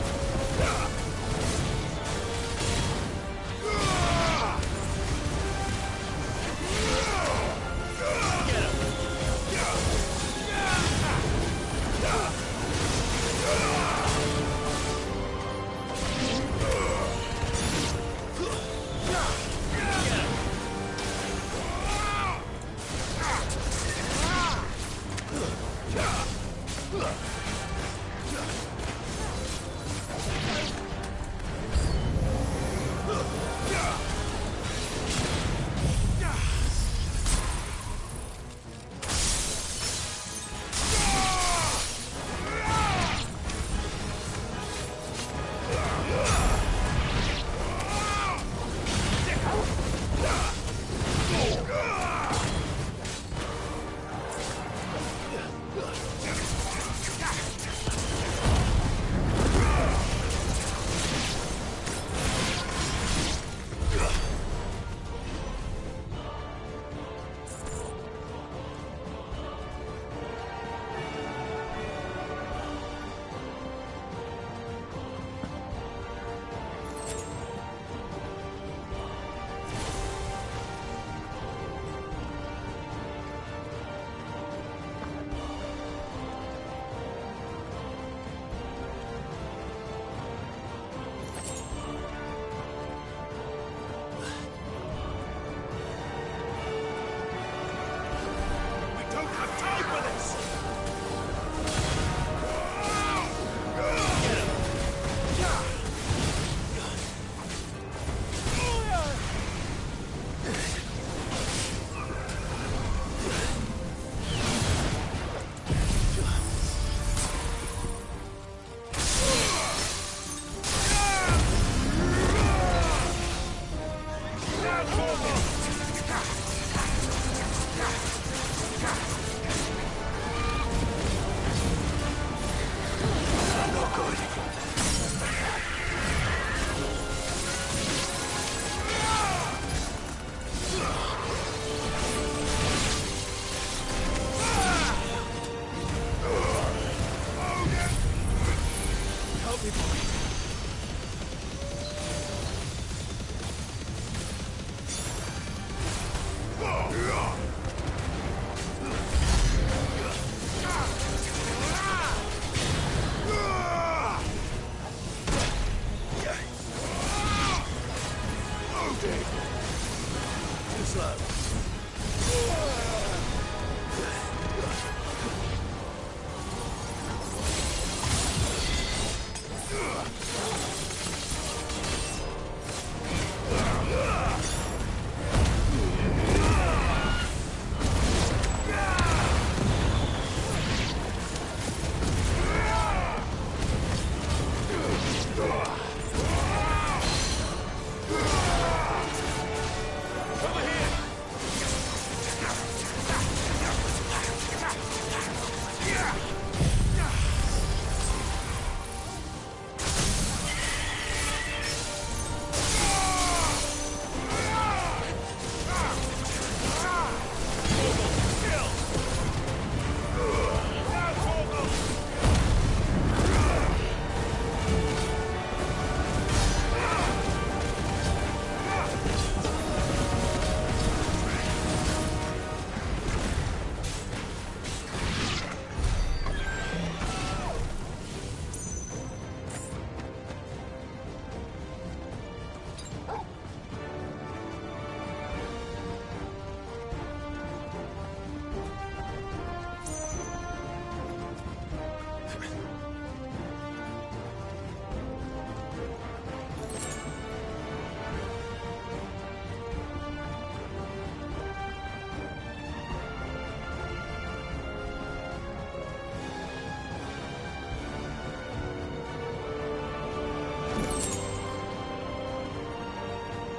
Dead. Too slow.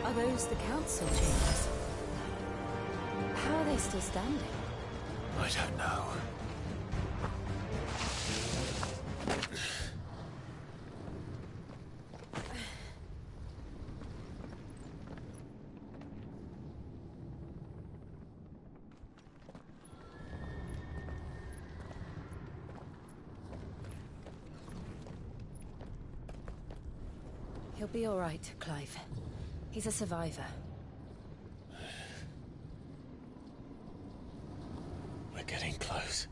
Are those the council chambers? How are they still standing? I don't know. He'll be all right, Clive. He's a survivor. We're getting close.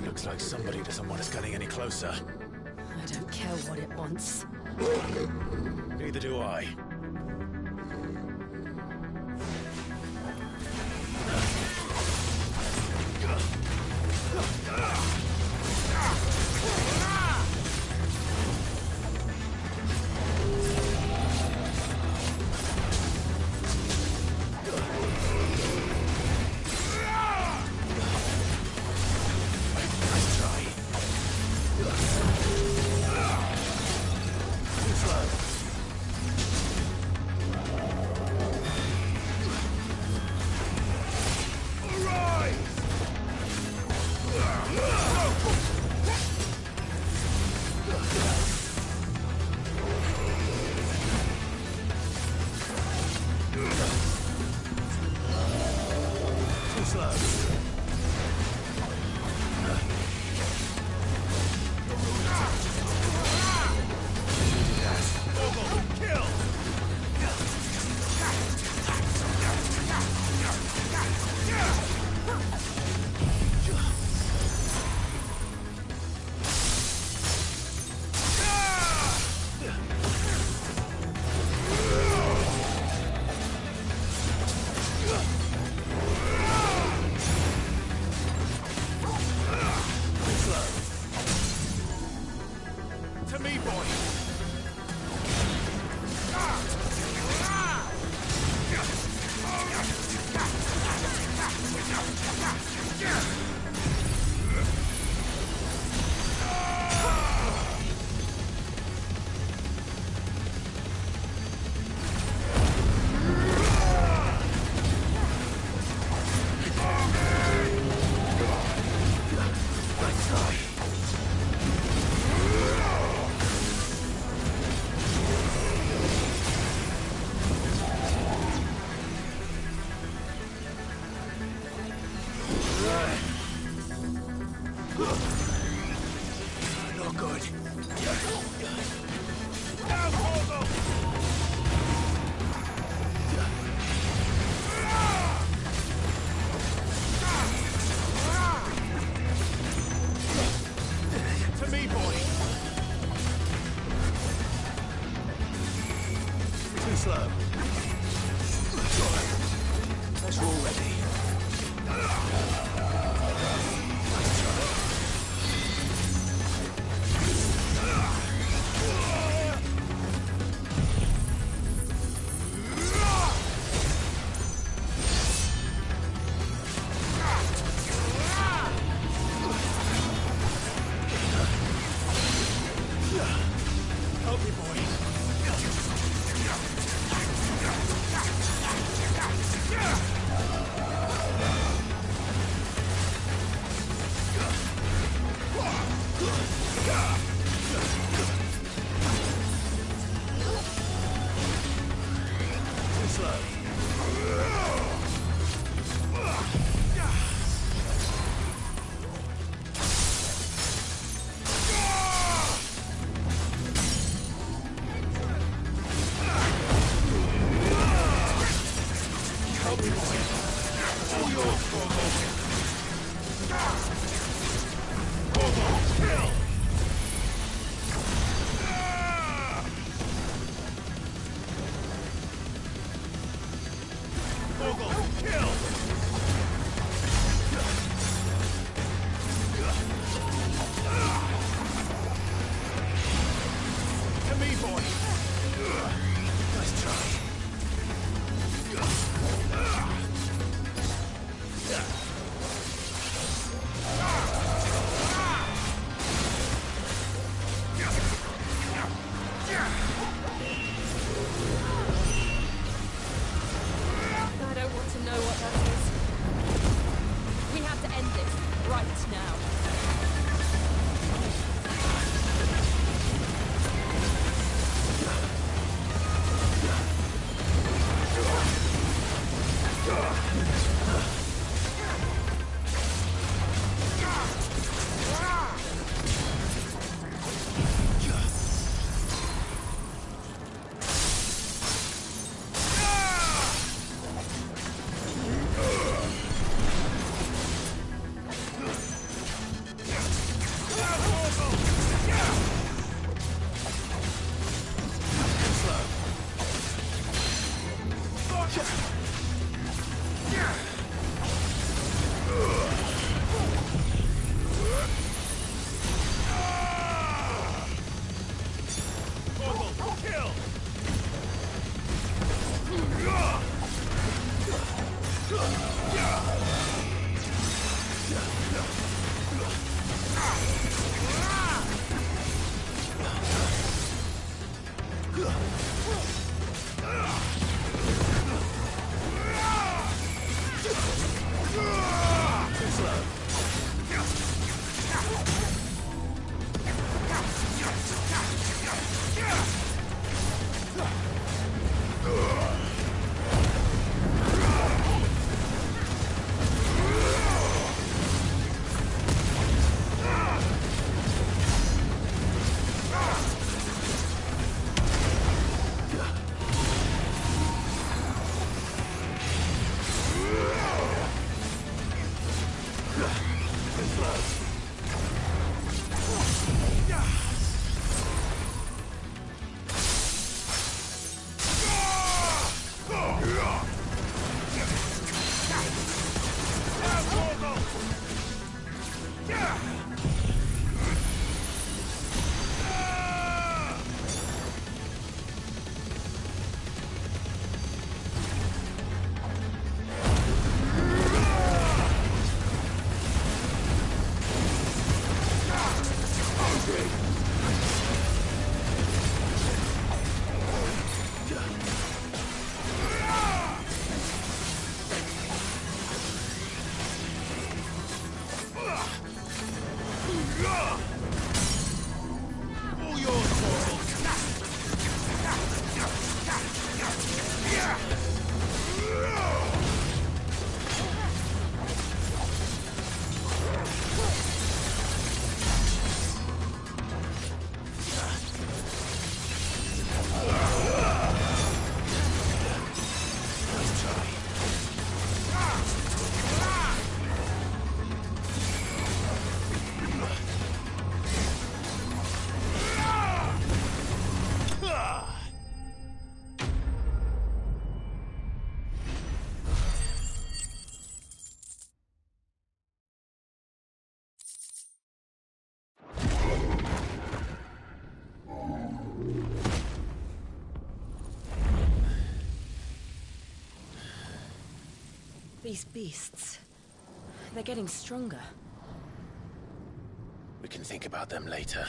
Looks like somebody doesn't want us getting any closer. I don't care what it wants. Neither do I. Not good. Now, Portal! To me, boy. Too slow. That's all ready. Help me, boy. Too slow. Help me, boy. All yours, Portal. Portal, kill! Portal, kill! To me, boy. Nice try. I don't want to know what that is. We have to end this right now. These beasts... they're getting stronger. We can think about them later.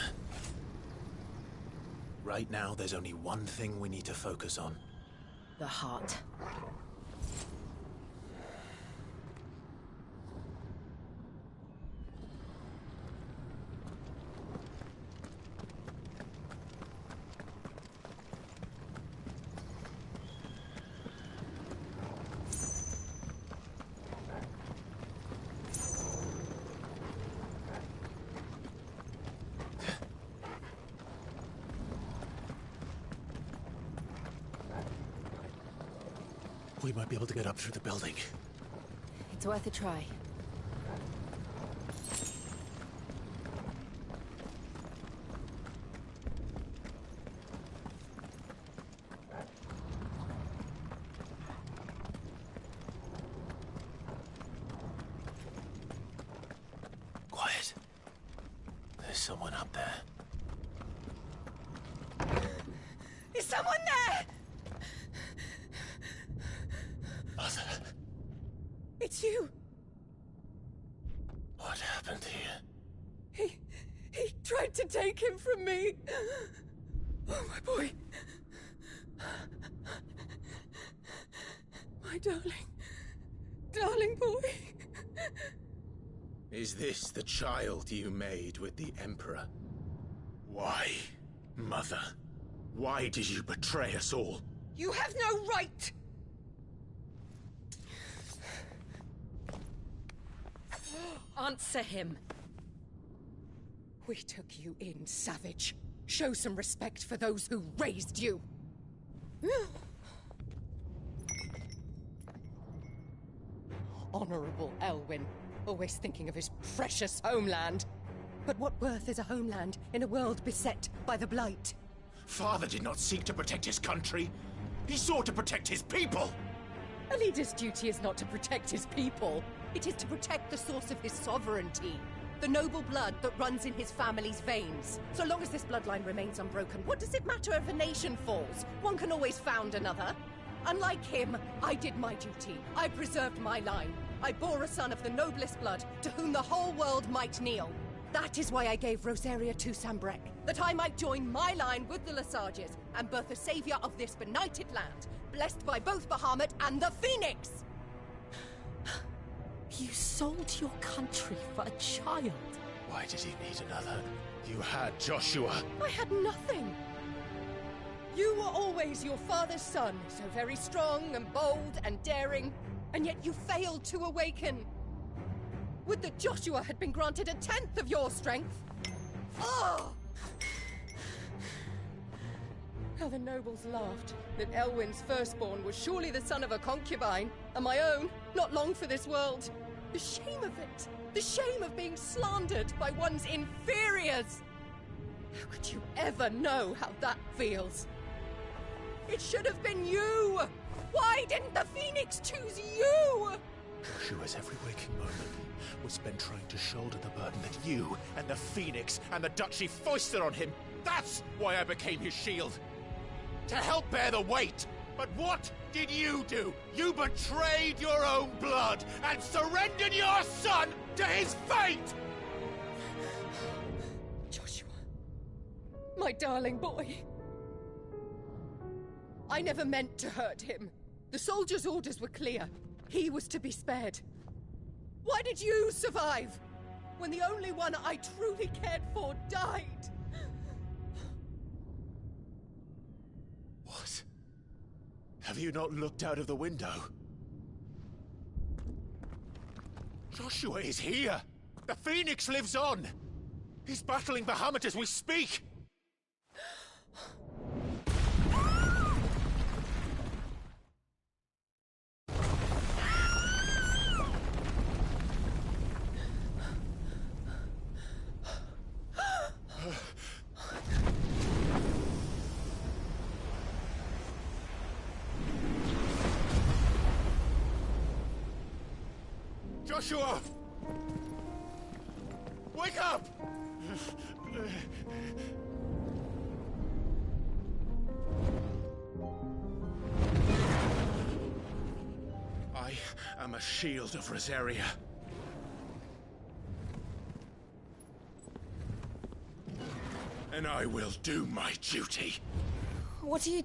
Right now, there's only one thing we need to focus on. The heart. We might be able to get up through the building. It's worth a try. Quiet. There's someone up there. Is someone there? Mother. It's you. What happened here? He tried to take him from me. Oh, my boy. My darling boy. Is this the child you made with the Emperor? Why, Mother? Why did you betray us all? You have no right! Answer him. We took you in, savage. Show some respect for those who raised you. Honorable Elwyn, always thinking of his precious homeland. But what worth is a homeland in a world beset by the Blight? Father did not seek to protect his country. He sought to protect his people. A leader's duty is not to protect his people. It is to protect the source of his sovereignty. The noble blood that runs in his family's veins. So long as this bloodline remains unbroken, what does it matter if a nation falls? One can always found another. Unlike him, I did my duty. I preserved my line. I bore a son of the noblest blood, to whom the whole world might kneel. That is why I gave Rosaria to Sambrek, that I might join my line with the Lesages and birth a savior of this benighted land, blessed by both Bahamut and the Phoenix! You sold your country for a child. Why did he need another? You had Joshua. I had nothing. You were always your father's son, so very strong and bold and daring, and yet you failed to awaken. Would that Joshua had been granted 1/10 of your strength? Oh! How the nobles laughed that Elwyn's firstborn was surely the son of a concubine, and my own, not long for this world. The shame of it! The shame of being slandered by one's inferiors! How could you ever know how that feels? It should have been you! Why didn't the Phoenix choose you? Joshua's every waking moment was spent trying to shoulder the burden that you and the Phoenix and the Duchy foisted on him. That's why I became his shield. To help bear the weight. But what did you do? You betrayed your own blood and surrendered your son to his fate! Joshua, my darling boy. I never meant to hurt him. The soldiers' orders were clear. He was to be spared. Why did you survive when the only one I truly cared for died? What? Have you not looked out of the window? Joshua is here! The Phoenix lives on! He's battling Bahamut as we speak! Joshua! Wake up! am a shield of Rosaria. And I will do my duty. What are you...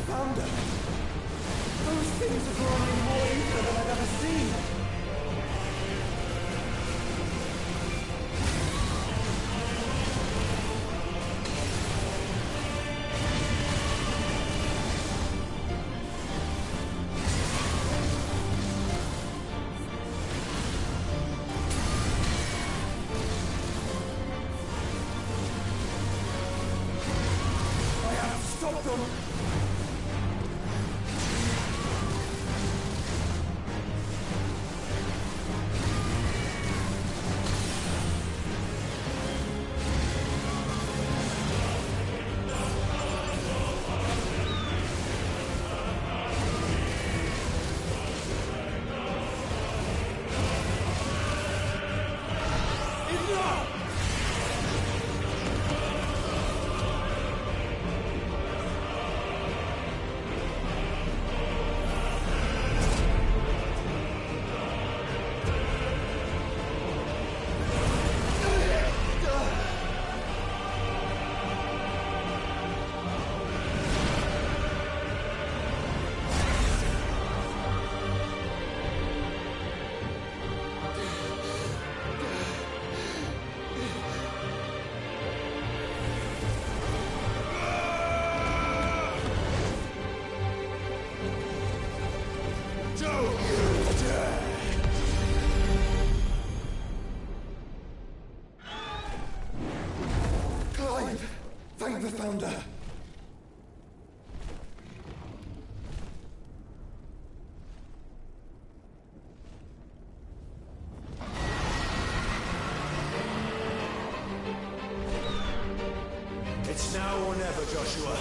Founder! Those things are growing more ether than I've ever seen! Thank the Founder! It's now or never, Joshua.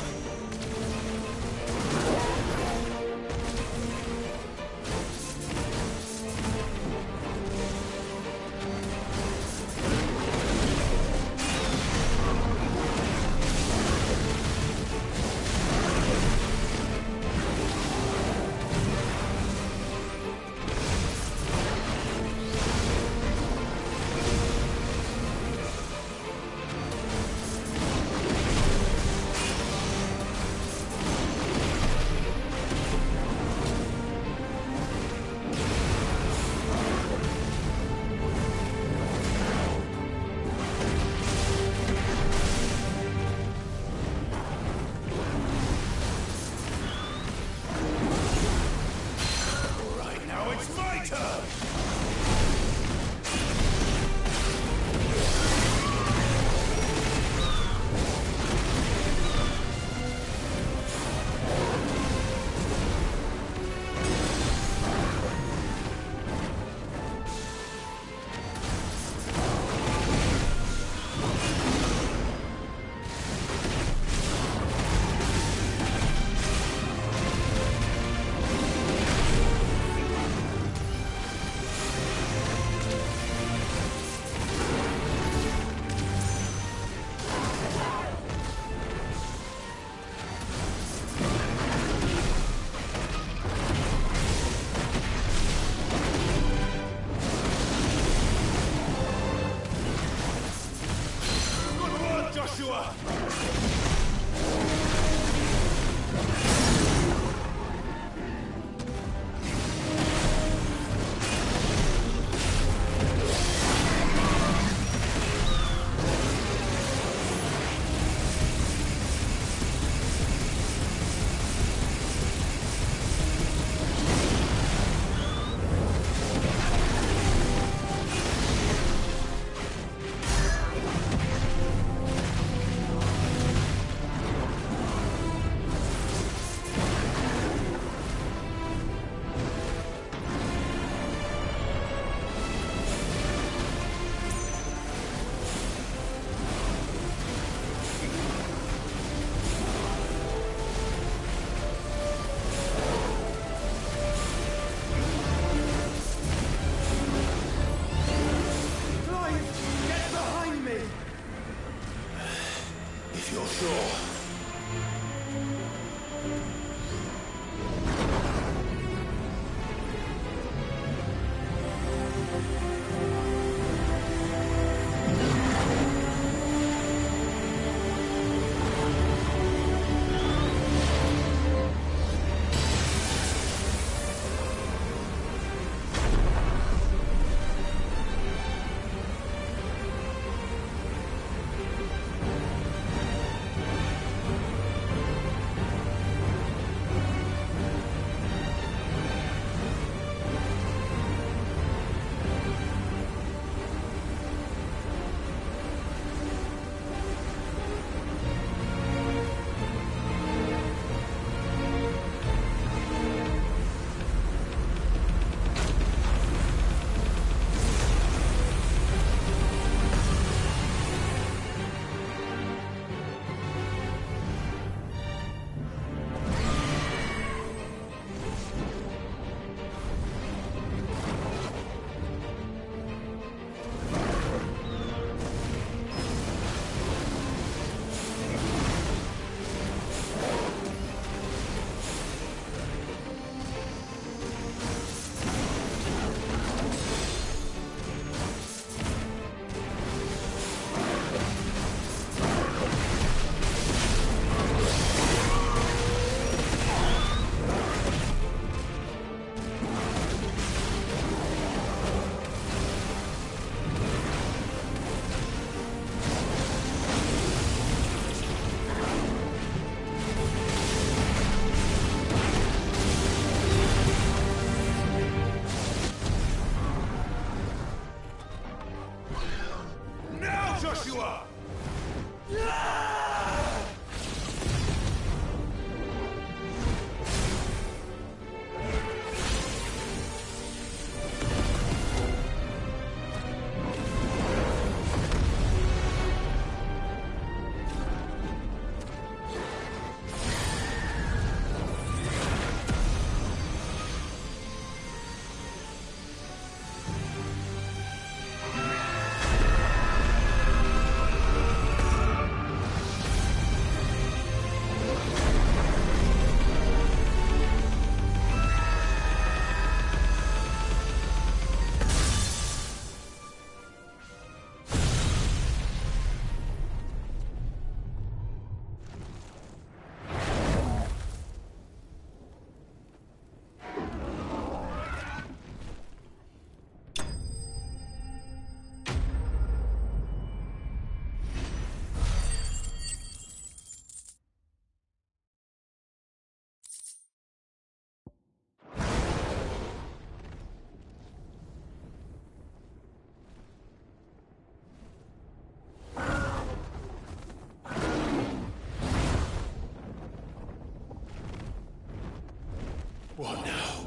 What now?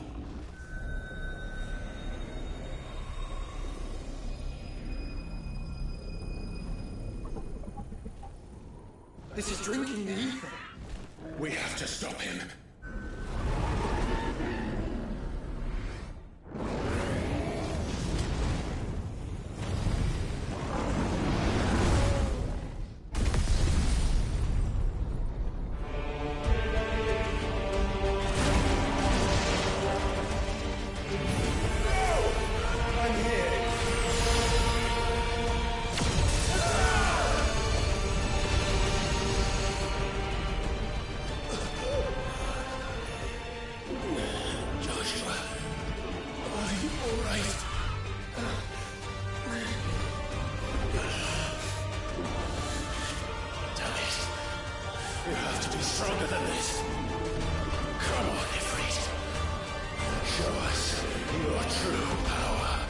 This is drinking the ether. We have to stop him. You have to be stronger than this. Come on, Ifrit. Show us your true power.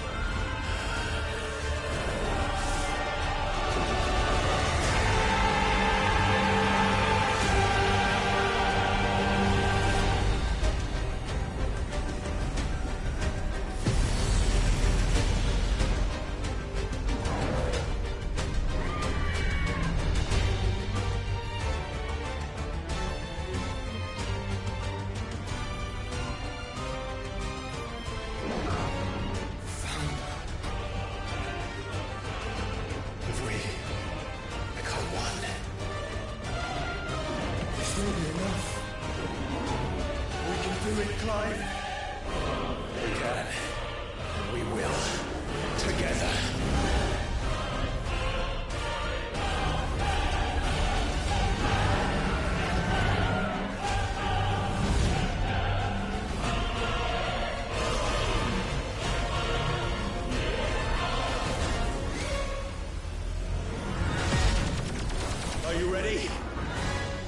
Are you ready?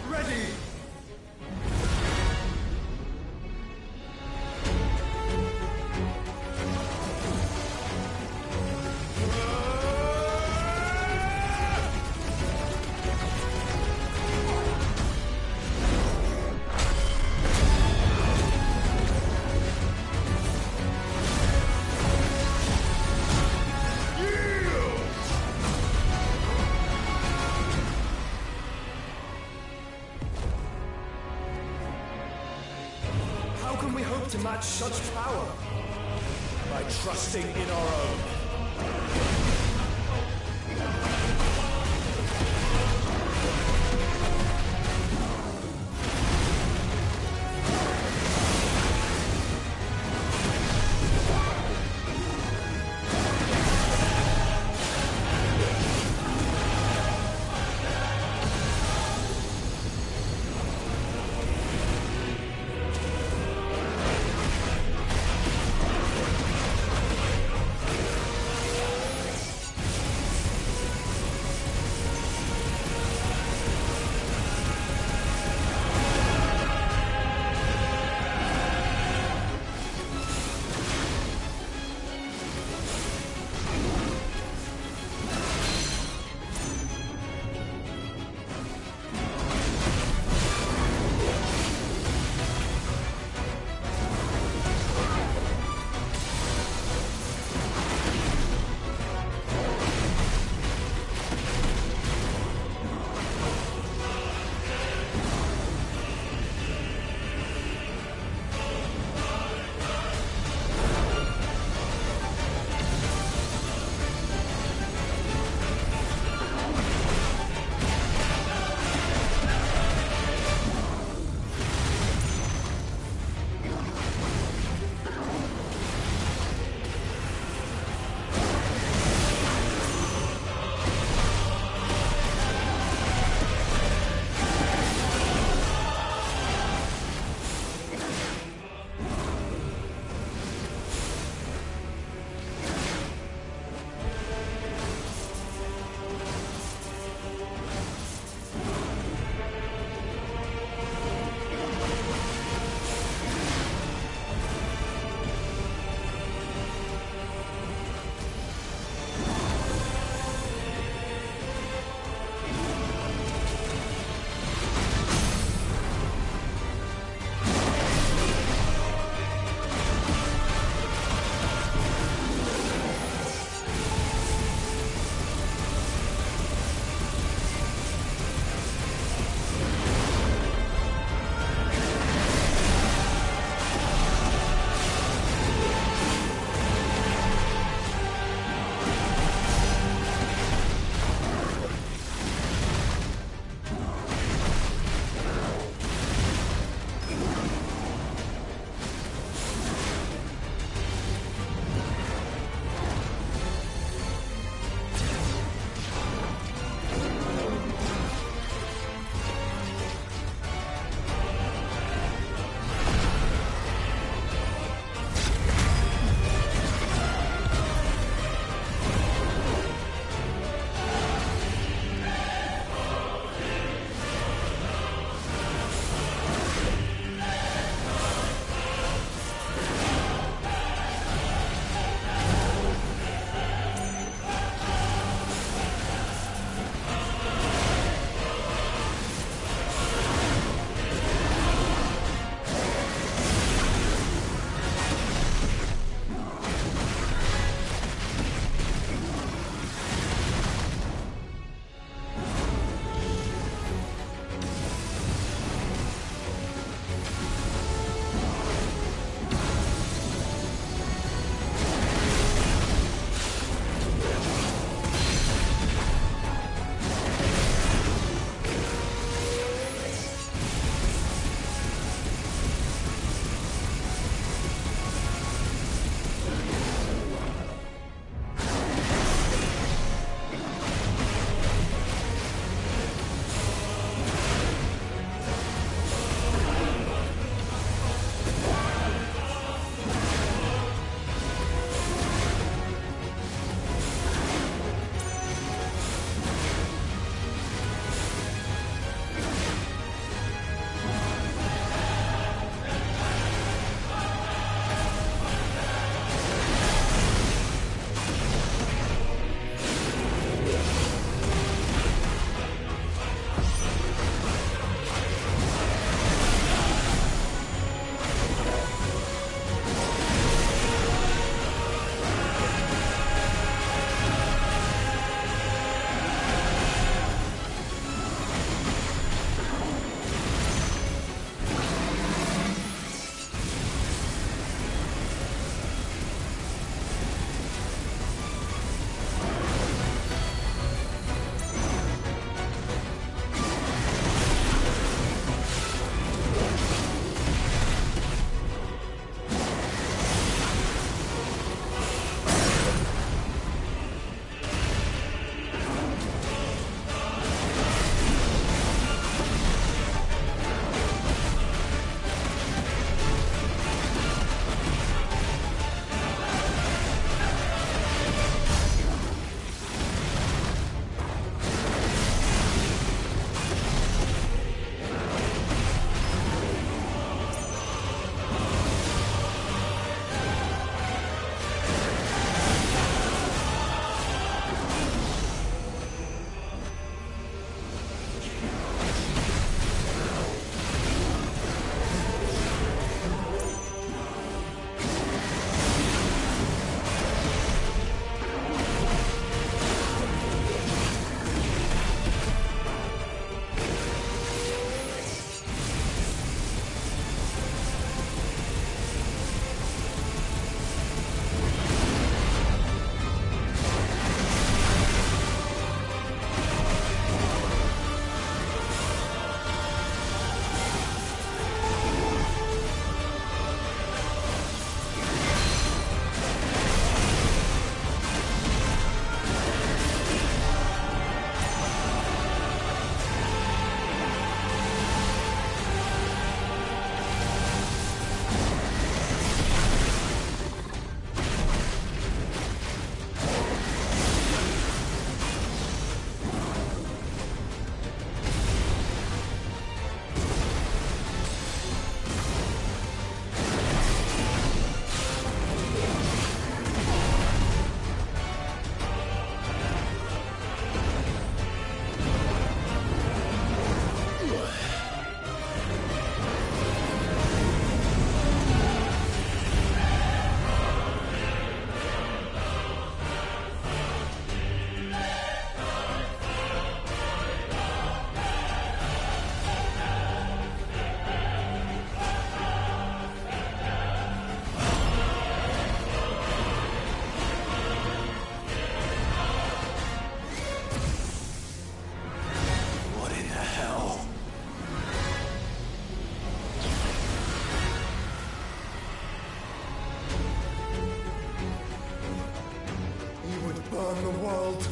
Ready! How can we hope to match such power? By trusting in our own. own world.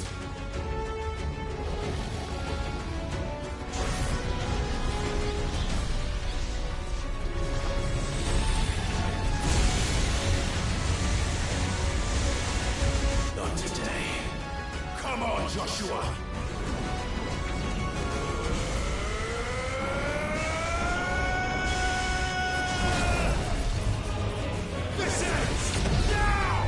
Not today. Come on, Joshua! This ends now!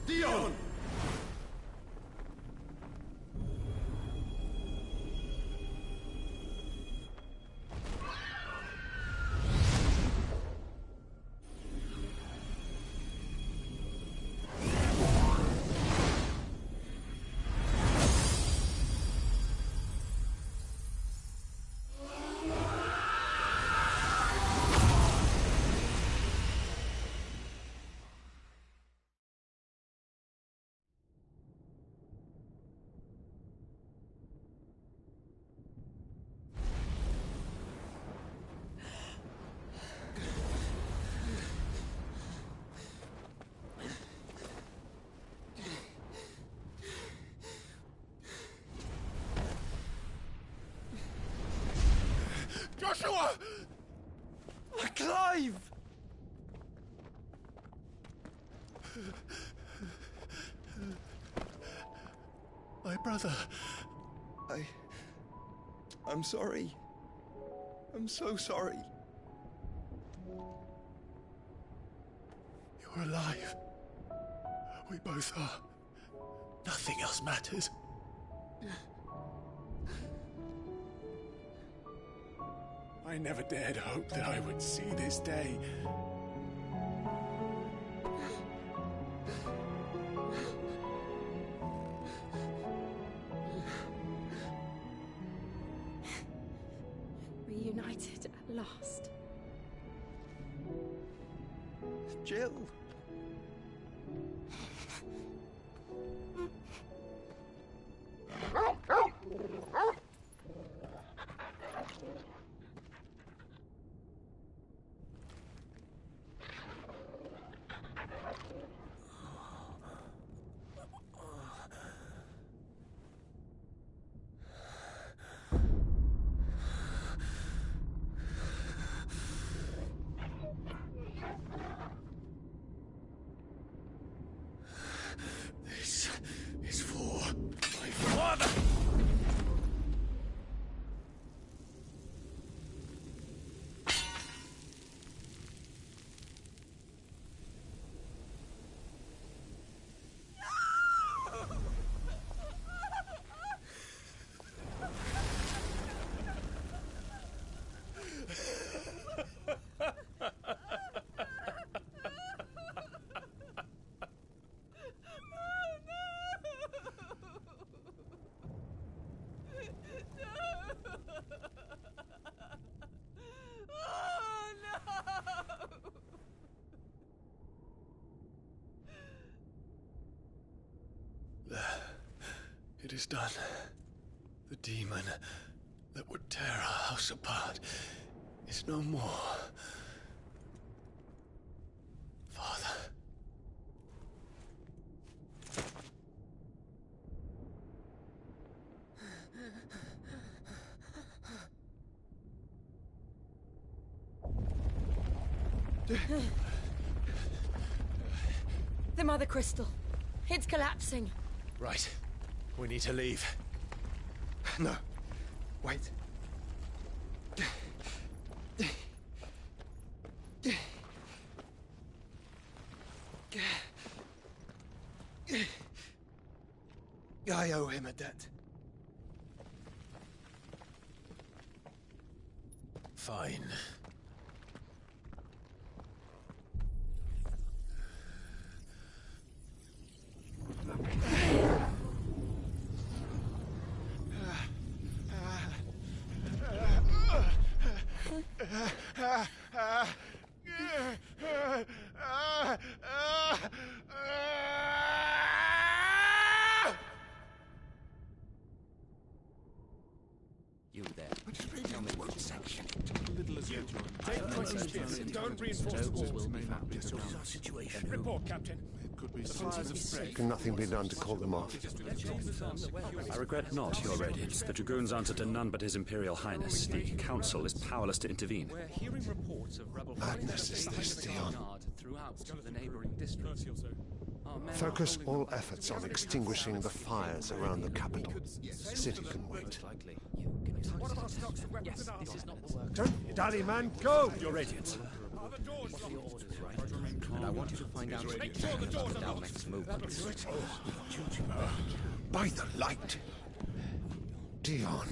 Dion! Joshua! Clive! My brother. I'm sorry. I'm so sorry. You're alive. We both are. Nothing else matters. I never dared hope that I would see this day. Reunited at last. Jill. This is for my father! It is done. The demon that would tear our house apart is no more. Father. The Mother Crystal. It's collapsing. Right. We need to leave. No. Wait. I owe him a debt. Fine. You there. Tell me what section. Little as you take 20 spears and don't reinforce the walls. Situation. Report, Captain. It could be Can nothing be done to call them off? I regret not, Your Radiance. The Dragoons answer to none but His Imperial Highness. The Council is powerless to intervene. We're hearing reports of rebel Madness is this, Dion. throughout the neighboring districts. Focus all efforts on extinguishing the fires around the capital. The city can wait. What about stocks of weapons and armor? Don't dally, man. Go! Your Radiance. And I want you to find out what you can about the Dalmec's movements. By the light! Dion,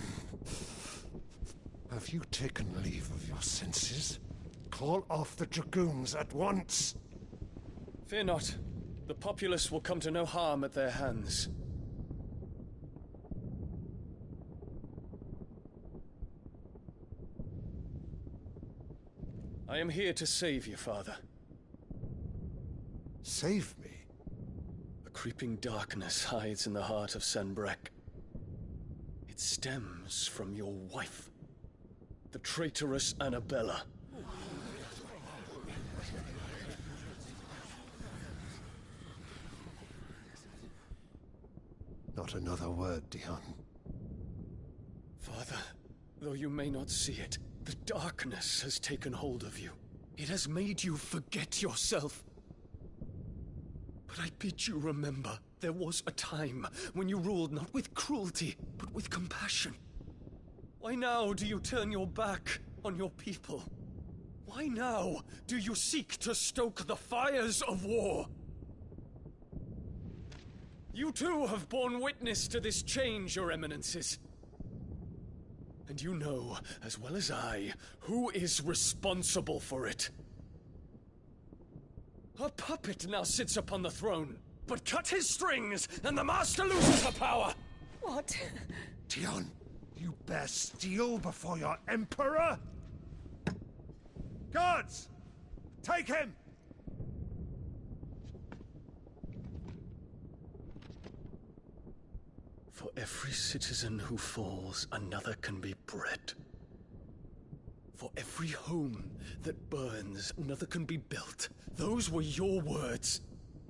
have you taken leave of your senses? Call off the Dragoons at once! Fear not. The populace will come to no harm at their hands. I am here to save you, Father. Save me? A creeping darkness hides in the heart of Sanbreque. It stems from your wife, the traitorous Annabella. Not another word, Dion. Father, though you may not see it, the darkness has taken hold of you. It has made you forget yourself. But I bid you remember, there was a time when you ruled not with cruelty, but with compassion. Why now do you turn your back on your people? Why now do you seek to stoke the fires of war? You too have borne witness to this change, Your Eminences. And you know, as well as I, who is responsible for it. A puppet now sits upon the throne, but cut his strings, and the Master loses her power! What? Dion, you bear steel before your Emperor? Guards! Take him! For every citizen who falls, another can be bred. For every home that burns, another can be built. Those were your words.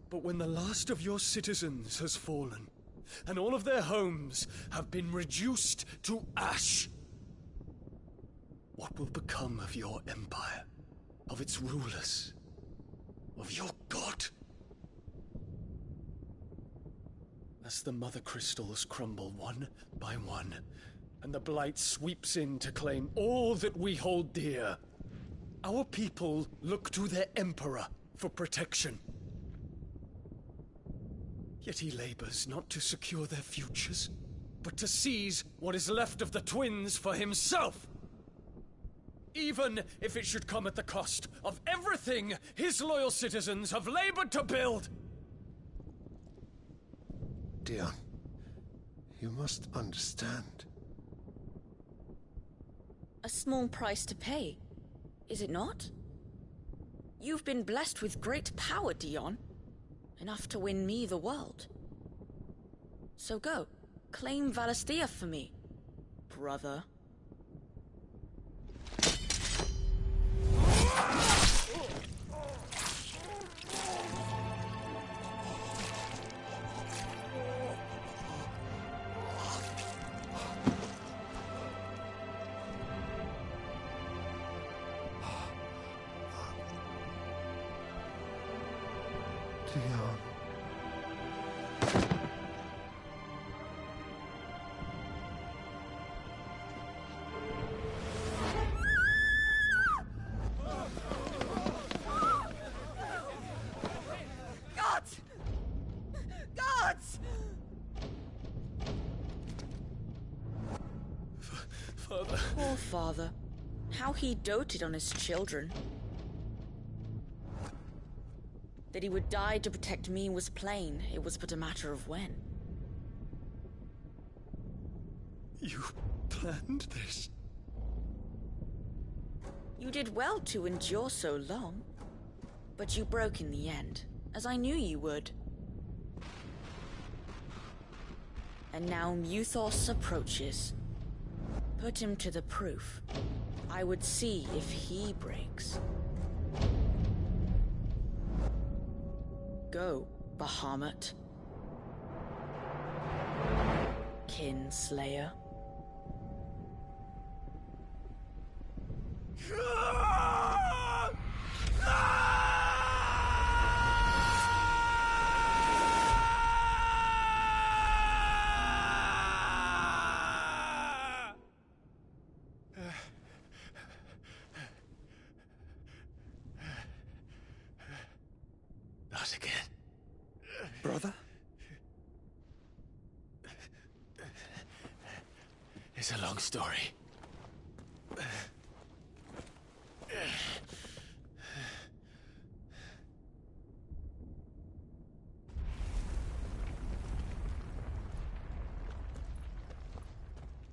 But when the last of your citizens has fallen, and all of their homes have been reduced to ash, what will become of your empire, of its rulers, of your god? As the Mother Crystals crumble one by one, and the Blight sweeps in to claim all that we hold dear, our people look to their Emperor for protection. Yet he labors not to secure their futures, but to seize what is left of the twins for himself. Even if it should come at the cost of everything his loyal citizens have labored to build. Dion, you must understand. A small price to pay, is it not? You've been blessed with great power, Dion. Enough to win me the world. So go, claim Valisthea for me, brother. Dion. Gods! Gods! Father. Poor father. How he doted on his children. That he would die to protect me was plain. It was but a matter of when. You planned this? You did well to endure so long. But you broke in the end, as I knew you would. And now Muthos approaches. Put him to the proof. I would see if he breaks. Go, Bahamut. Kinslayer. Not again. Brother? It's a long story.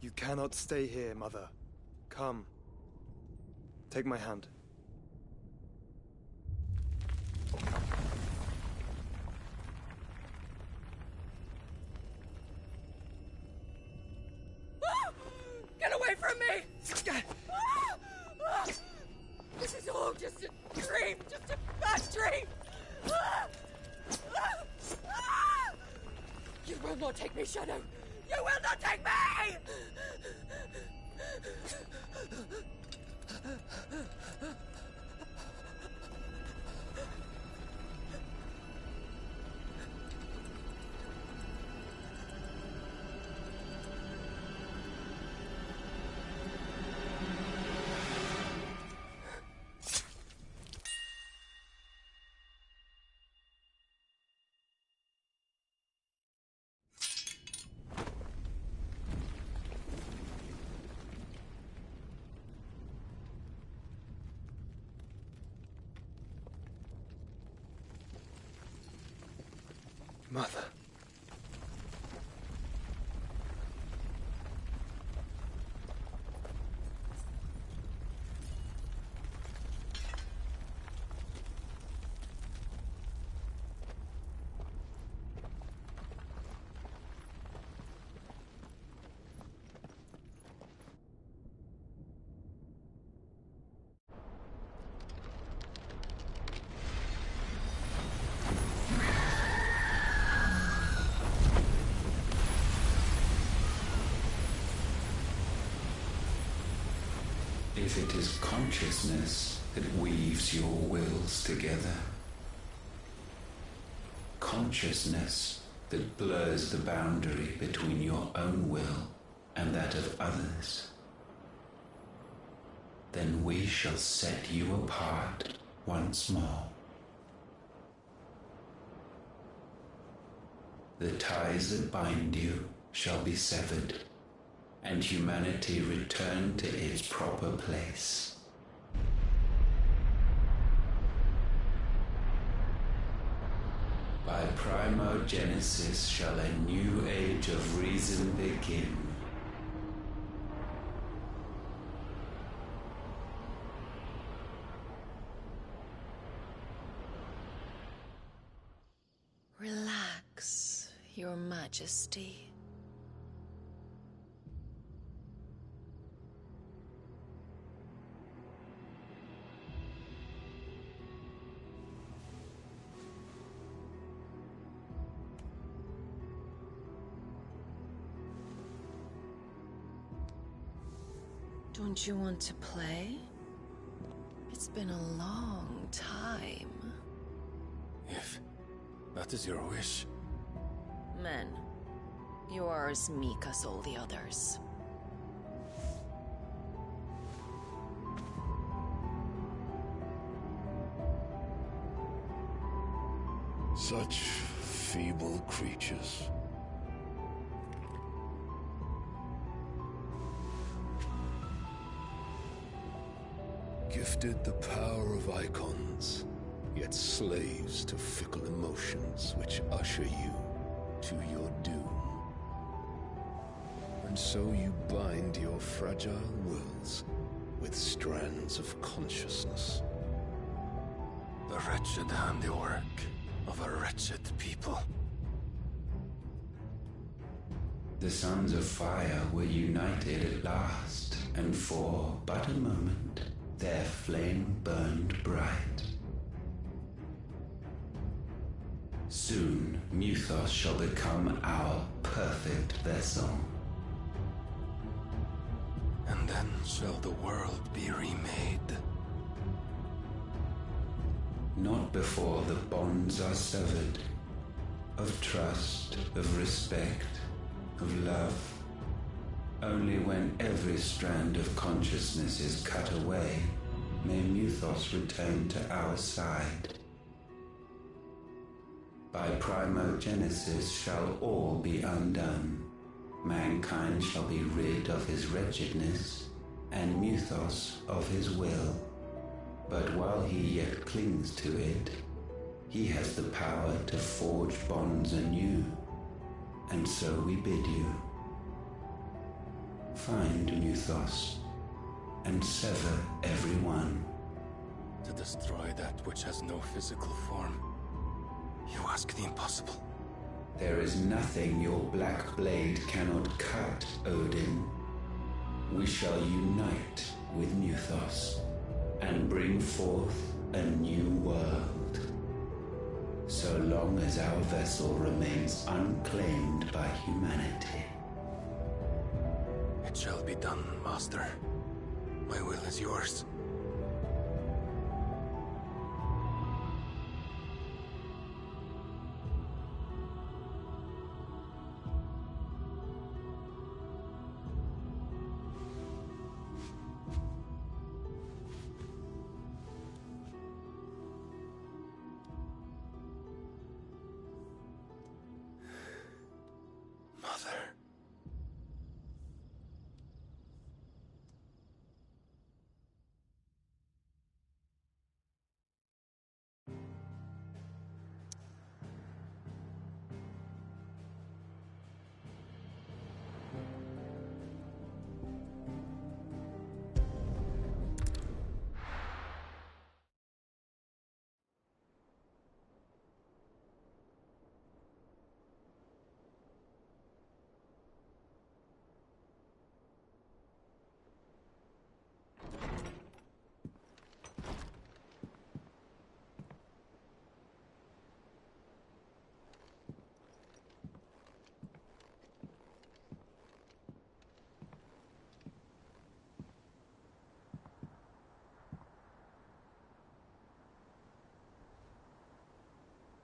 You cannot stay here, Mother. Come. Take my hand. Get away from me! This is all just a dream, just a bad dream! You will not take me, Shadow! You will not take me! Mother. If it is consciousness that weaves your wills together, consciousness that blurs the boundary between your own will and that of others, then we shall set you apart once more. The ties that bind you shall be severed, and humanity return to its proper place. By primogenesis shall a new age of reason begin. Relax, Your Majesty. Don't you want to play? It's been a long time. If That is your wish. Men, you are as meek as all the others. Such feeble creatures. Gifted the power of icons, yet slaves to fickle emotions which usher you to your doom. And so you bind your fragile wills with strands of consciousness. The wretched handiwork of a wretched people. The Sons of Fire were united at last, and for but a moment their flame burned bright. Soon Muthos shall become our perfect vessel. And then shall the world be remade. Not before the bonds are severed, of trust, of respect, of love. Only when every strand of consciousness is cut away, may Muthos return to our side. By primogenesis shall all be undone. Mankind shall be rid of his wretchedness, and Muthos of his will. But while he yet clings to it, he has the power to forge bonds anew, and so we bid you. Find Muthos, and sever every one. To destroy that which has no physical form. You ask the impossible. There is nothing your black blade cannot cut, Odin. We shall unite with Muthos, and bring forth a new world. So long as our vessel remains unclaimed by humanity. It shall be done, Master. My will is yours.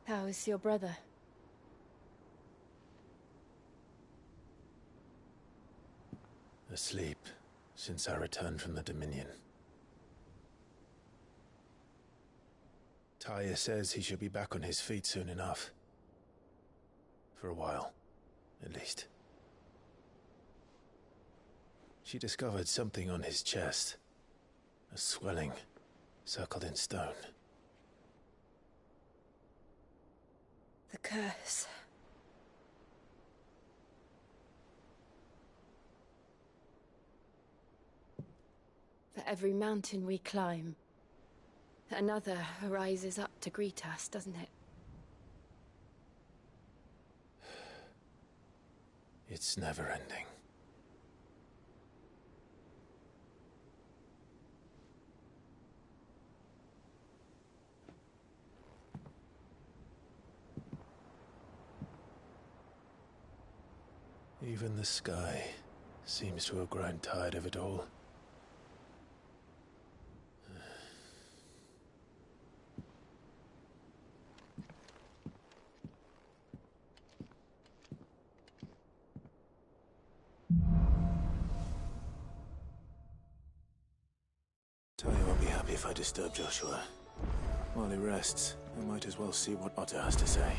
How is your brother? Asleep since I returned from the Dominion. Tyr says he should be back on his feet soon enough. For a while, at least. She discovered something on his chest. A swelling, circled in stone. The curse. For every mountain we climb, another rises up to greet us, doesn't it? It's never ending. Even the sky seems to have grown tired of it all. happy if I disturb Joshua. While he rests, I might as well see what Otter has to say.